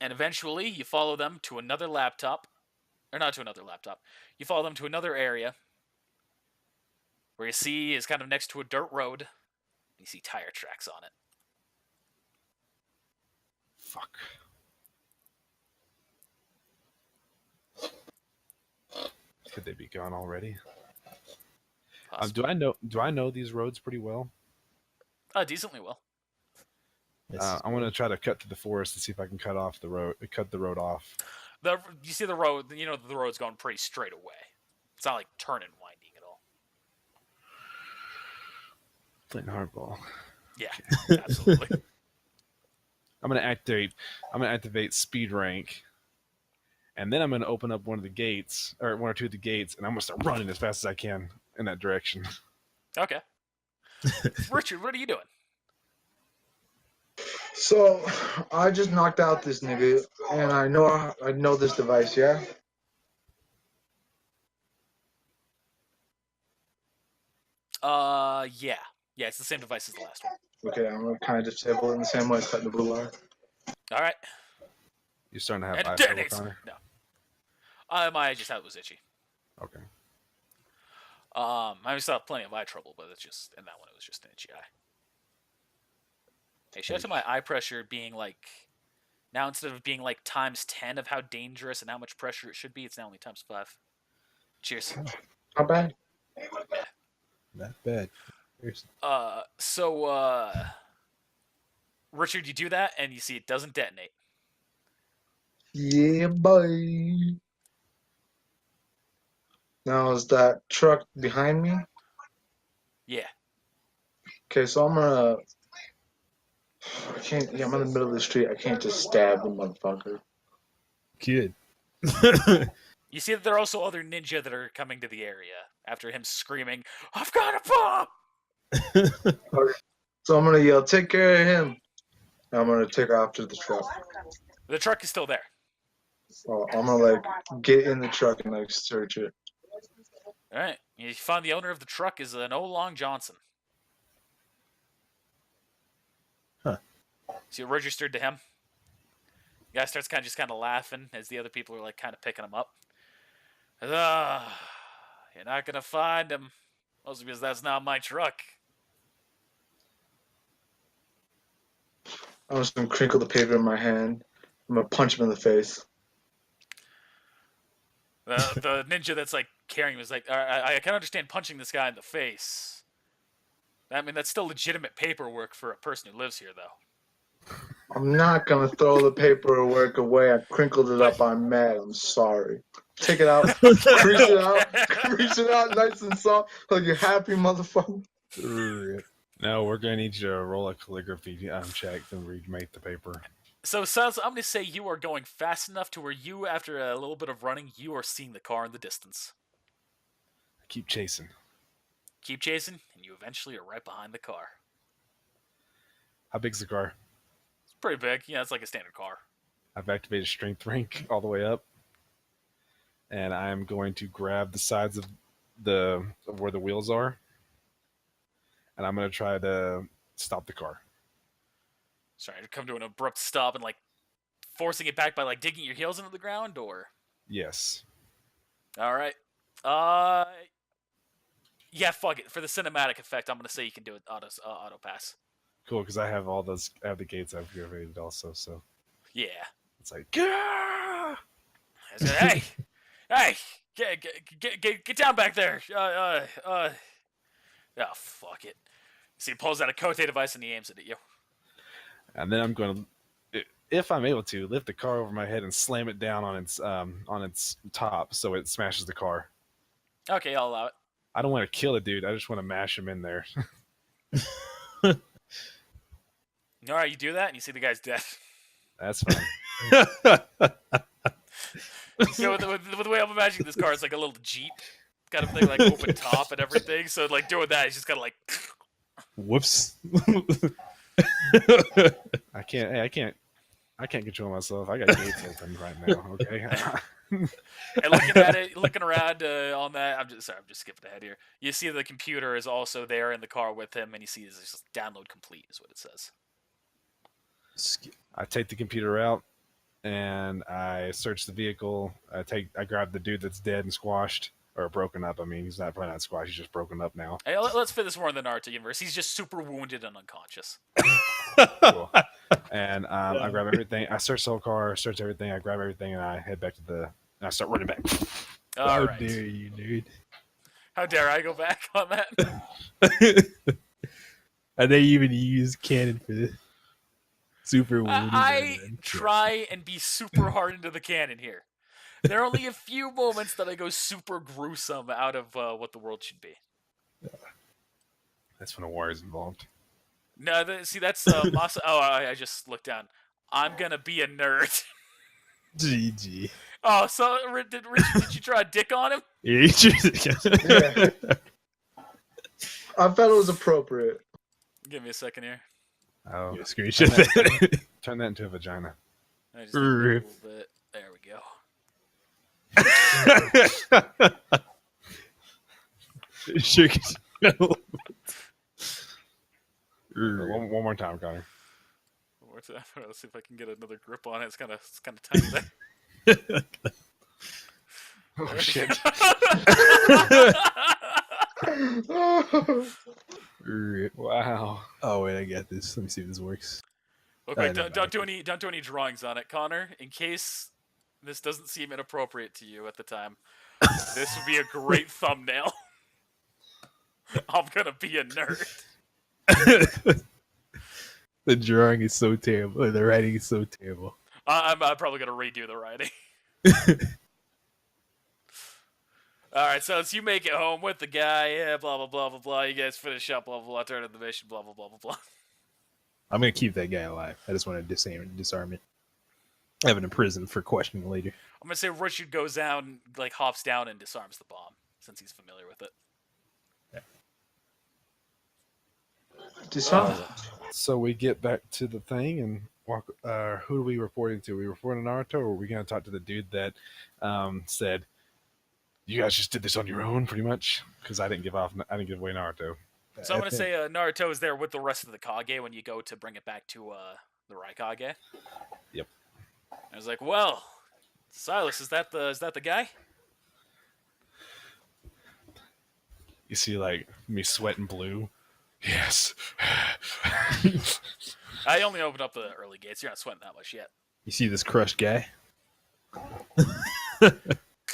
And eventually you follow them to another laptop. Or not to another laptop. You follow them to another area where you see is kind of next to a dirt road. You see tire tracks on it. Fuck. Could they be gone already? Do I know these roads pretty well? Decently well. I want to try to cut through the forest and see if I can cut the road off. You see the road, the road's going pretty straight away. It's not like turning winding at all. Playing hardball. Yeah, absolutely. I'm gonna activate speed rank, and then I'm gonna open up one of the gates, or one or two of the gates, and I'm gonna start running as fast as I can in that direction. Okay. Richard, what are you doing? So I just knocked out this nigga, and I know this device, yeah. Yeah, it's the same device as the last one. Okay, I'm gonna kind of disable it in the same way as cutting the blue wire. All right. You're starting to have And eye it trouble, detonates. Connor? No. My eye just had was itchy. Okay. I still have plenty of eye trouble, but it's just in that one it was just an itchy eye. Hey, shout out to my eye pressure being like now, instead of being like times 10 of how dangerous and how much pressure it should be, it's now only times 5. Cheers. Not bad. not bad. Seriously. Richard, you do that and you see it doesn't detonate. Yeah, boy. Now is that truck behind me? Yeah. Okay, so I can't. Yeah, I'm in the middle of the street. I can't just stab the motherfucker. Kid. You see that there are also other ninja that are coming to the area after him screaming, "I've got a bomb!" Okay. So I'm gonna yell, "Take care of him!" And I'm gonna take after the truck. The truck is still there. So I'm gonna get in the truck and search it. All right. You find the owner of the truck is an old Long Johnson. Huh. So you registered to him. The guy starts kind of laughing as the other people are kind of picking him up. You're not gonna find him, mostly because that's not my truck. I'm just gonna crinkle the paper in my hand. I'm gonna punch him in the face. The ninja that's carrying him is I can understand punching this guy in the face. I mean, that's still legitimate paperwork for a person who lives here, though. I'm not gonna throw the paperwork away. I crinkled it up. I'm mad. I'm sorry. Take it out. Crease it out. Crease it out nice and soft. Like you happy, motherfucker. No, we're gonna need you to roll a calligraphy check to remake the paper. So, Silas, I'm going to say you are going fast enough to where you, after a little bit of running, you are seeing the car in the distance. Keep chasing. Keep chasing, and you eventually are right behind the car. How big's the car? It's pretty big. Yeah, it's like a standard car. I've activated strength rank all the way up, and I'm going to grab the sides of where the wheels are, and I'm going to try to stop the car. Sorry, to come to an abrupt stop and like forcing it back by like digging your heels into the ground, or Yes. all right. Yeah, fuck it. For the cinematic effect, I'm gonna say you can do it auto pass. Cool, because I have all those. I have the gates activated also, so Yeah. it's like, Gah! I said, hey, get down back there. Oh, fuck it. See, he pulls out a Kote device and he aims it at you. And then I'm going to, if I'm able to, lift the car over my head and slam it down on its top so it smashes the car. Okay, I'll allow it. I don't want to kill a dude. I just want to mash him in there. All right, you do that, and you see the guy's dead. That's fine. So with the way I'm imagining this car, it's like a little Jeep kind of thing, like open top and everything. So like doing that, he's just kind of like. Whoops. I can't control myself. I got gates open right now. Okay. And looking at it, looking around on that, I'm just skipping ahead here. You see the computer is also there in the car with him, and you see it's just download complete is what it says. I take the computer out and I search the vehicle. I grab the dude that's dead and squashed or broken up. I mean, he's probably not squashed. He's just broken up now. Hey, let's fit this more in the Naruto universe. He's just super wounded and unconscious. Cool. And I grab everything. I search the whole car, search everything. I grab everything and I head back and I start running back. How right. dare you, dude? How dare I go back on that? And they even use cannon for this. Super wounded. I try and be super hard into the canon here. There are only a few moments that I go super gruesome out of what the world should be. That's when a war is involved. No, see, that's Masa. Oh, I just looked down. I'm gonna be a nerd. GG. Oh, so Richard, did you try a dick on him? Yeah. I felt it was appropriate. Give me a second here. Oh, Yeah, screenshot that. turn that into a vagina. I just need a little bit. There we go. Sure. One more time, Connor. One more time. Let's see if I can get another grip on it. It's kind of tiny there. Oh shit! Wow. Oh wait, I got this. Let me see if this works. Okay, don't do any drawings on it, Connor. In case this doesn't seem inappropriate to you at the time, this would be a great thumbnail. I'm gonna be a nerd. The drawing is so terrible. The writing is so terrible. I'm probably gonna redo the writing. All right, so you make it home with the guy. Yeah, blah blah blah blah blah. You guys finish up. Blah blah blah. Turn in the mission. Blah blah blah blah blah. I'm gonna keep that guy alive. I just want to disarm it. Have it in prison for questioning later. I'm gonna say Richard goes down, like hops down and disarms the bomb since he's familiar with it. Disarm. So we get back to the thing and walk. Who are we reporting to? Are we reporting to Naruto, or are we going to talk to the dude that said, "You guys just did this on your own," pretty much? Because I didn't give away Naruto. So I'm gonna say Naruto is there with the rest of the Kage when you go to bring it back to the Raikage. Yep. I was like, well, Silas, is that the guy? You see, like me sweating blue. Yes. I only opened up the early gates. You're not sweating that much yet. You see this crushed guy?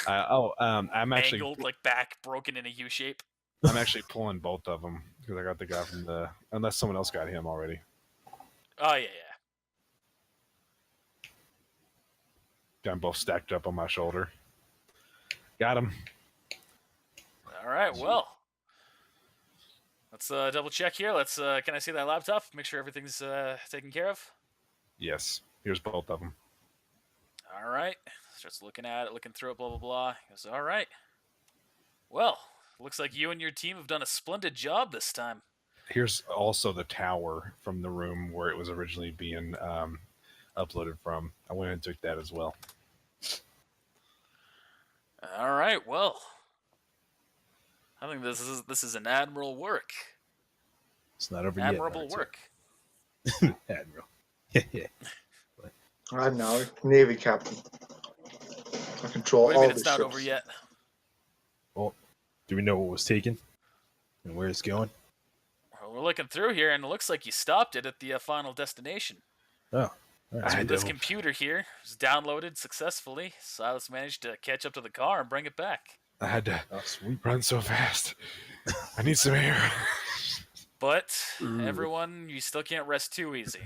I'm actually Angled, like back broken in a U shape. I'm actually pulling both of them because I got the guy from unless someone else got him already. Oh yeah. Got them both stacked up on my shoulder. Got him. All right. Well, Let's double check here. Let's. Can I see that laptop? Make sure everything's taken care of. Yes. Here's both of them. All right. Starts looking at it, looking through it, blah, blah, blah. He goes, all right. Well, looks like you and your team have done a splendid job this time. Here's also the tower from the room where it was originally being uploaded from. I went and took that as well. All right. Well, I think this is an admirable work. It's not over Admirable yet. work. Admiral. Yeah. I'm now Navy captain. I control What do you all mean the it's not ships. over yet? Well, do we know what was taken and where it's going? Well, we're looking through here, and it looks like you stopped it at the final destination. Oh, all right. I This don't- computer here was downloaded successfully. Silas managed to catch up to the car and bring it back. I had to Oh, sweet. run so fast. I need some air. But everyone, you still can't rest too easy.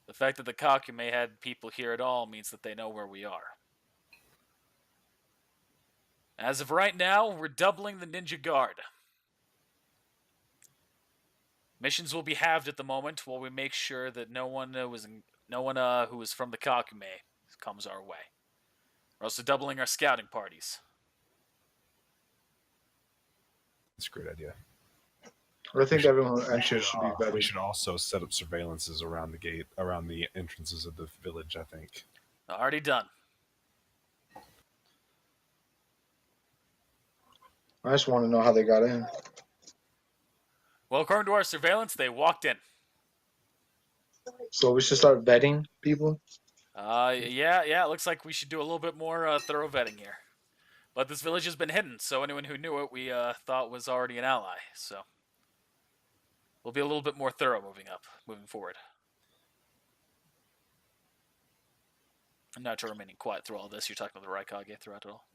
The fact that the Kakume had people here at all means that they know where we are. As of right now, we're doubling the Ninja Guard. Missions will be halved at the moment while we make sure that no one who is from the Kakume comes our way. We're also doubling our scouting parties. That's a great idea. I think everyone actually should be better. We should also set up surveillances around the gate, around the entrances of the village, I think. Already done. I just want to know how they got in. Well, according to our surveillance, they walked in. So we should start vetting people. Yeah, it looks like we should do a little bit more thorough vetting here. But this village has been hidden, so anyone who knew it, we thought was already an ally. So we'll be a little bit more thorough moving forward. I'm not remaining quiet through all this. You're talking to the Raikage throughout it all.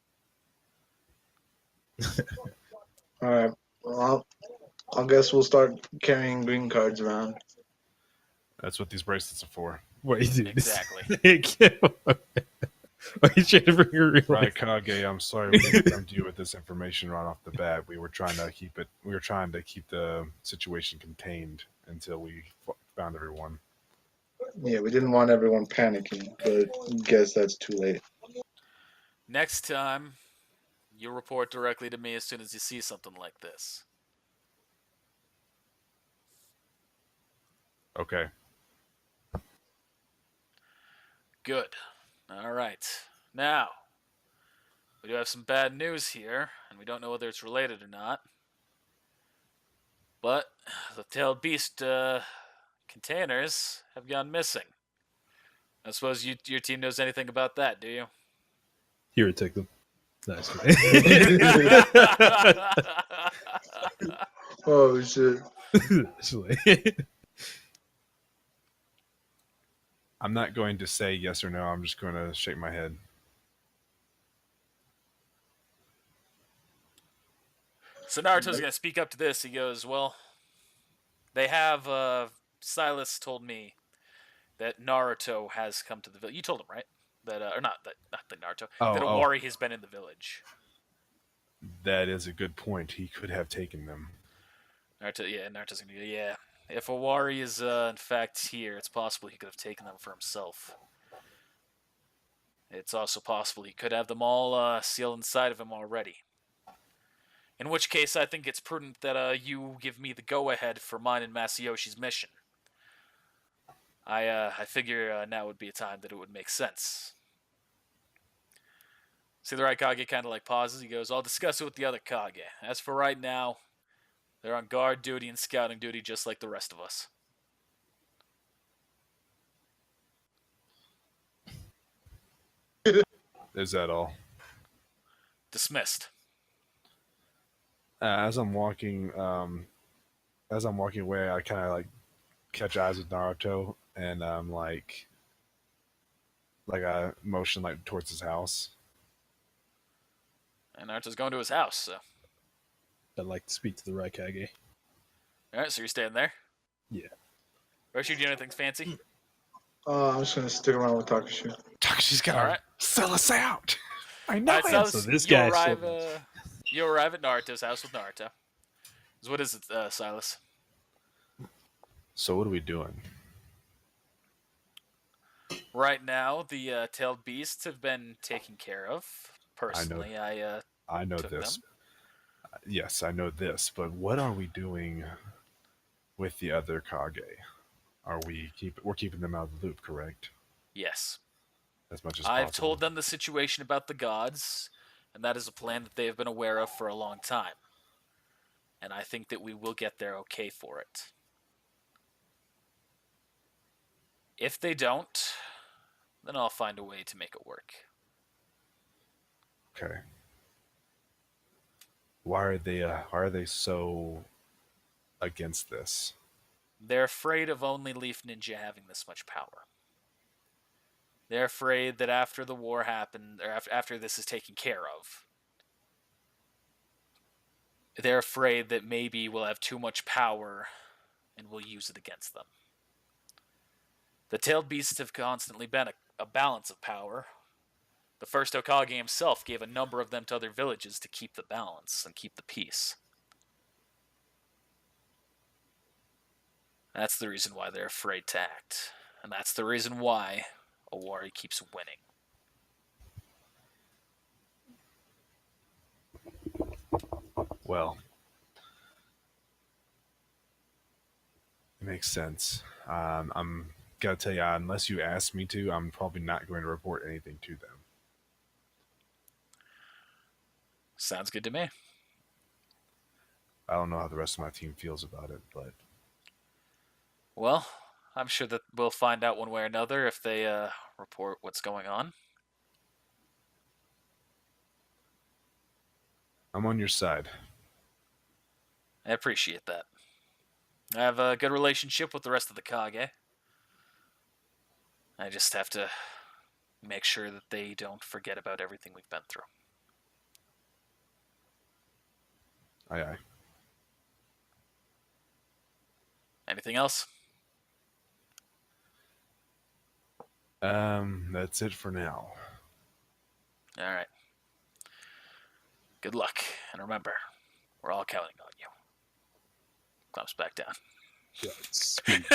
All right. Well, I guess we'll start carrying green cards around. That's what these bracelets are for. Wait, dude. Exactly. Are you trying to bring a real Right, Kage, I'm sorry we didn't come to you with this information right off the bat. We were trying to keep the situation contained until we found everyone. Yeah, we didn't want everyone panicking, but guess that's too late. Next time, you'll report directly to me as soon as you see something like this. Okay. Good. All right. Now, we do have some bad news here, and we don't know whether it's related or not. But the tailed beast containers have gone missing. I suppose your team knows anything about that, do you? Here, take them. Nice. Oh shit! I'm not going to say yes or no. I'm just going to shake my head. So Naruto's going to speak up to this. He goes, well, they have, Silas told me that Naruto has come to the village. You told him, right? That, or not that Naruto. That Owari has been in the village. That is a good point. He could have taken them. Naruto's going to go, yeah. If Owari is, in fact, here, it's possible he could have taken them for himself. It's also possible he could have them all sealed inside of him already. In which case, I think it's prudent that you give me the go-ahead for mine and Masayoshi's mission. I figure now would be a time that it would make sense. See, the Raikage kind of like pauses. He goes, I'll discuss it with the other Kage. As for right now, they're on guard duty and scouting duty just like the rest of us. Is that all? Dismissed. As I'm walking away, I kind of like catch eyes with Naruto, and like I motion like towards his house. And Naruto's going to his house, so. I'd like to speak to the Raikage. Alright, so you're staying there? Yeah. Roshi, do you do anything fancy? I'm just gonna stick around with Takashi. Takashi's gonna Alright. sell us out. I know Alright, it. so So this you guy arrive, sold us. you arrive at Naruto's house with Naruto. So what is it, Silas? So what are we doing? Right now, the tailed beasts have been taken care of. Personally, I I know took this. them. Yes, I know this, but what are we doing with the other Kage? We're keeping them out of the loop, correct? Yes. As much as I've possible. told them the situation about the gods, and that is a plan that they have been aware of for a long time. And I think that we will get there okay for it. If they don't, then I'll find a way to make it work. Okay. Why are they so against this? They're afraid of only Leaf Ninja having this much power. They're afraid that after the war happened, or after this is taken care of, they're afraid that maybe we'll have too much power and we'll use it against them. The tailed beasts have constantly been a balance of power. The first Hokage himself gave a number of them to other villages to keep the balance and keep the peace. That's the reason why they're afraid to act. And that's the reason why Owari keeps winning. Well, it makes sense. I'm gotta tell you, unless you ask me to, I'm probably not going to report anything to them. Sounds good to me. I don't know how the rest of my team feels about it, but Well, I'm sure that we'll find out one way or another if they report what's going on. I'm on your side. I appreciate that. I have a good relationship with the rest of the Kage. I just have to make sure that they don't forget about everything we've been through. Aye, aye. Anything else? That's it for now. All right. Good luck. And remember, we're all counting on you. Thumbs back down. Godspeed.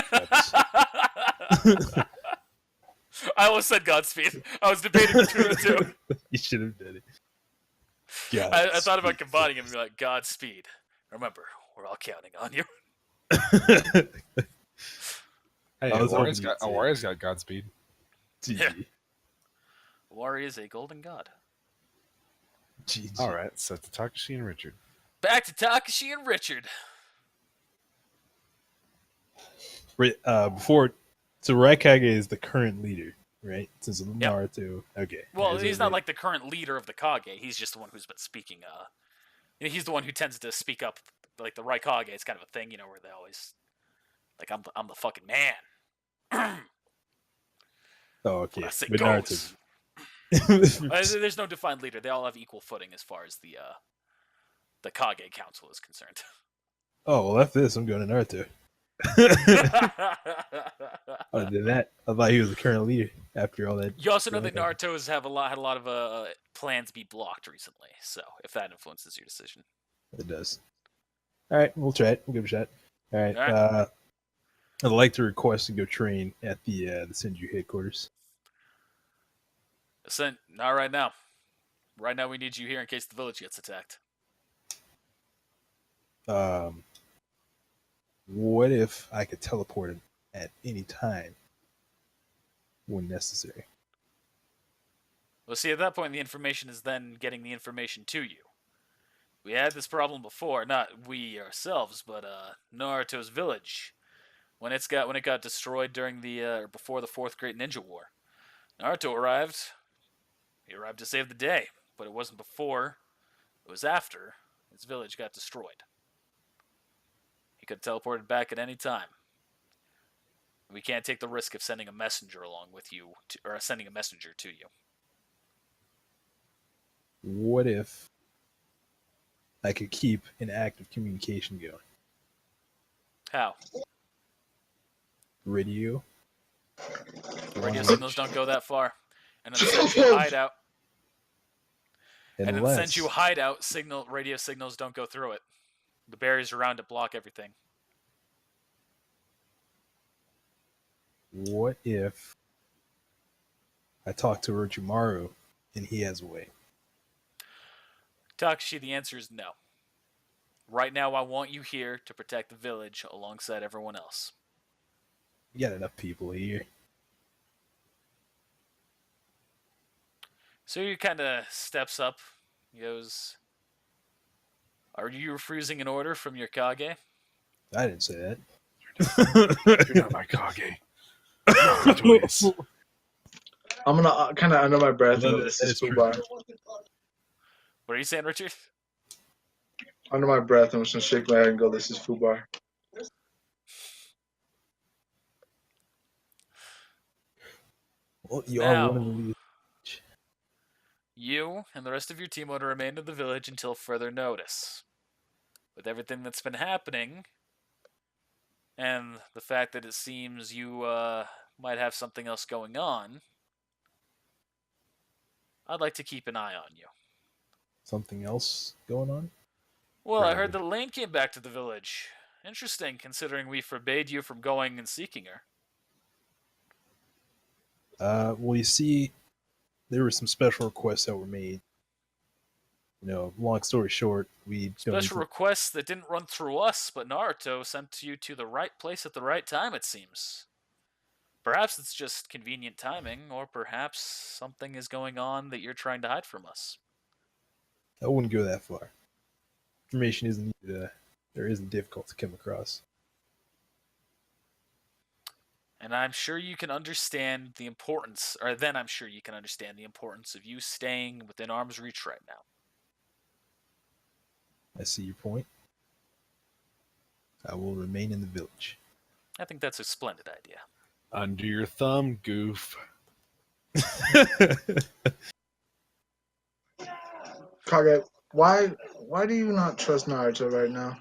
I almost said Godspeed. I was debating between the two. You should have done it. I thought about combining them and be like, Godspeed. Remember, we're all counting on you. Hey, I was hoping you'd say Awari's got Godspeed. GG. Yeah. Wari is a golden god. GG. All right, so to Takashi and Richard. Back to Takashi and Richard. Before, so Raikage is the current leader, right? Since Yep. Naruto. Okay. Well, Is he's it not like the current leader of the Kage. He's just the one who's been speaking. He's the one who tends to speak up. Like the Raikage, it's kind of a thing, where they always like, I'm the fucking man. Oh, okay. I say But goes. Naruto. There's no defined leader. They all have equal footing as far as the Kage Council is concerned. Oh well, after this, I'm going to Naruto. Other than that, I thought he was the current leader after all that. You also know that Raikage. Naruto has had a lot of plans be blocked recently. So if that influences your decision, It does. All right, we'll try it. We'll give it a shot. All right. All right. I'd like to request to go train at the Senju headquarters. not right now. Right now, we need you here in case the village gets attacked. What if I could teleport him at any time when necessary? Well, see, at that point, the information is then getting the information to you. We had this problem before, not we ourselves, but Naruto's village, when it got destroyed during the before the Fourth Great Ninja War. Naruto arrived. He arrived to save the day, but it wasn't before. It was after his village got destroyed. He could have teleported back at any time. We can't take the risk of sending a messenger along with you, or sending a messenger to you. What if I could keep an active communication going? How? Radio? Radio signals don't go that far. And then send you a hideout. And then Unless, send you a hideout, radio signals don't go through it. The barriers around it block everything. What if I talk to Orochimaru and he has a way? Takashi, the answer is no. Right now, I want you here to protect the village alongside everyone else. We got enough people here. So he kind of steps up. He goes, "Are you refusing an order from your Kage?" I didn't say that. You're not my Kage. Naruto is. I'm gonna kind of under my breath and Well, go, this is it's true. Fubar. What are you saying, Richard? Under my breath, I'm just gonna shake my head and go, this is Fubar. Well, you Now, are one of the leaders. You and the rest of your team will remain in the village until further notice. With everything that's been happening, and the fact that it seems you might have something else going on, I'd like to keep an eye on you. Something else going on? Well, I heard that Lane came back to the village. Interesting, considering we forbade you from going and seeking her. Well, you see, there were some special requests that were made. You know, long story short, we Special requests that didn't run through us, but Naruto sent you to the right place at the right time, it seems. Perhaps it's just convenient timing, or perhaps something is going on that you're trying to hide from us. I wouldn't go that far. Information isn't or isn't difficult to come across. And I'm sure you can understand the importance, or then I'm sure you can understand the importance of you staying within arm's reach right now. I see your point. I will remain in the village. I think that's a splendid idea. Under your thumb, goof. Kage, why do you not trust Naruto right now?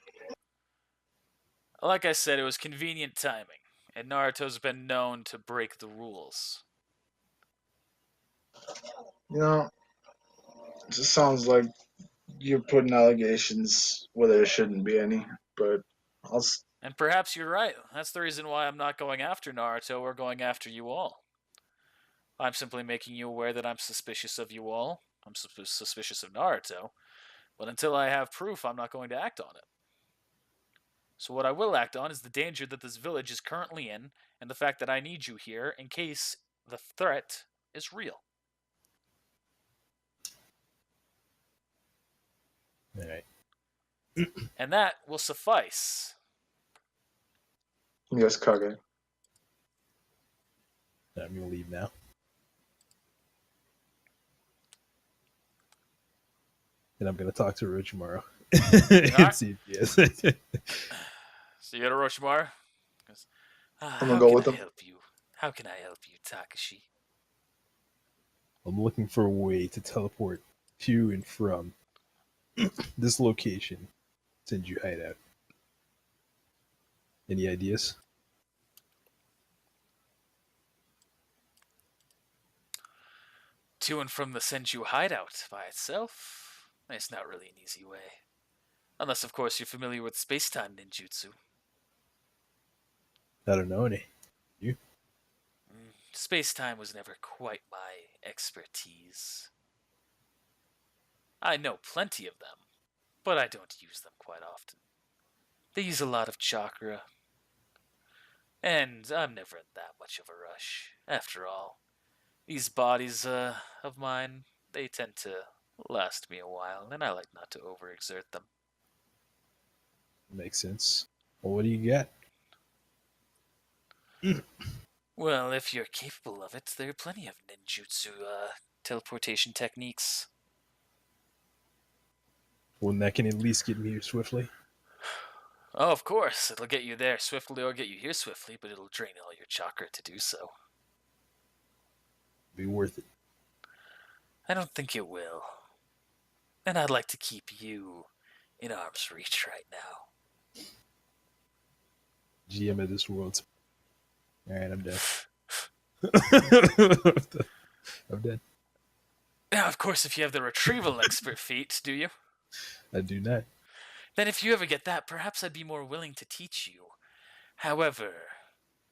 Like I said, it was convenient timing, and Naruto's been known to break the rules. You know, it just sounds like you're putting allegations where there shouldn't be any, but And perhaps you're right. That's the reason why I'm not going after Naruto or going after you all. I'm simply making you aware that I'm suspicious of you all. I'm suspicious of Naruto. But until I have proof, I'm not going to act on it. So what I will act on is the danger that this village is currently in, and the fact that I need you here in case the threat is real. All right. And that will suffice. yes, Kage. I'm going to leave now. And I'm going to talk to Orochimaru. And see if he has. So you go to Orochimaru? I'm gonna go with him. How can I help you, Takashi? I'm looking for a way to teleport to and from this location. Send you hideout. Any ideas? To and from the Senju hideout by itself? It's not really an easy way. Unless, of course, you're familiar with space-time ninjutsu. I don't know any. You? Space-time was never quite my expertise. I know plenty of them, but I don't use them quite often. They use a lot of chakra. And I'm never in that much of a rush. After all, these bodies of mine, they tend to last me a while, and I like not to overexert them. Makes sense. Well, what do you got? Well, if you're capable of it, there are plenty of ninjutsu teleportation techniques. One that can at least get me here swiftly. Oh, of course, it'll get you there swiftly or get you here swiftly, but it'll drain all your chakra to do so. Be worth it. I don't think it will. And I'd like to keep you in arm's reach right now. GM of this world. Alright, I'm done. I'm done. Now, of course, if you have the retrieval expert feat, do you? I do not. Then if you ever get that, perhaps I'd be more willing to teach you. However,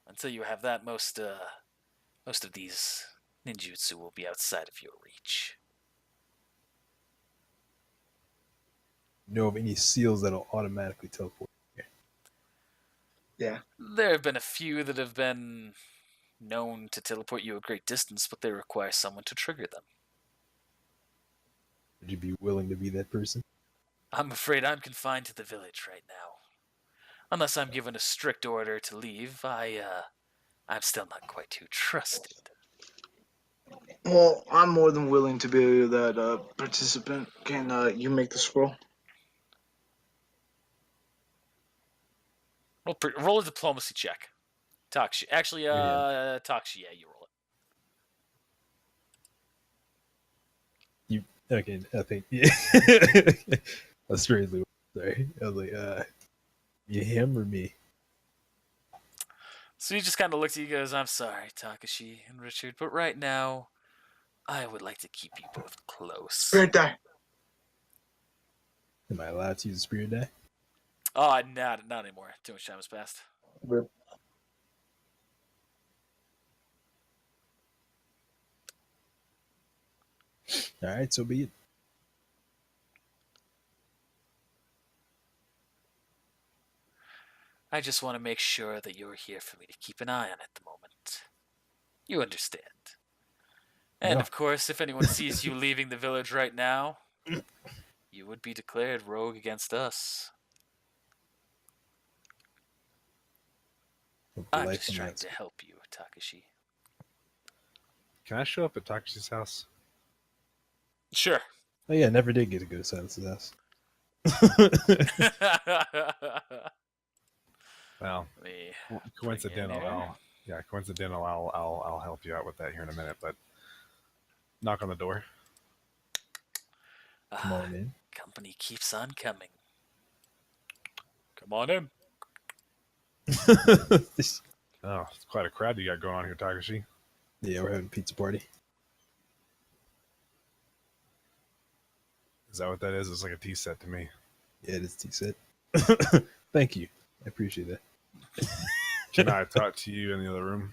until you have that, most of these ninjutsu will be outside of your reach. Know of any seals that'll automatically teleport? Yeah. There have been a few that have been known to teleport you a great distance, but they require someone to trigger them. Would you be willing to be that person? I'm afraid I'm confined to the village right now. Unless I'm given a strict order to leave, I'm still not quite too trusted. Well, I'm more than willing to be that participant. Can you make the scroll? Roll a diplomacy check. Takshi. Actually, Takshi, yeah, you roll it. Okay, I think. Yeah. I strangely. Sorry. I was like, you him or me? So he just kind of looks at you and goes, I'm sorry, Takashi and Richard, but right now, I would like to keep you both close. Spirit die. Am I allowed to use a spirit die? Oh, not anymore. Too much time has passed. Rip. All right, so be it. I just want to make sure that you're here for me to keep an eye on at the moment. You understand. And Yeah. of course, if anyone sees you leaving the village right now, you would be declared rogue against us. I'm Life just on trying that. to help you, Takashi. Can I show up at Takashi's house? Sure. Oh yeah, never did get to go to Silas's house. Well, coincidental. I'll help you out with that here in a minute. But knock on the door. Come on in. Company keeps on coming. Come on in. Oh, it's quite a crowd you got going on here, Takashi. Yeah, we're having a pizza party. Is that what that is? It's like a tea set to me. Yeah, it is tea set. Thank you. I appreciate that. Can I talk to you in the other room?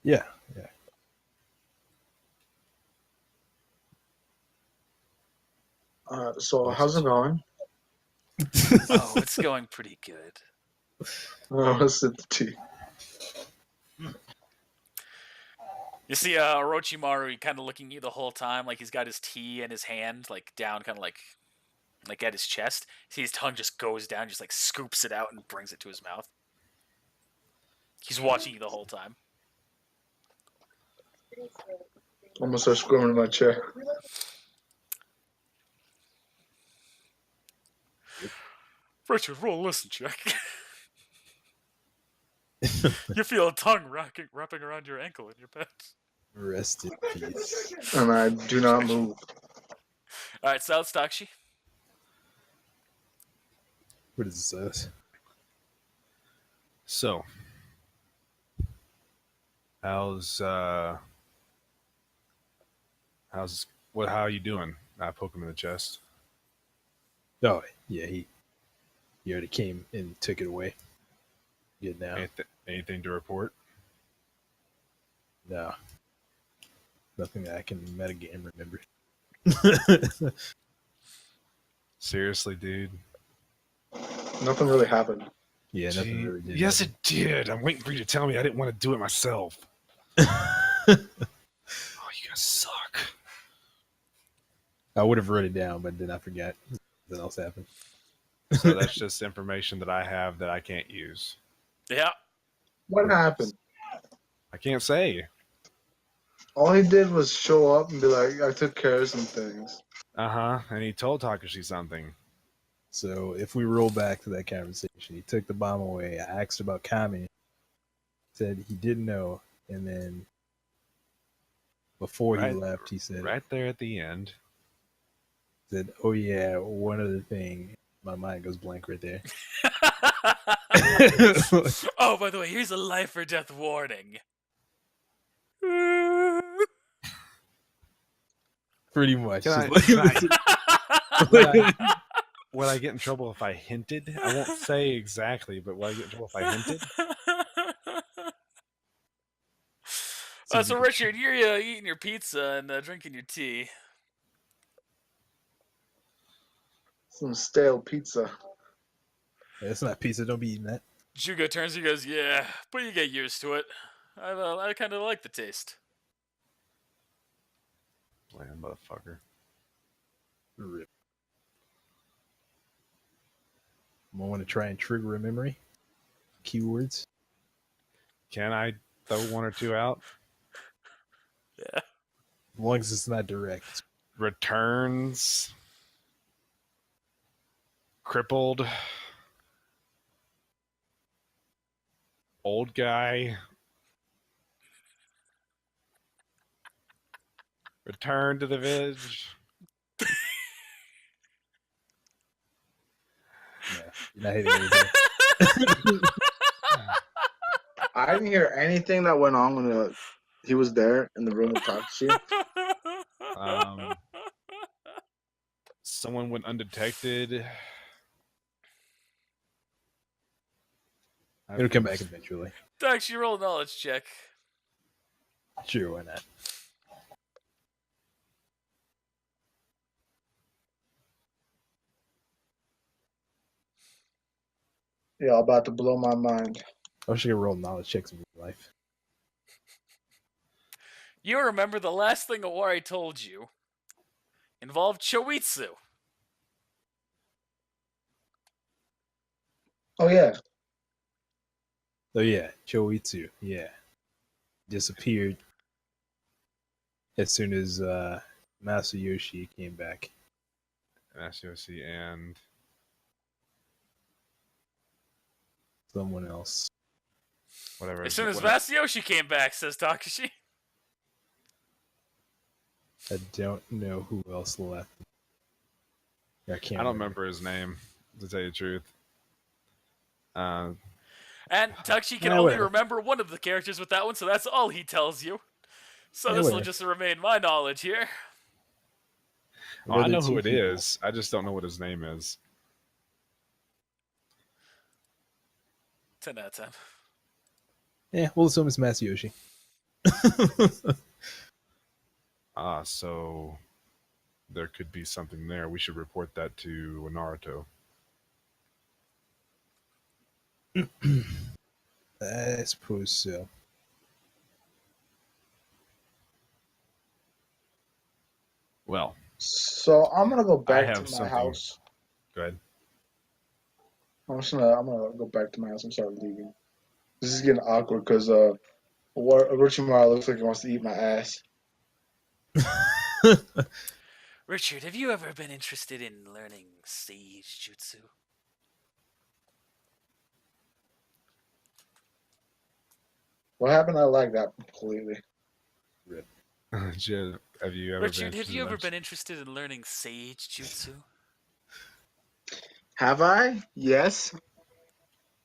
Yeah. So how's it going? Oh, it's going pretty good. Let's sip the tea. You see Orochimaru kind of looking at you the whole time, like he's got his tea in his hand, like down, kind of like at his chest. See his tongue just goes down, just like scoops it out and brings it to his mouth. He's watching you the whole time. I'm gonna start squirming in my chair. Richard, roll a listen check. You feel a tongue wrapping around your ankle in your bed. Rest in peace. And I do not move. Alright, so it's Takshi. What is this? So, how are you doing? I poke him in the chest. Oh, yeah, he already came and took it away. Good now. Anything to report? No. Nothing that I can metagame remember. Seriously, dude? Nothing really happened. Yeah, nothing really did. Yes, happen. it did. I'm waiting for you to tell me. I didn't want to do it myself. Oh, you guys suck. I would have wrote it down, but then I forgot. Something else happened. So that's just information that I have that I can't use. Yeah. What happened? I can't say. All he did was show up and be like, I took care of some things. Uh-huh. And he told Takashi something. So if we roll back to that conversation, he took the bomb away. I asked about Kami. Said he didn't know. And then before he left, he said, Right there at the end. said, oh yeah, one other thing. My mind goes blank right there. Oh, by the way, here's a life or death warning. Pretty much. Can Just I- Would I get in trouble if I hinted? I won't say exactly, but would I get in trouble if I hinted? So Richard, you're eating your pizza and drinking your tea. Some stale pizza. Yeah, it's not pizza. Don't be eating that. Juga turns and goes, "Yeah, but you get used to it. I kind of like the taste." Bland motherfucker. Rip. I want to try and trigger a memory. Keywords. Can I throw one or two out? Yeah. As long as it's not direct. Returns. Crippled. Old guy. Return to the village. Yeah, you're not hitting anything. I didn't hear anything that went on when he was there in the room with Takashi. Someone went undetected. It'll come back eventually. Dax, you roll a knowledge check. Sure, why not? Yeah, about to blow my mind. I wish I could roll knowledge checks in real life. You remember the last thing Awari told you involved Choitsu. Oh yeah. Oh yeah, Choitsu. Yeah, disappeared as soon as Masayoshi came back. Masayoshi and Someone else. whatever. As soon as Masayoshi came back, says Takashi. I don't know who else left. I don't remember his name, to tell you the truth. And Takashi can Yeah, only whatever. remember one of the characters with that one, so that's all he tells you. So Yeah, this will whatever. just remain my knowledge here. Well, I Were know there who two it people? is. I just don't know what his name is. 10 out of 10. Yeah, we'll assume it's Masayoshi. So there could be something there. We should report that to Naruto. I suppose so. Well, So I'm gonna go back have to my something. house. go ahead. I'm gonna go back to my house and start leaving. This is getting awkward because Orochimaru looks like he wants to eat my ass. Richard, have you ever been interested in learning Sage Jutsu? What happened? I like that completely. Jid, have you ever Richard, been have you ever interested been interested in learning Sage Jutsu? Have I? Yes.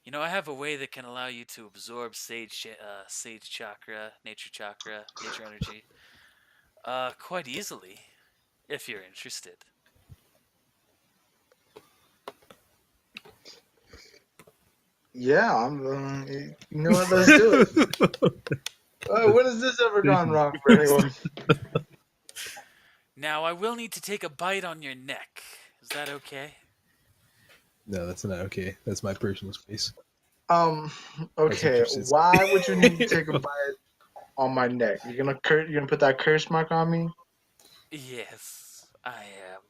You know, I have a way that can allow you to absorb sage chakra, nature energy, quite easily, if you're interested. Yeah, I'm. You know what? Let's do it. When has this ever gone wrong for anyone? Now, I will need to take a bite on your neck. Is that okay? No, that's not okay. That's my personal space. Okay. interesting. Why would you need to take a bite on my neck? You're gonna put that curse mark on me? Yes, I am.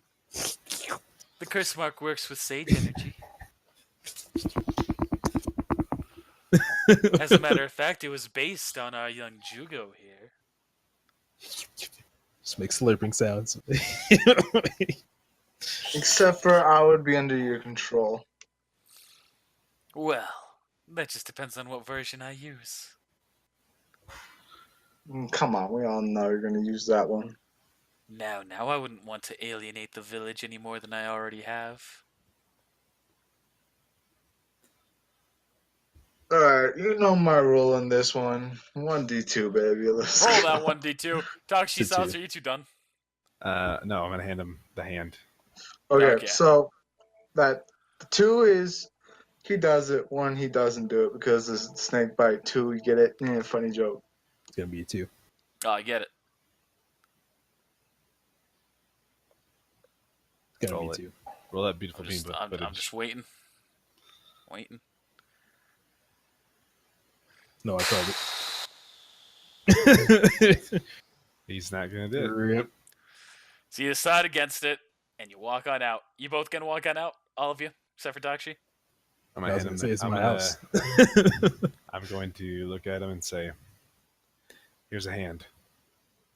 The curse mark works with sage energy. As a matter of fact, it was based on our young Jugo here. Just make slurping sounds. Except for I would be under your control. Well, that just depends on what version I use. Come on, we all know you're gonna use that one. Now, I wouldn't want to alienate the village any more than I already have. Alright, you know my rule in this one. 1d2, baby. Let's Roll go. that 1d2. Takashi It's a Sounds, two. are you two done? No, I'm gonna hand him the hand. Okay, Okay. so that 2 is he does it, 1 he doesn't do it because the snake bite. 2, you get it? Yeah, funny joke. It's gonna be a 2. Oh, I get it. It's gonna Roll be it. 2. Roll that beautiful bean I'm footage. just waiting. Waiting. No, I called it. He's not gonna do it. Rip. So you decide against it, and you walk on out. You both gonna walk on out? All of you? Except for Dakshi? I'm I gonna was hand gonna him say the- it's I'm my gonna- house. I'm going to look at him and say, "Here's a hand."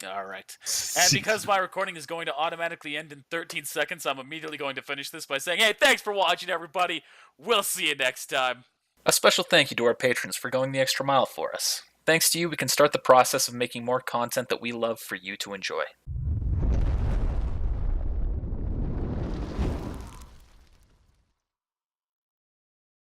All right. And because my recording is going to automatically end in 13 seconds, I'm immediately going to finish this by saying, hey, thanks for watching, everybody. We'll see you next time. A special thank you to our patrons for going the extra mile for us. Thanks to you, we can start the process of making more content that we love for you to enjoy.